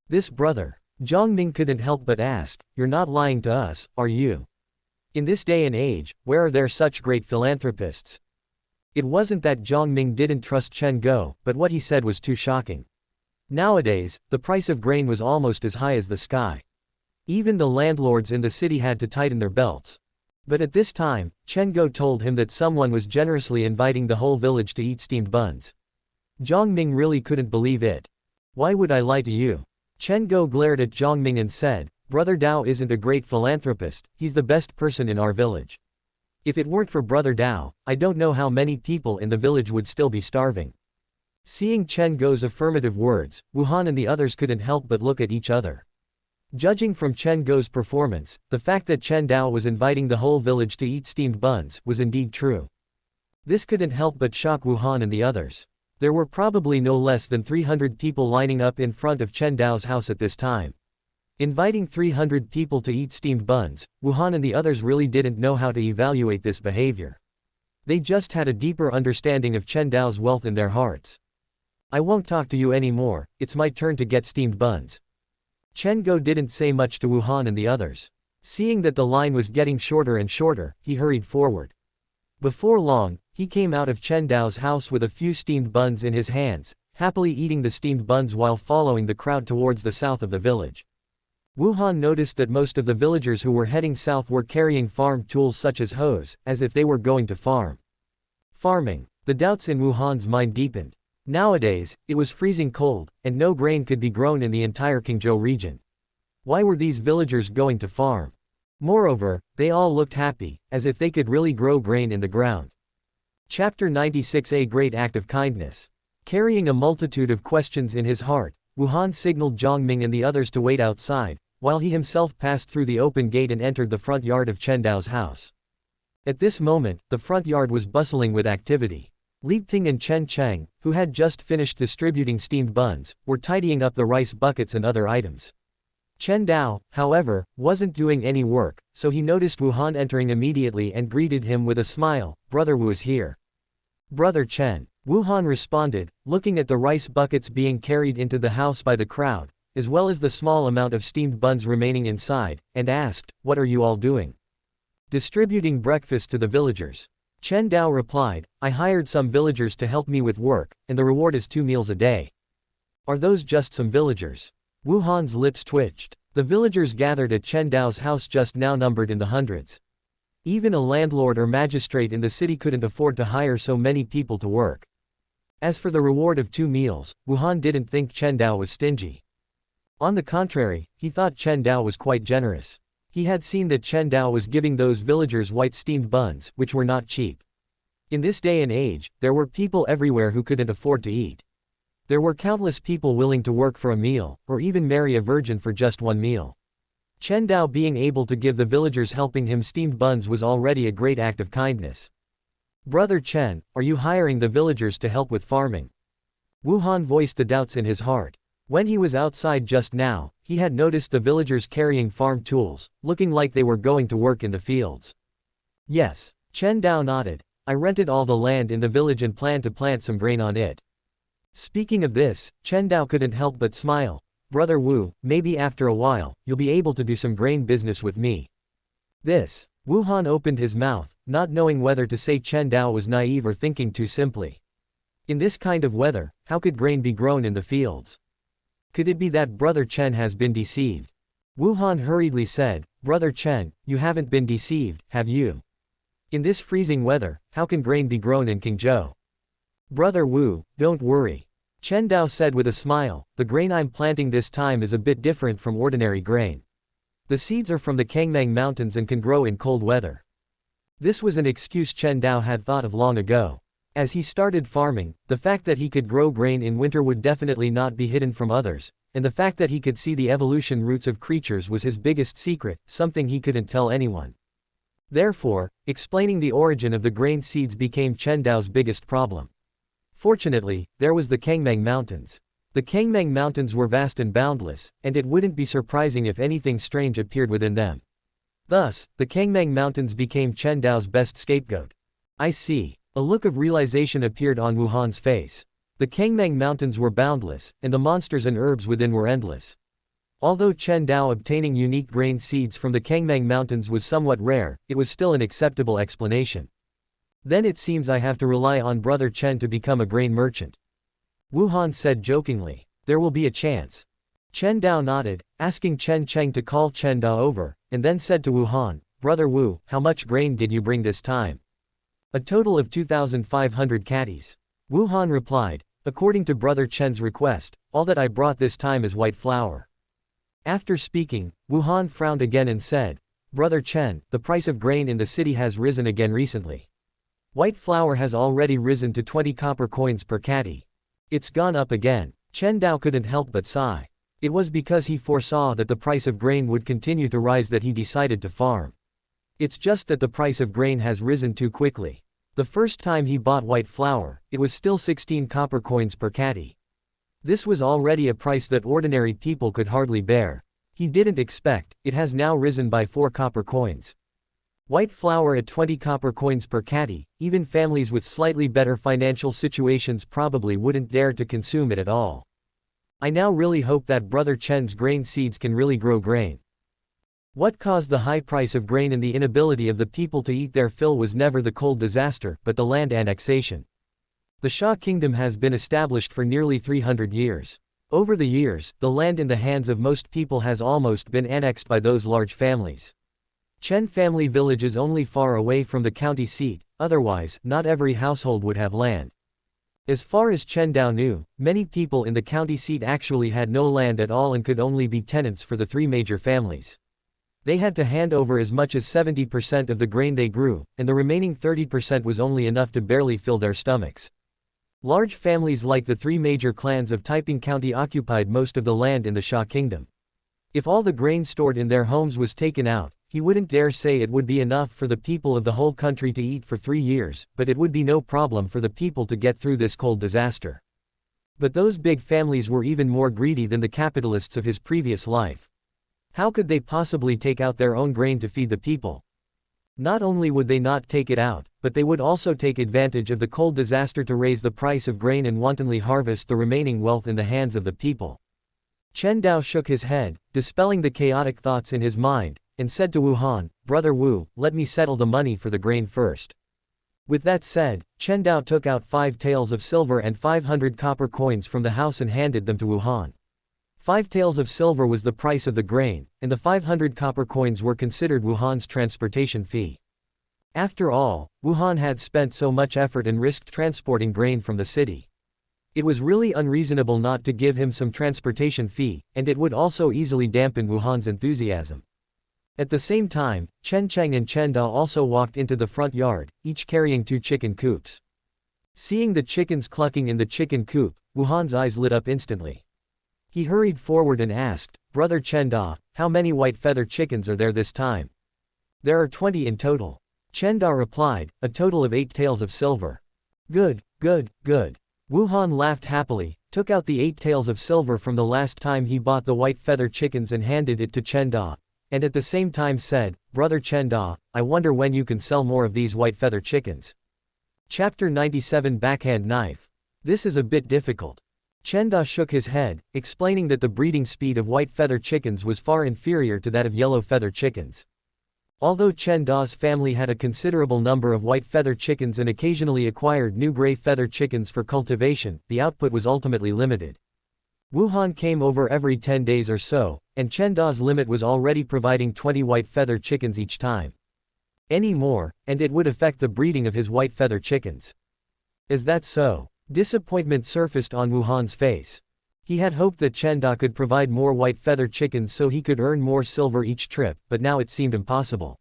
This brother. Zhang Ming couldn't help but ask, "You're not lying to us, are you? In this day and age, where are there such great philanthropists?" It wasn't that Zhang Ming didn't trust Chen Go, but what he said was too shocking. Nowadays, the price of grain was almost as high as the sky. Even the landlords in the city had to tighten their belts. But at this time, Chen Go told him that someone was generously inviting the whole village to eat steamed buns. Zhang Ming really couldn't believe it. "Why would I lie to you?" Chen Go glared at Zhang Ming and said, "Brother Dao isn't a great philanthropist, he's the best person in our village. If it weren't for Brother Dao, I don't know how many people in the village would still be starving." Seeing Chen Go's affirmative words, Wuhan and the others couldn't help but look at each other. Judging from Chen Go's performance, the fact that Chen Dao was inviting the whole village to eat steamed buns was indeed true. This couldn't help but shock Wu Han and the others. There were probably no less than 300 people lining up in front of Chen Dao's house at this time. Inviting 300 people to eat steamed buns, Wu Han and the others really didn't know how to evaluate this behavior. They just had a deeper understanding of Chen Dao's wealth in their hearts. I won't talk to you anymore, it's my turn to get steamed buns. Chen Go didn't say much to Wu Han and the others. Seeing that the line was getting shorter and shorter, he hurried forward. Before long, he came out of Chen Dao's house with a few steamed buns in his hands, happily eating the steamed buns while following the crowd towards the south of the village. Wu Han noticed that most of the villagers who were heading south were carrying farm tools such as hoes, as if they were going to farm. Farming. The doubts in Wu Han's mind deepened. Nowadays, it was freezing cold, and no grain could be grown in the entire Qingzhou region. Why were these villagers going to farm? Moreover, they all looked happy, as if they could really grow grain in the ground. Chapter 96. A Great Act of Kindness. Carrying a multitude of questions in his heart, Wu Han signaled Zhang Ming and the others to wait outside, while he himself passed through the open gate and entered the front yard of Chen Dao's house. At this moment, the front yard was bustling with activity. Li Ping and Chen Cheng, who had just finished distributing steamed buns, were tidying up the rice buckets and other items. Chen Dao, however, wasn't doing any work, so he noticed Wu Han entering immediately and greeted him with a smile. "Brother Wu is here." "Brother Chen," Wu Han responded, looking at the rice buckets being carried into the house by the crowd, as well as the small amount of steamed buns remaining inside, and asked, "What are you all doing?" "Distributing breakfast to the villagers." Chen Dao replied, "I hired some villagers to help me with work, and the reward is 2 meals a day." "Are those just some villagers?" Wu Han's lips twitched. The villagers gathered at Chen Dao's house just now numbered in the hundreds. Even a landlord or magistrate in the city couldn't afford to hire so many people to work. As for the reward of 2 meals, Wu Han didn't think Chen Dao was stingy. On the contrary, he thought Chen Dao was quite generous. He had seen that Chen Dao was giving those villagers white steamed buns, which were not cheap. In this day and age, there were people everywhere who couldn't afford to eat. There were countless people willing to work for a meal, or even marry a virgin for just 1 meal. Chen Dao being able to give the villagers helping him steamed buns was already a great act of kindness. "Brother Chen, are you hiring the villagers to help with farming?" Wu Han voiced the doubts in his heart. When he was outside just now, he had noticed the villagers carrying farm tools, looking like they were going to work in the fields. "Yes." Chen Dao nodded. "I rented all the land in the village and plan to plant some grain on it." Speaking of this, Chen Dao couldn't help but smile. "Brother Wu, maybe after a while, you'll be able to do some grain business with me." This. Wu Han opened his mouth, not knowing whether to say Chen Dao was naive or thinking too simply. In this kind of weather, how could grain be grown in the fields? Could it be that Brother Chen has been deceived? Wu Han hurriedly said, "Brother Chen, you haven't been deceived, have you? In this freezing weather, how can grain be grown in Qingzhou?" "Brother Wu, don't worry." Chen Dao said with a smile, "The grain I'm planting this time is a bit different from ordinary grain. The seeds are from the Kangmang Mountains and can grow in cold weather." This was an excuse Chen Dao had thought of long ago. As he started farming, the fact that he could grow grain in winter would definitely not be hidden from others, and the fact that he could see the evolution roots of creatures was his biggest secret, something he couldn't tell anyone. Therefore, explaining the origin of the grain seeds became Chen Dao's biggest problem. Fortunately, there was the Kangmang Mountains. The Kangmang Mountains were vast and boundless, and it wouldn't be surprising if anything strange appeared within them. Thus, the Kangmang Mountains became Chen Dao's best scapegoat. "I see." A look of realization appeared on Wu Han's face. The Kangmang Mountains were boundless, and the monsters and herbs within were endless. Although Chen Dao obtaining unique grain seeds from the Kangmang Mountains was somewhat rare, it was still an acceptable explanation. "Then it seems I have to rely on Brother Chen to become a grain merchant," Wu Han said jokingly. "There will be a chance." Chen Dao nodded, asking Chen Cheng to call Chen Dao over, and then said to Wu Han, "Brother Wu, how much grain did you bring this time?" "A total of 2,500 catties." Wu Han replied, "According to Brother Chen's request, all that I brought this time is white flour." After speaking, Wu Han frowned again and said, "Brother Chen, the price of grain in the city has risen again recently. White flour has already risen to 20 copper coins per catty. It's gone up again." Chen Dao couldn't help but sigh. It was because he foresaw that the price of grain would continue to rise that he decided to farm. It's just that the price of grain has risen too quickly. The first time he bought white flour, it was still 16 copper coins per catty. This was already a price that ordinary people could hardly bear. He didn't expect, it has now risen by 4 copper coins. White flour at 20 copper coins per catty, even families with slightly better financial situations probably wouldn't dare to consume it at all. I now really hope that Brother Chen's grain seeds can really grow grain. What caused the high price of grain and the inability of the people to eat their fill was never the cold disaster, but the land annexation. The Xia kingdom has been established for nearly 300 years. Over the years, the land in the hands of most people has almost been annexed by those large families. Chen family village is only far away from the county seat, otherwise, not every household would have land. As far as Chen Dao knew, many people in the county seat actually had no land at all and could only be tenants for the 3 major families. They had to hand over as much as 70% of the grain they grew, and the remaining 30% was only enough to barely fill their stomachs. Large families like the 3 major clans of Taiping County occupied most of the land in the Xia kingdom. If all the grain stored in their homes was taken out, he wouldn't dare say it would be enough for the people of the whole country to eat for 3 years, but it would be no problem for the people to get through this cold disaster. But those big families were even more greedy than the capitalists of his previous life. How could they possibly take out their own grain to feed the people? Not only would they not take it out, but they would also take advantage of the cold disaster to raise the price of grain and wantonly harvest the remaining wealth in the hands of the people. Chen Dao shook his head, dispelling the chaotic thoughts in his mind, and said to Wu Han, "Brother Wu, let me settle the money for the grain first." With that said, Chen Dao took out 5 taels of silver and 500 copper coins from the house and handed them to Wu Han. 5 taels of silver was the price of the grain, and the 500 copper coins were considered Wu Han's transportation fee. After all, Wu Han had spent so much effort and risked transporting grain from the city. It was really unreasonable not to give him some transportation fee, and it would also easily dampen Wu Han's enthusiasm. At the same time, Chen Cheng and Chen Dao also walked into the front yard, each carrying 2 chicken coops. Seeing the chickens clucking in the chicken coop, Wu Han's eyes lit up instantly. He hurried forward and asked, "Brother Chen Dao, how many white feather chickens are there this time?" "There are 20 in total." Chen Dao replied, "A total of 8 taels of silver." "Good, good, good." Wu Han laughed happily, took out the 8 taels of silver from the last time he bought the white feather chickens and handed it to Chen Dao, and at the same time said, "Brother Chen Dao, I wonder when you can sell more of these white feather chickens." Chapter 97 Backhand Knife. This is a bit difficult. Chen Dao shook his head, explaining that the breeding speed of white feather chickens was far inferior to that of yellow feather chickens. Although Chen Dao's family had a considerable number of white feather chickens and occasionally acquired new gray feather chickens for cultivation, the output was ultimately limited. Wu Han came over every 10 days or so, and Chen Dao's limit was already providing 20 white feather chickens each time. Any more, and it would affect the breeding of his white feather chickens. Is that so? Disappointment surfaced on Wu Han's face. He had hoped that Chen Dao could provide more white feather chickens so he could earn more silver each trip, but now it seemed impossible.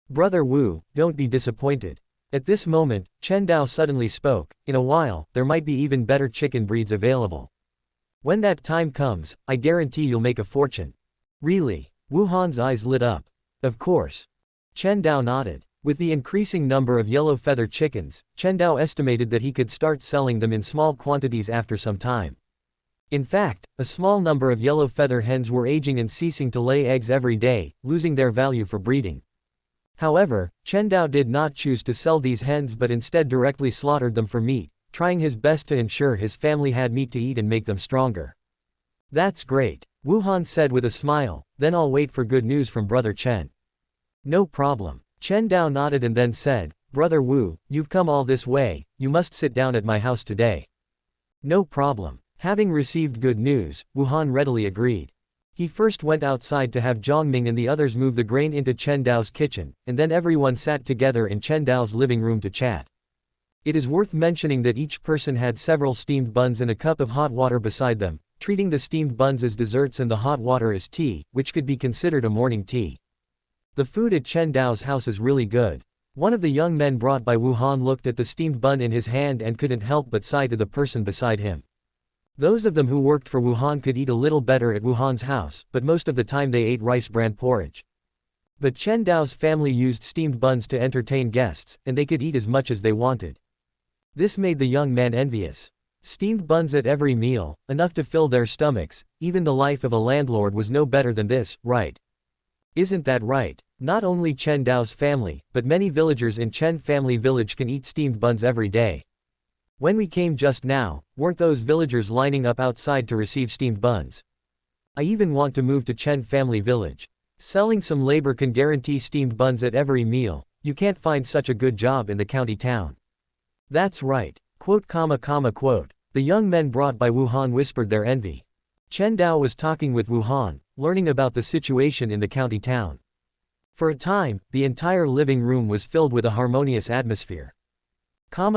"Brother Wu, don't be disappointed." At this moment, Chen Dao suddenly spoke, "In a while, there might be even better chicken breeds available. When that time comes, I guarantee you'll make a fortune." "Really?" Wu Han's eyes lit up. "Of course." Chen Dao nodded. With the increasing number of yellow feather chickens, Chen Dao estimated that he could start selling them in small quantities after some time. In fact, a small number of yellow feather hens were aging and ceasing to lay eggs every day, losing their value for breeding. However, Chen Dao did not choose to sell these hens but instead directly slaughtered them for meat, trying his best to ensure his family had meat to eat and make them stronger. "That's great," Wu Han said with a smile, "then I'll wait for good news from Brother Chen." "No problem." Chen Dao nodded and then said, "Brother Wu, you've come all this way, you must sit down at my house today." "No problem." Having received good news, Wu Han readily agreed. He first went outside to have Zhongming and the others move the grain into Chen Dao's kitchen, and then everyone sat together in Chen Dao's living room to chat. It is worth mentioning that each person had several steamed buns and a cup of hot water beside them, treating the steamed buns as desserts and the hot water as tea, which could be considered a morning tea. The food at Chen Dao's house is really good. One of the young men brought by Wu Han looked at the steamed bun in his hand and couldn't help but sigh to the person beside him. Those of them who worked for Wuhan could eat a little better at Wuhan's house, but most of the time they ate rice bran porridge. But Chen Dao's family used steamed buns to entertain guests, and they could eat as much as they wanted. This made the young man envious. Steamed buns at every meal, enough to fill their stomachs. Even the life of a landlord was no better than this, right? Isn't that right? Not only Chen Dao's family, but many villagers in Chen family village can eat steamed buns every day. When we came just now, weren't those villagers lining up outside to receive steamed buns? I even want to move to Chen family village. Selling some labor can guarantee steamed buns at every meal. You can't find such a good job in the county town. That's right. Quote. The young men brought by Wuhan whispered their envy. Chen Dao was talking with Wuhan, learning about the situation in the county town. For a time, the entire living room was filled with a harmonious atmosphere. In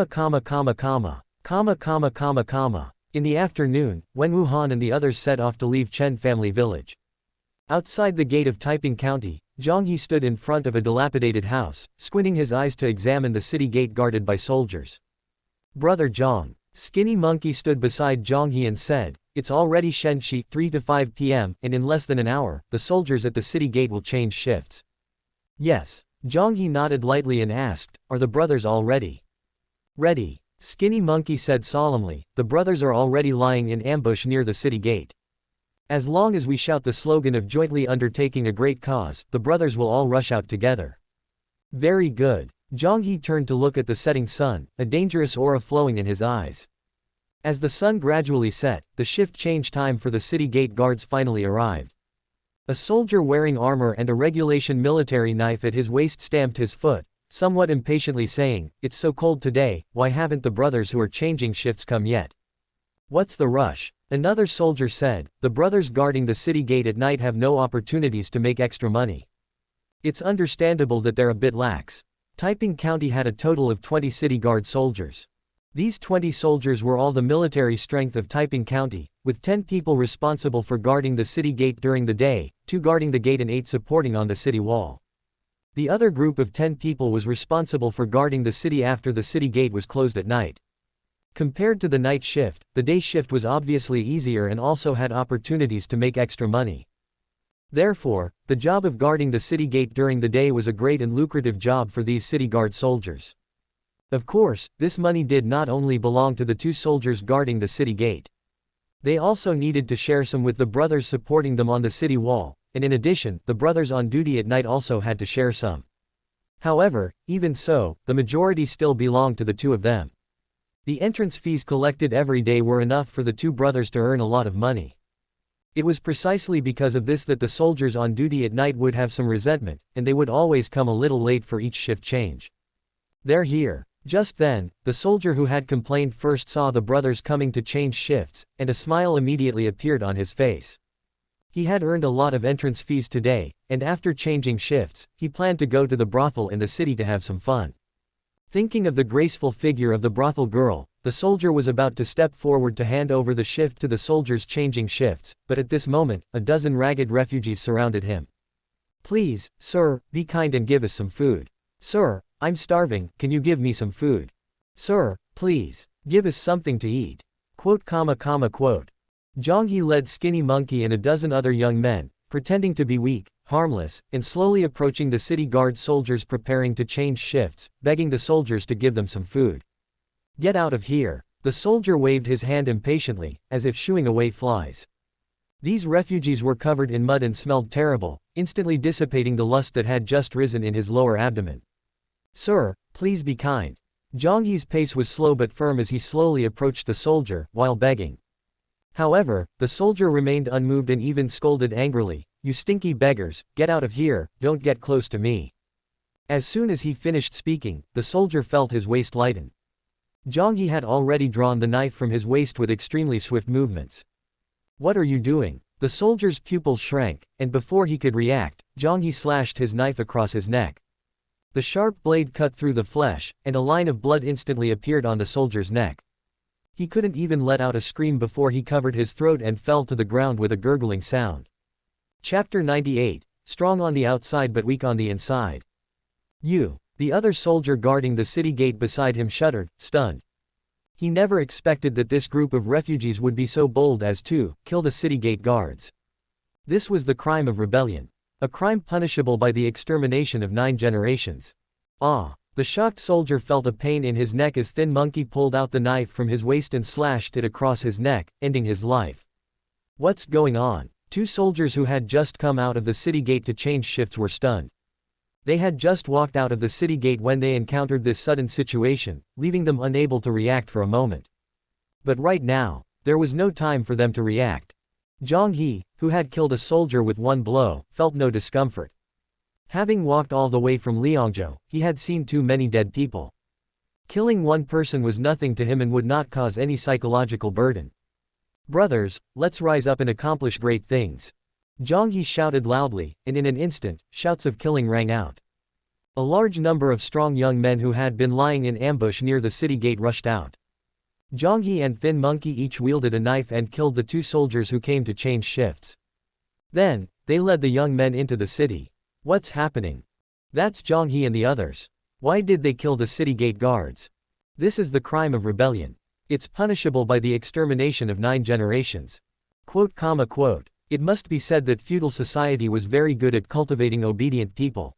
the afternoon, when Wuhan and the others set off to leave Chen family village. Outside the gate of Taiping County, Zhang He stood in front of a dilapidated house, squinting his eyes to examine the city gate guarded by soldiers. Brother Zhang. Skinny Monkey stood beside Zhang He and said, "It's already Shenxi, 3 to 5 p.m., and in less than an hour, the soldiers at the city gate will change shifts." Yes. Zhang He nodded lightly and asked, "Are the brothers all ready?" "Ready." Skinny Monkey said solemnly, "The brothers are already lying in ambush near the city gate. As long as we shout the slogan of jointly undertaking a great cause, the brothers will all rush out together." Very good. Zhang He turned to look at the setting sun, a dangerous aura flowing in his eyes. As the sun gradually set, the shift change time for the city gate guards finally arrived. A soldier wearing armor and a regulation military knife at his waist stamped his foot, somewhat impatiently saying, "It's so cold today, why haven't the brothers who are changing shifts come yet? What's the rush?" Another soldier said, "The brothers guarding the city gate at night have no opportunities to make extra money. It's understandable that they're a bit lax." Taiping County had a total of 20 city guard soldiers. These 20 soldiers were all the military strength of Taiping County, with 10 people responsible for guarding the city gate during the day, 2 guarding the gate and 8 supporting on the city wall. The other group of 10 people was responsible for guarding the city after the city gate was closed at night. Compared to the night shift, the day shift was obviously easier and also had opportunities to make extra money. Therefore, the job of guarding the city gate during the day was a great and lucrative job for these city guard soldiers. Of course, this money did not only belong to the 2 soldiers guarding the city gate. They also needed to share some with the brothers supporting them on the city wall, and in addition, the brothers on duty at night also had to share some. However, even so, the majority still belonged to the 2 of them. The entrance fees collected every day were enough for the 2 brothers to earn a lot of money. It was precisely because of this that the soldiers on duty at night would have some resentment, and they would always come a little late for each shift change. "They're here." Just then, the soldier who had complained first saw the brothers coming to change shifts, and a smile immediately appeared on his face. He had earned a lot of entrance fees today, and after changing shifts, he planned to go to the brothel in the city to have some fun. Thinking of the graceful figure of the brothel girl, the soldier was about to step forward to hand over the shift to the soldiers changing shifts, but at this moment, a dozen ragged refugees surrounded him. "Please, sir, be kind and give us some food. Sir, I'm starving, can you give me some food? Sir, please, give us something to eat." Zhang He led Skinny Monkey and a dozen other young men, pretending to be weak, harmless, and slowly approaching the city guard soldiers preparing to change shifts, begging the soldiers to give them some food. "Get out of here." The soldier waved his hand impatiently, as if shooing away flies. These refugees were covered in mud and smelled terrible, instantly dissipating the lust that had just risen in his lower abdomen. "Sir, please be kind." Zhang He's pace was slow but firm as he slowly approached the soldier, while begging. However, the soldier remained unmoved and even scolded angrily, "You stinky beggars, get out of here, don't get close to me." As soon as he finished speaking, the soldier felt his waist lighten. Zhang He had already drawn the knife from his waist with extremely swift movements. "What are you doing?" The soldier's pupils shrank, and before he could react, Zhang He slashed his knife across his neck. The sharp blade cut through the flesh, and a line of blood instantly appeared on the soldier's neck. He couldn't even let out a scream before he covered his throat and fell to the ground with a gurgling sound. Chapter 98, Strong on the outside but weak on the inside. "You." The other soldier guarding the city gate beside him shuddered, stunned. He never expected that this group of refugees would be so bold as to kill the city gate guards. This was the crime of rebellion. A crime punishable by the extermination of 9 generations. Ah! The shocked soldier felt a pain in his neck as Thin Monkey pulled out the knife from his waist and slashed it across his neck, ending his life. What's going on? 2 soldiers who had just come out of the city gate to change shifts were stunned. They had just walked out of the city gate when they encountered this sudden situation, leaving them unable to react for a moment. But right now, there was no time for them to react. Zhang He, who had killed a soldier with 1 blow, felt no discomfort. Having walked all the way from Liangzhou, he had seen too many dead people. Killing 1 person was nothing to him and would not cause any psychological burden. Brothers, let's rise up and accomplish great things. Zhang He shouted loudly, and in an instant, shouts of killing rang out. A large number of strong young men who had been lying in ambush near the city gate rushed out. Zhang He and Thin Monkey each wielded a knife and killed the 2 soldiers who came to change shifts. Then, they led the young men into the city. What's happening? That's Zhang He and the others. Why did they kill the city gate guards? This is the crime of rebellion. It's punishable by the extermination of 9 generations. Quote. It must be said that feudal society was very good at cultivating obedient people.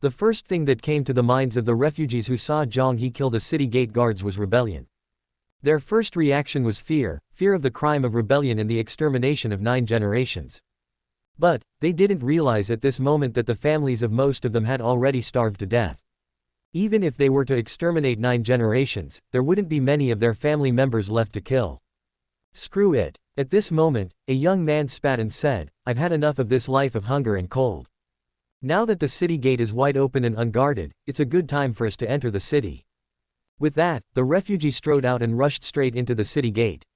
The first thing that came to the minds of the refugees who saw Zhang He kill the city gate guards was rebellion. Their first reaction was fear of the crime of rebellion and the extermination of 9 generations. But, they didn't realize at this moment that the families of most of them had already starved to death. Even if they were to exterminate 9 generations, there wouldn't be many of their family members left to kill. Screw it. At this moment, a young man spat and said, I've had enough of this life of hunger and cold. Now that the city gate is wide open and unguarded, it's a good time for us to enter the city. With that, the refugee strode out and rushed straight into the city gate.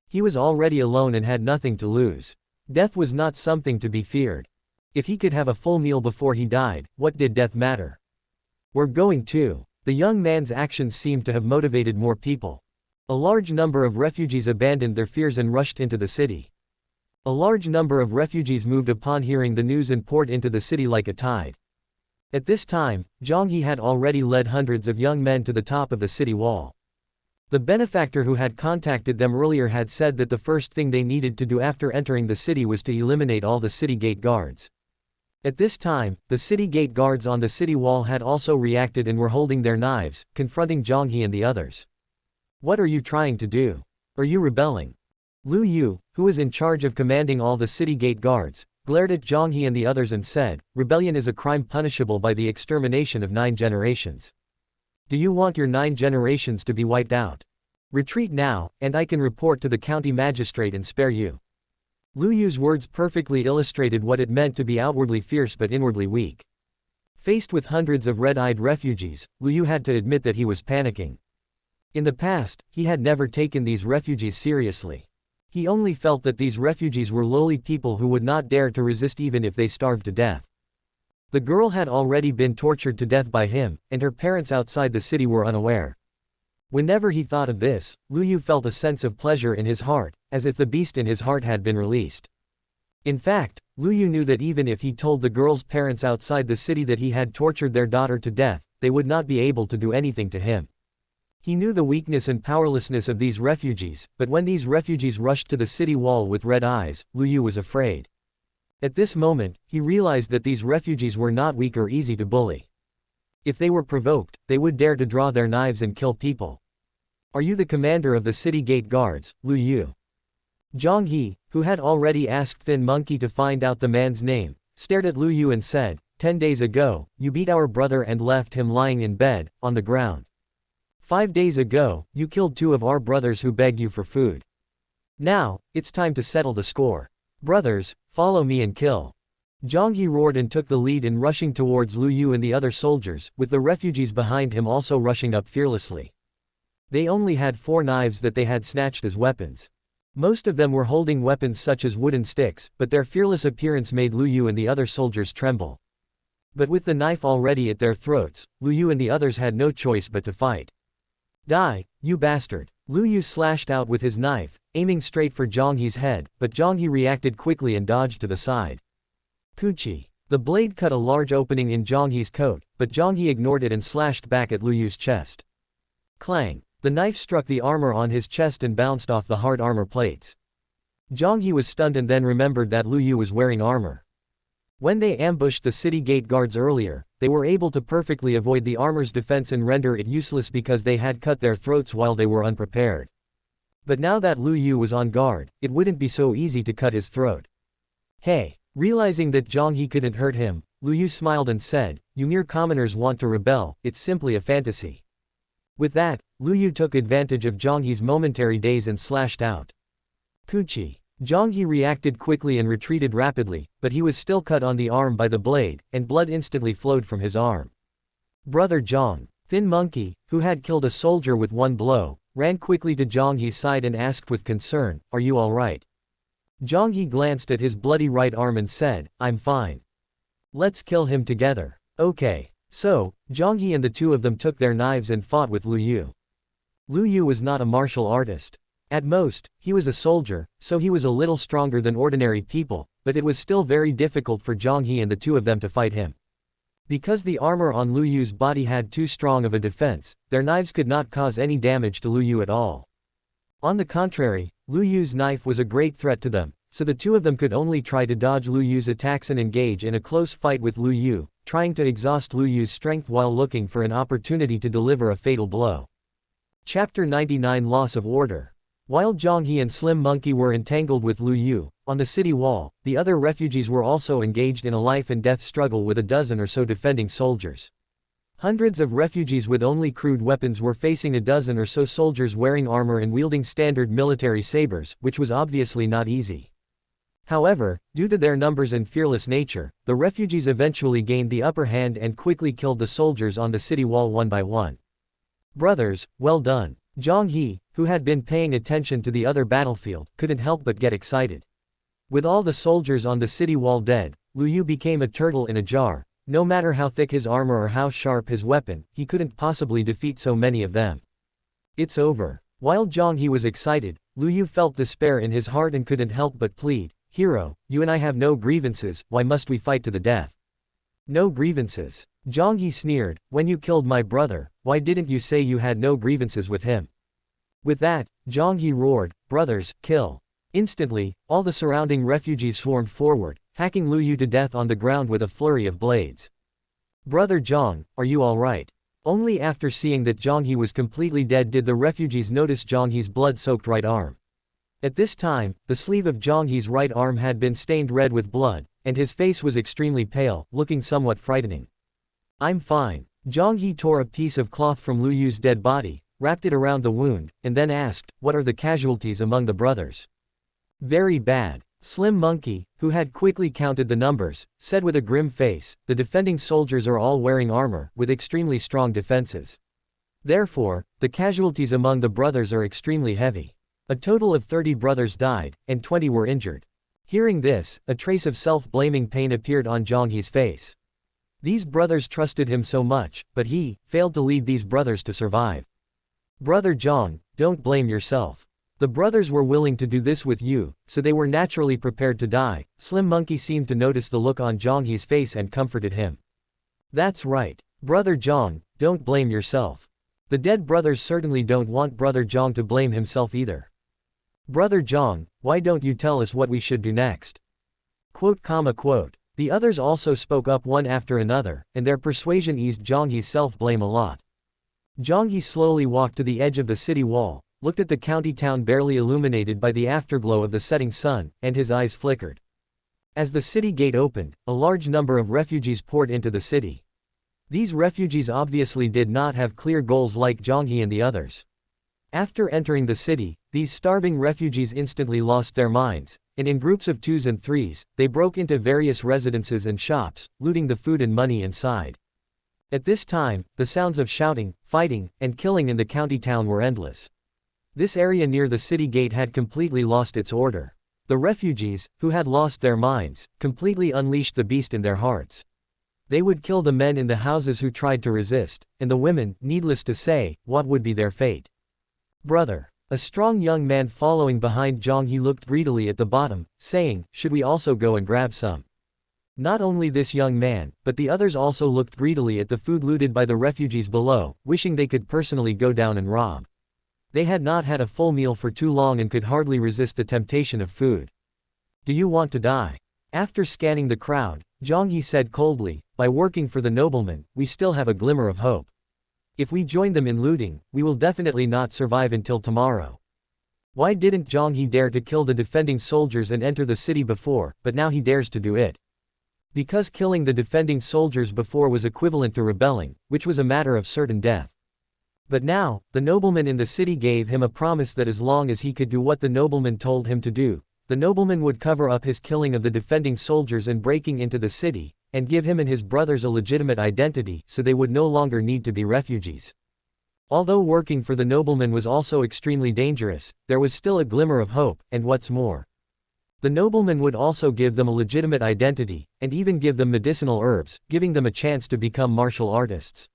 He was already alone and had nothing to lose. Death was not something to be feared. If he could have a full meal before he died, what did death matter? We're going to. The young man's actions seemed to have motivated more people. A large number of refugees abandoned their fears and rushed into the city. A large number of refugees moved upon hearing the news and poured into the city like a tide. At this time, Zhang He had already led hundreds of young men to the top of the city wall. The benefactor who had contacted them earlier had said that the first thing they needed to do after entering the city was to eliminate all the city gate guards. At this time, the city gate guards on the city wall had also reacted and were holding their knives, confronting Zhang He and the others. What are you trying to do? Are you rebelling? Lu Yu, who was in charge of commanding all the city gate guards, glared at Zhang He and the others and said, rebellion is a crime punishable by the extermination of 9 generations. Do you want your 9 generations to be wiped out? Retreat now, and I can report to the county magistrate and spare you. Lu Yu's words perfectly illustrated what it meant to be outwardly fierce but inwardly weak. Faced with hundreds of red-eyed refugees, Lu Yu had to admit that he was panicking. In the past, he had never taken these refugees seriously. He only felt that these refugees were lowly people who would not dare to resist even if they starved to death. The girl had already been tortured to death by him, and her parents outside the city were unaware. Whenever he thought of this, Lu Yu felt a sense of pleasure in his heart, as if the beast in his heart had been released. In fact, Lu Yu knew that even if he told the girl's parents outside the city that he had tortured their daughter to death, they would not be able to do anything to him. He knew the weakness and powerlessness of these refugees, but when these refugees rushed to the city wall with red eyes, Lu Yu was afraid. At this moment, he realized that these refugees were not weak or easy to bully. If they were provoked, they would dare to draw their knives and kill people. Are you the commander of the city gate guards, Lu Yu? Zhang He, who had already asked Thin Monkey to find out the man's name, stared at Lu Yu and said, 10 days ago, you beat our brother and left him lying in bed, on the ground. 5 days ago, you killed 2 of our brothers who begged you for food. Now, it's time to settle the score. Brothers, follow me and kill. Zhang He roared and took the lead in rushing towards Lu Yu and the other soldiers, with the refugees behind him also rushing up fearlessly. They only had 4 knives that they had snatched as weapons. Most of them were holding weapons such as wooden sticks, but their fearless appearance made Lu Yu and the other soldiers tremble. But with the knife already at their throats, Lu Yu and the others had no choice but to fight. Die, you bastard! Lu Yu slashed out with his knife, aiming straight for Zhang He's head, but Zhang He reacted quickly and dodged to the side. Poochie! The blade cut a large opening in Zhang He's coat, but Zhang He ignored it and slashed back at Lu Yu's chest. Clang! The knife struck the armor on his chest and bounced off the hard armor plates. Zhang He was stunned and then remembered that Lu Yu was wearing armor. When they ambushed the city gate guards earlier, they were able to perfectly avoid the armor's defense and render it useless because they had cut their throats while they were unprepared. But now that Lu Yu was on guard, it wouldn't be so easy to cut his throat. Hey! Realizing that Zhang He couldn't hurt him, Lu Yu smiled and said, "You mere commoners want to rebel, it's simply a fantasy." With that, Lu Yu took advantage of Zhang He's momentary daze and slashed out. Poochie! Zhang He reacted quickly and retreated rapidly, but he was still cut on the arm by the blade, and blood instantly flowed from his arm. Brother Zhang, Thin Monkey, who had killed a soldier with one blow, ran quickly to Zhang He's side and asked with concern, "Are you alright?" Zhang He glanced at his bloody right arm and said, "I'm fine. Let's kill him together." Okay. So, Zhang He and the two of them took their knives and fought with Lu Yu. Lu Yu was not a martial artist. At most, he was a soldier, so he was a little stronger than ordinary people, but it was still very difficult for Zhang He and the two of them to fight him. Because the armor on Lu Yu's body had too strong of a defense, their knives could not cause any damage to Lu Yu at all. On the contrary, Lu Yu's knife was a great threat to them, so the two of them could only try to dodge Lu Yu's attacks and engage in a close fight with Lu Yu, trying to exhaust Lu Yu's strength while looking for an opportunity to deliver a fatal blow. Chapter 99 Loss of Order. While Zhang He and Slim Monkey were entangled with Lu Yu, on the city wall, the other refugees were also engaged in a life-and-death struggle with a dozen or so defending soldiers. Hundreds of refugees with only crude weapons were facing a dozen or so soldiers wearing armor and wielding standard military sabers, which was obviously not easy. However, due to their numbers and fearless nature, the refugees eventually gained the upper hand and quickly killed the soldiers on the city wall one by one. Brothers, well done. Zhang He, who had been paying attention to the other battlefield, couldn't help but get excited. With all the soldiers on the city wall dead, Lu Yu became a turtle in a jar. No matter how thick his armor or how sharp his weapon, he couldn't possibly defeat so many of them. It's over. While Zhang He was excited, Lu Yu felt despair in his heart and couldn't help but plead, "Hero, you and I have no grievances, why must we fight to the death?" No grievances. Zhang He sneered, "When you killed my brother, why didn't you say you had no grievances with him?" With that, Zhang He roared, "Brothers, kill!" Instantly, all the surrounding refugees swarmed forward, hacking Lu Yu to death on the ground with a flurry of blades. "Brother Zhang, are you alright?" Only after seeing that Zhang He was completely dead did the refugees notice Zhang He's blood-soaked right arm. At this time, the sleeve of Zhang He's right arm had been stained red with blood, and his face was extremely pale, looking somewhat frightening. "I'm fine." Zhang He tore a piece of cloth from Lu Yu's dead body, wrapped it around the wound, and then asked, "What are the casualties among the brothers?" "Very bad." Slim Monkey, who had quickly counted the numbers, said with a grim face, "The defending soldiers are all wearing armor, with extremely strong defenses. Therefore, the casualties among the brothers are extremely heavy. A total of 30 brothers died, and 20 were injured." Hearing this, a trace of self-blaming pain appeared on Zhang He's face. These brothers trusted him so much, but he failed to lead these brothers to survive. "Brother Zhang, don't blame yourself. The brothers were willing to do this with you, so they were naturally prepared to die." Slim Monkey seemed to notice the look on Zhang He's face and comforted him. "That's right. Brother Zhang, don't blame yourself. The dead brothers certainly don't want Brother Zhang to blame himself either. Brother Zhang, why don't you tell us what we should do next?" Quote. The others also spoke up one after another, and their persuasion eased Zhang He's self-blame a lot. Zhang He slowly walked to the edge of the city wall, looked at the county town barely illuminated by the afterglow of the setting sun, and his eyes flickered. As the city gate opened, a large number of refugees poured into the city. These refugees obviously did not have clear goals like Zhang He and the others. After entering the city, these starving refugees instantly lost their minds, and in groups of 2s and 3s, they broke into various residences and shops, looting the food and money inside. At this time, the sounds of shouting, fighting, and killing in the county town were endless. This area near the city gate had completely lost its order. The refugees, who had lost their minds, completely unleashed the beast in their hearts. They would kill the men in the houses who tried to resist, and the women, needless to say, what would be their fate? "Brother." A strong young man following behind Zhang He looked greedily at the bottom, saying, "Should we also go and grab some?" Not only this young man, but the others also looked greedily at the food looted by the refugees below, wishing they could personally go down and rob. They had not had a full meal for too long and could hardly resist the temptation of food. Do you want to die? After scanning the crowd, Zhang He said coldly, by working for the nobleman, we still have a glimmer of hope. If we join them in looting, we will definitely not survive until tomorrow. Why didn't Zhang He dare to kill the defending soldiers and enter the city before, but now he dares to do it? Because killing the defending soldiers before was equivalent to rebelling, which was a matter of certain death. But now, the nobleman in the city gave him a promise that as long as he could do what the nobleman told him to do, the nobleman would cover up his killing of the defending soldiers and breaking into the city, and give him and his brothers a legitimate identity so they would no longer need to be refugees. Although working for the nobleman was also extremely dangerous, there was still a glimmer of hope, and what's more, the nobleman would also give them a legitimate identity, and even give them medicinal herbs, giving them a chance to become martial artists.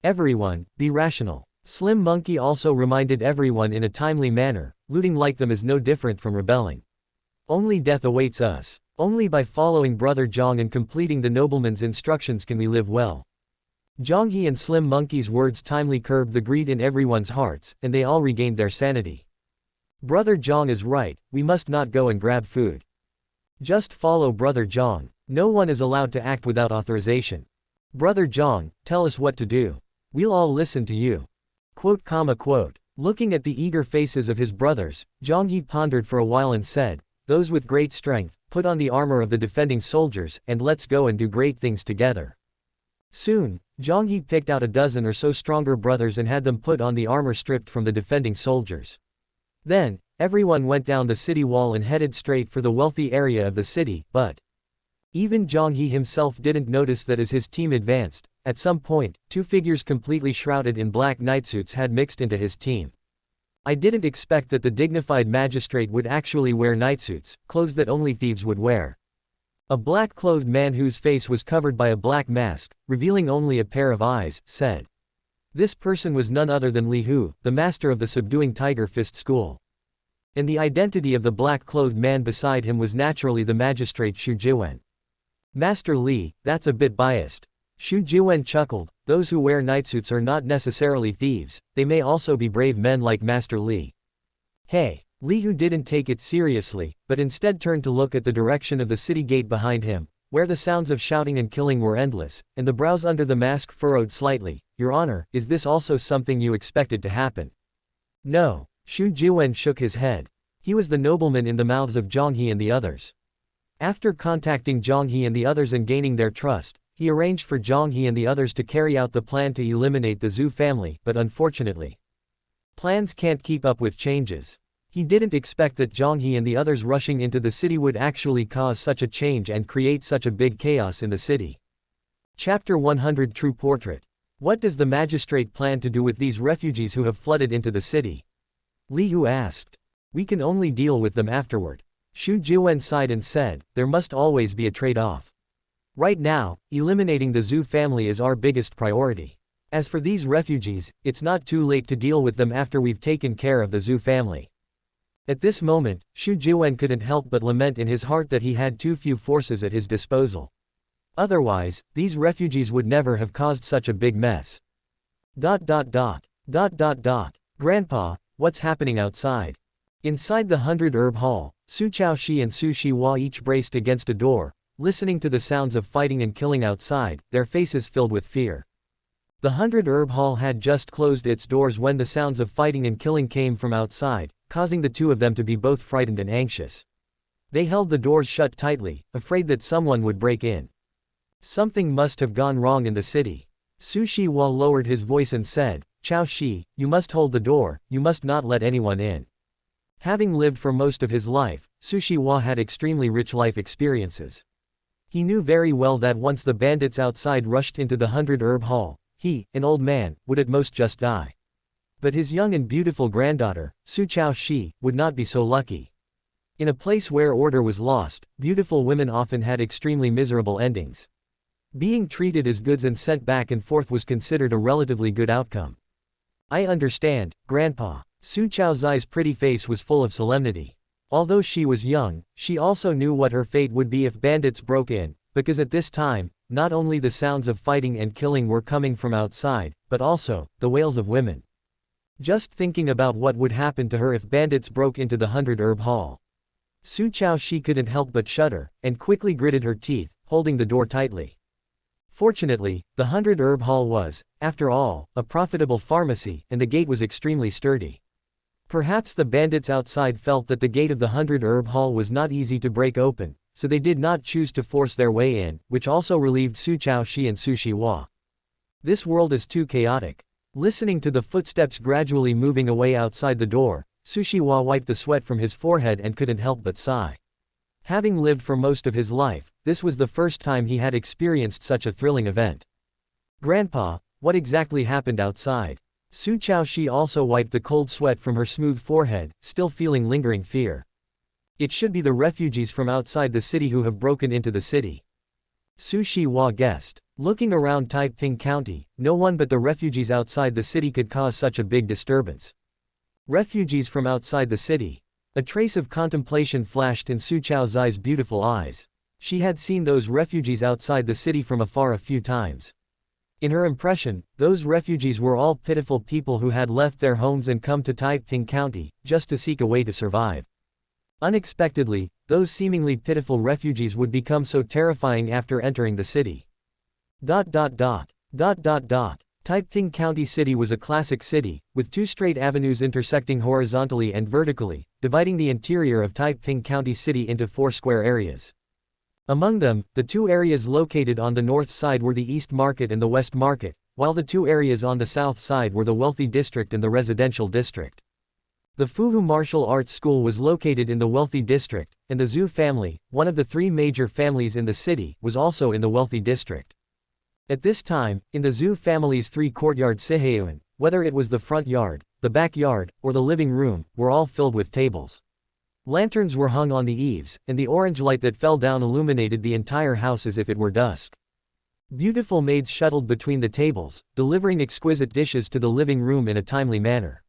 Everyone, be rational. Slim Monkey also reminded everyone in a timely manner, looting like them is no different from rebelling. Only death awaits us. Only by following Brother Zhang and completing the nobleman's instructions can we live well. Zhang He and Slim Monkey's words timely curbed the greed in everyone's hearts, and they all regained their sanity. Brother Zhang is right, we must not go and grab food. Just follow Brother Zhang. No one is allowed to act without authorization. Brother Zhang, tell us what to do. We'll all listen to you. Quote. Looking at the eager faces of his brothers, Zhang He pondered for a while and said, those with great strength, put on the armor of the defending soldiers, and let's go and do great things together. Soon, Zhang He picked out a dozen or so stronger brothers and had them put on the armor stripped from the defending soldiers. Then, everyone went down the city wall and headed straight for the wealthy area of the city, but even Zhang He himself didn't notice that as his team advanced, at some point, two figures completely shrouded in black nightsuits had mixed into his team. I didn't expect that the dignified magistrate would actually wear nightsuits, clothes that only thieves would wear. A black-clothed man whose face was covered by a black mask, revealing only a pair of eyes, said. This person was none other than Li Hu, the master of the subduing Tiger Fist school. And the identity of the black-clothed man beside him was naturally the magistrate Xu Jiwen. Master Li, that's a bit biased. Xu Jiwen chuckled, those who wear nightsuits are not necessarily thieves, they may also be brave men like Master Li. Hey! Li Hu didn't take it seriously, but instead turned to look at the direction of the city gate behind him, where the sounds of shouting and killing were endless, and the brows under the mask furrowed slightly. Your Honor, is this also something you expected to happen? No. Xu Jiwen shook his head. He was the nobleman in the mouths of Zhang He and the others. After contacting Zhang He and the others and gaining their trust, he arranged for Zhang He and the others to carry out the plan to eliminate the Zhu family, but unfortunately, plans can't keep up with changes. He didn't expect that Zhang He and the others rushing into the city would actually cause such a change and create such a big chaos in the city. Chapter 100 True Portrait. What does the magistrate plan to do with these refugees who have flooded into the city? Li Hu asked. We can only deal with them afterward. Xu Jiwen sighed and said, there must always be a trade-off. Right now, eliminating the Zhu family is our biggest priority. As for these refugees, it's not too late to deal with them after we've taken care of the Zhu family. At this moment, Xu Jiwen couldn't help but lament in his heart that he had too few forces at his disposal. Otherwise, these refugees would never have caused such a big mess. Grandpa, what's happening outside? Inside the 100-herb hall, Su Chaoshi and Su Shihua each braced against a door, listening to the sounds of fighting and killing outside, their faces filled with fear. The 100-herb hall had just closed its doors when the sounds of fighting and killing came from outside, causing the two of them to be both frightened and anxious. They held the doors shut tightly, afraid that someone would break in. Something must have gone wrong in the city. Su Shihua lowered his voice and said, Chao Shi, you must hold the door, you must not let anyone in. Having lived for most of his life, Su Shihua had extremely rich life experiences. He knew very well that once the bandits outside rushed into the 100-herb hall, he, an old man, would at most just die. But his young and beautiful granddaughter, Su Chao Shi, would not be so lucky. In a place where order was lost, beautiful women often had extremely miserable endings. Being treated as goods and sent back and forth was considered a relatively good outcome. I understand, Grandpa. Su Chao Zai's pretty face was full of solemnity. Although she was young, she also knew what her fate would be if bandits broke in, because at this time, not only the sounds of fighting and killing were coming from outside, but also, the wails of women. Just thinking about what would happen to her if bandits broke into the 100-herb hall. Su Chaoshi couldn't help but shudder, and quickly gritted her teeth, holding the door tightly. Fortunately, the 100-herb hall was, after all, a profitable pharmacy, and the gate was extremely sturdy. Perhaps the bandits outside felt that the gate of the 100-herb hall was not easy to break open, so they did not choose to force their way in, which also relieved Su Chaoshi and Su Shiwa. This world is too chaotic. Listening to the footsteps gradually moving away outside the door, Su Shiwa wiped the sweat from his forehead and couldn't help but sigh. Having lived for most of his life, this was the first time he had experienced such a thrilling event. Grandpa, what exactly happened outside? Su Chaoshi also wiped the cold sweat from her smooth forehead, still feeling lingering fear. It should be the refugees from outside the city who have broken into the city. Su Shiwa guessed. Looking around Taiping County, no one but the refugees outside the city could cause such a big disturbance. Refugees from outside the city. A trace of contemplation flashed in Su Chao's beautiful eyes. She had seen those refugees outside the city from afar a few times. In her impression, those refugees were all pitiful people who had left their homes and come to Taiping County, just to seek a way to survive. Unexpectedly, those seemingly pitiful refugees would become so terrifying after entering the city. Taiping County City was a classic city, with two straight avenues intersecting horizontally and vertically, dividing the interior of Taiping County City into 4 square areas. Among them, the 2 areas located on the north side were the East Market and the West Market, while the 2 areas on the south side were the Wealthy District and the Residential District. The Fuhu Martial Arts School was located in the Wealthy District, and the Zhu family, one of the 3 major families in the city, was also in the Wealthy District. At this time, in the Zhu family's 3 courtyard Sihayuan, whether it was the front yard, the backyard, or the living room, were all filled with tables. Lanterns were hung on the eaves, and the orange light that fell down illuminated the entire house as if it were dusk. Beautiful maids shuttled between the tables, delivering exquisite dishes to the living room in a timely manner.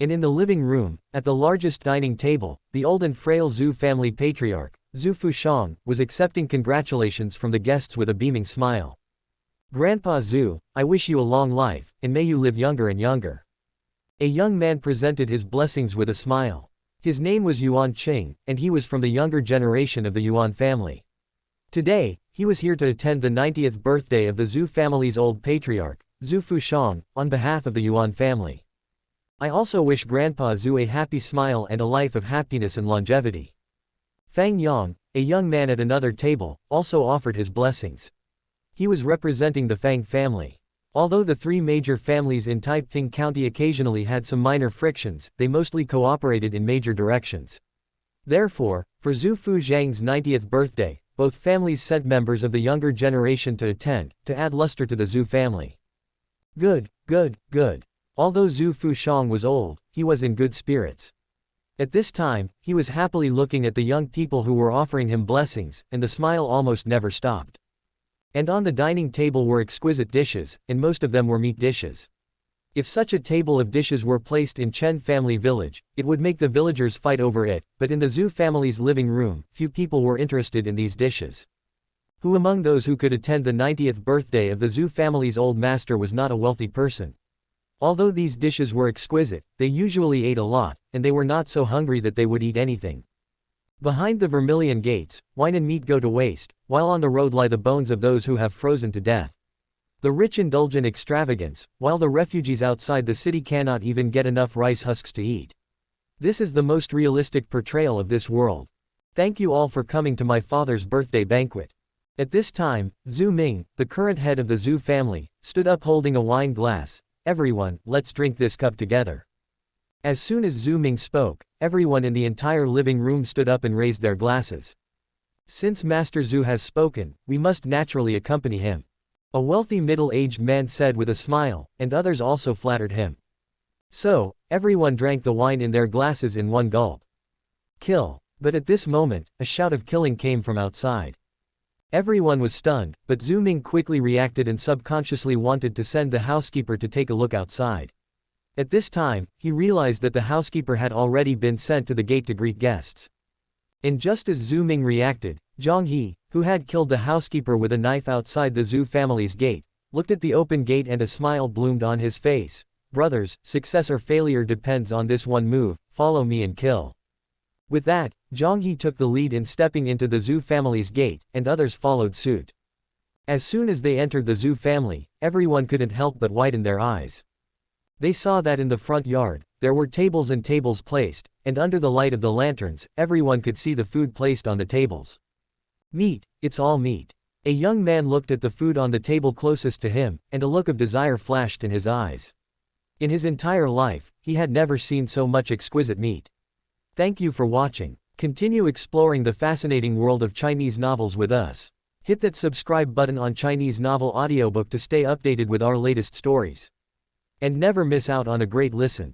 And in the living room, at the largest dining table, the old and frail Zhu family patriarch, Zhu Fushang, was accepting congratulations from the guests with a beaming smile. Grandpa Zhu, I wish you a long life, and may you live younger and younger. A young man presented his blessings with a smile. His name was Yuan Qing, and he was from the younger generation of the Yuan family. Today, he was here to attend the 90th birthday of the Zhu family's old patriarch, Zhu Fushang, on behalf of the Yuan family. I also wish Grandpa Zhu a happy smile and a life of happiness and longevity. Fang Yang, a young man at another table, also offered his blessings. He was representing the Fang family. Although the 3 major families in Taiping County occasionally had some minor frictions, they mostly cooperated in major directions. Therefore, for Zhu Fujiang's 90th birthday, both families sent members of the younger generation to attend, to add luster to the Zhu family. Good. Although Zhu Fushang was old, he was in good spirits. At this time, he was happily looking at the young people who were offering him blessings, and the smile almost never stopped. And on the dining table were exquisite dishes, and most of them were meat dishes. If such a table of dishes were placed in Chen family village, it would make the villagers fight over it, but in the Zhu family's living room, few people were interested in these dishes. Who among those who could attend the 90th birthday of the Zhu family's old master was not a wealthy person? Although these dishes were exquisite, they usually ate a lot, and they were not so hungry that they would eat anything. Behind the vermilion gates, wine and meat go to waste, while on the road lie the bones of those who have frozen to death. The rich indulge in extravagance, while the refugees outside the city cannot even get enough rice husks to eat. This is the most realistic portrayal of this world. Thank you all for coming to my father's birthday banquet. At this time, Zhu Ming, the current head of the Zhu family, stood up holding a wine glass. Everyone, let's drink this cup together. As soon as Zhu Ming spoke, everyone in the entire living room stood up and raised their glasses. Since Master Zhu has spoken, we must naturally accompany him. A wealthy middle-aged man said with a smile, and others also flattered him. So, everyone drank the wine in their glasses in one gulp. Kill. But at this moment, a shout of killing came from outside. Everyone was stunned, but Zhu Ming quickly reacted and subconsciously wanted to send the housekeeper to take a look outside. At this time, he realized that the housekeeper had already been sent to the gate to greet guests. And just as Zhu Ming reacted, Zhang He, who had killed the housekeeper with a knife outside the Zhu family's gate, looked at the open gate and a smile bloomed on his face. Brothers, success or failure depends on this one move, follow me and kill. With that, Zhang He took the lead in stepping into the Zhu family's gate, and others followed suit. As soon as they entered the Zhu family, everyone couldn't help but widen their eyes. They saw that in the front yard, there were tables and tables placed, and under the light of the lanterns, everyone could see the food placed on the tables. Meat, it's all meat. A young man looked at the food on the table closest to him, and a look of desire flashed in his eyes. In his entire life, he had never seen so much exquisite meat. Thank you for watching. Continue exploring the fascinating world of Chinese novels with us. Hit that subscribe button on Chinese Novel Audiobook to stay updated with our latest stories. And never miss out on a great listen.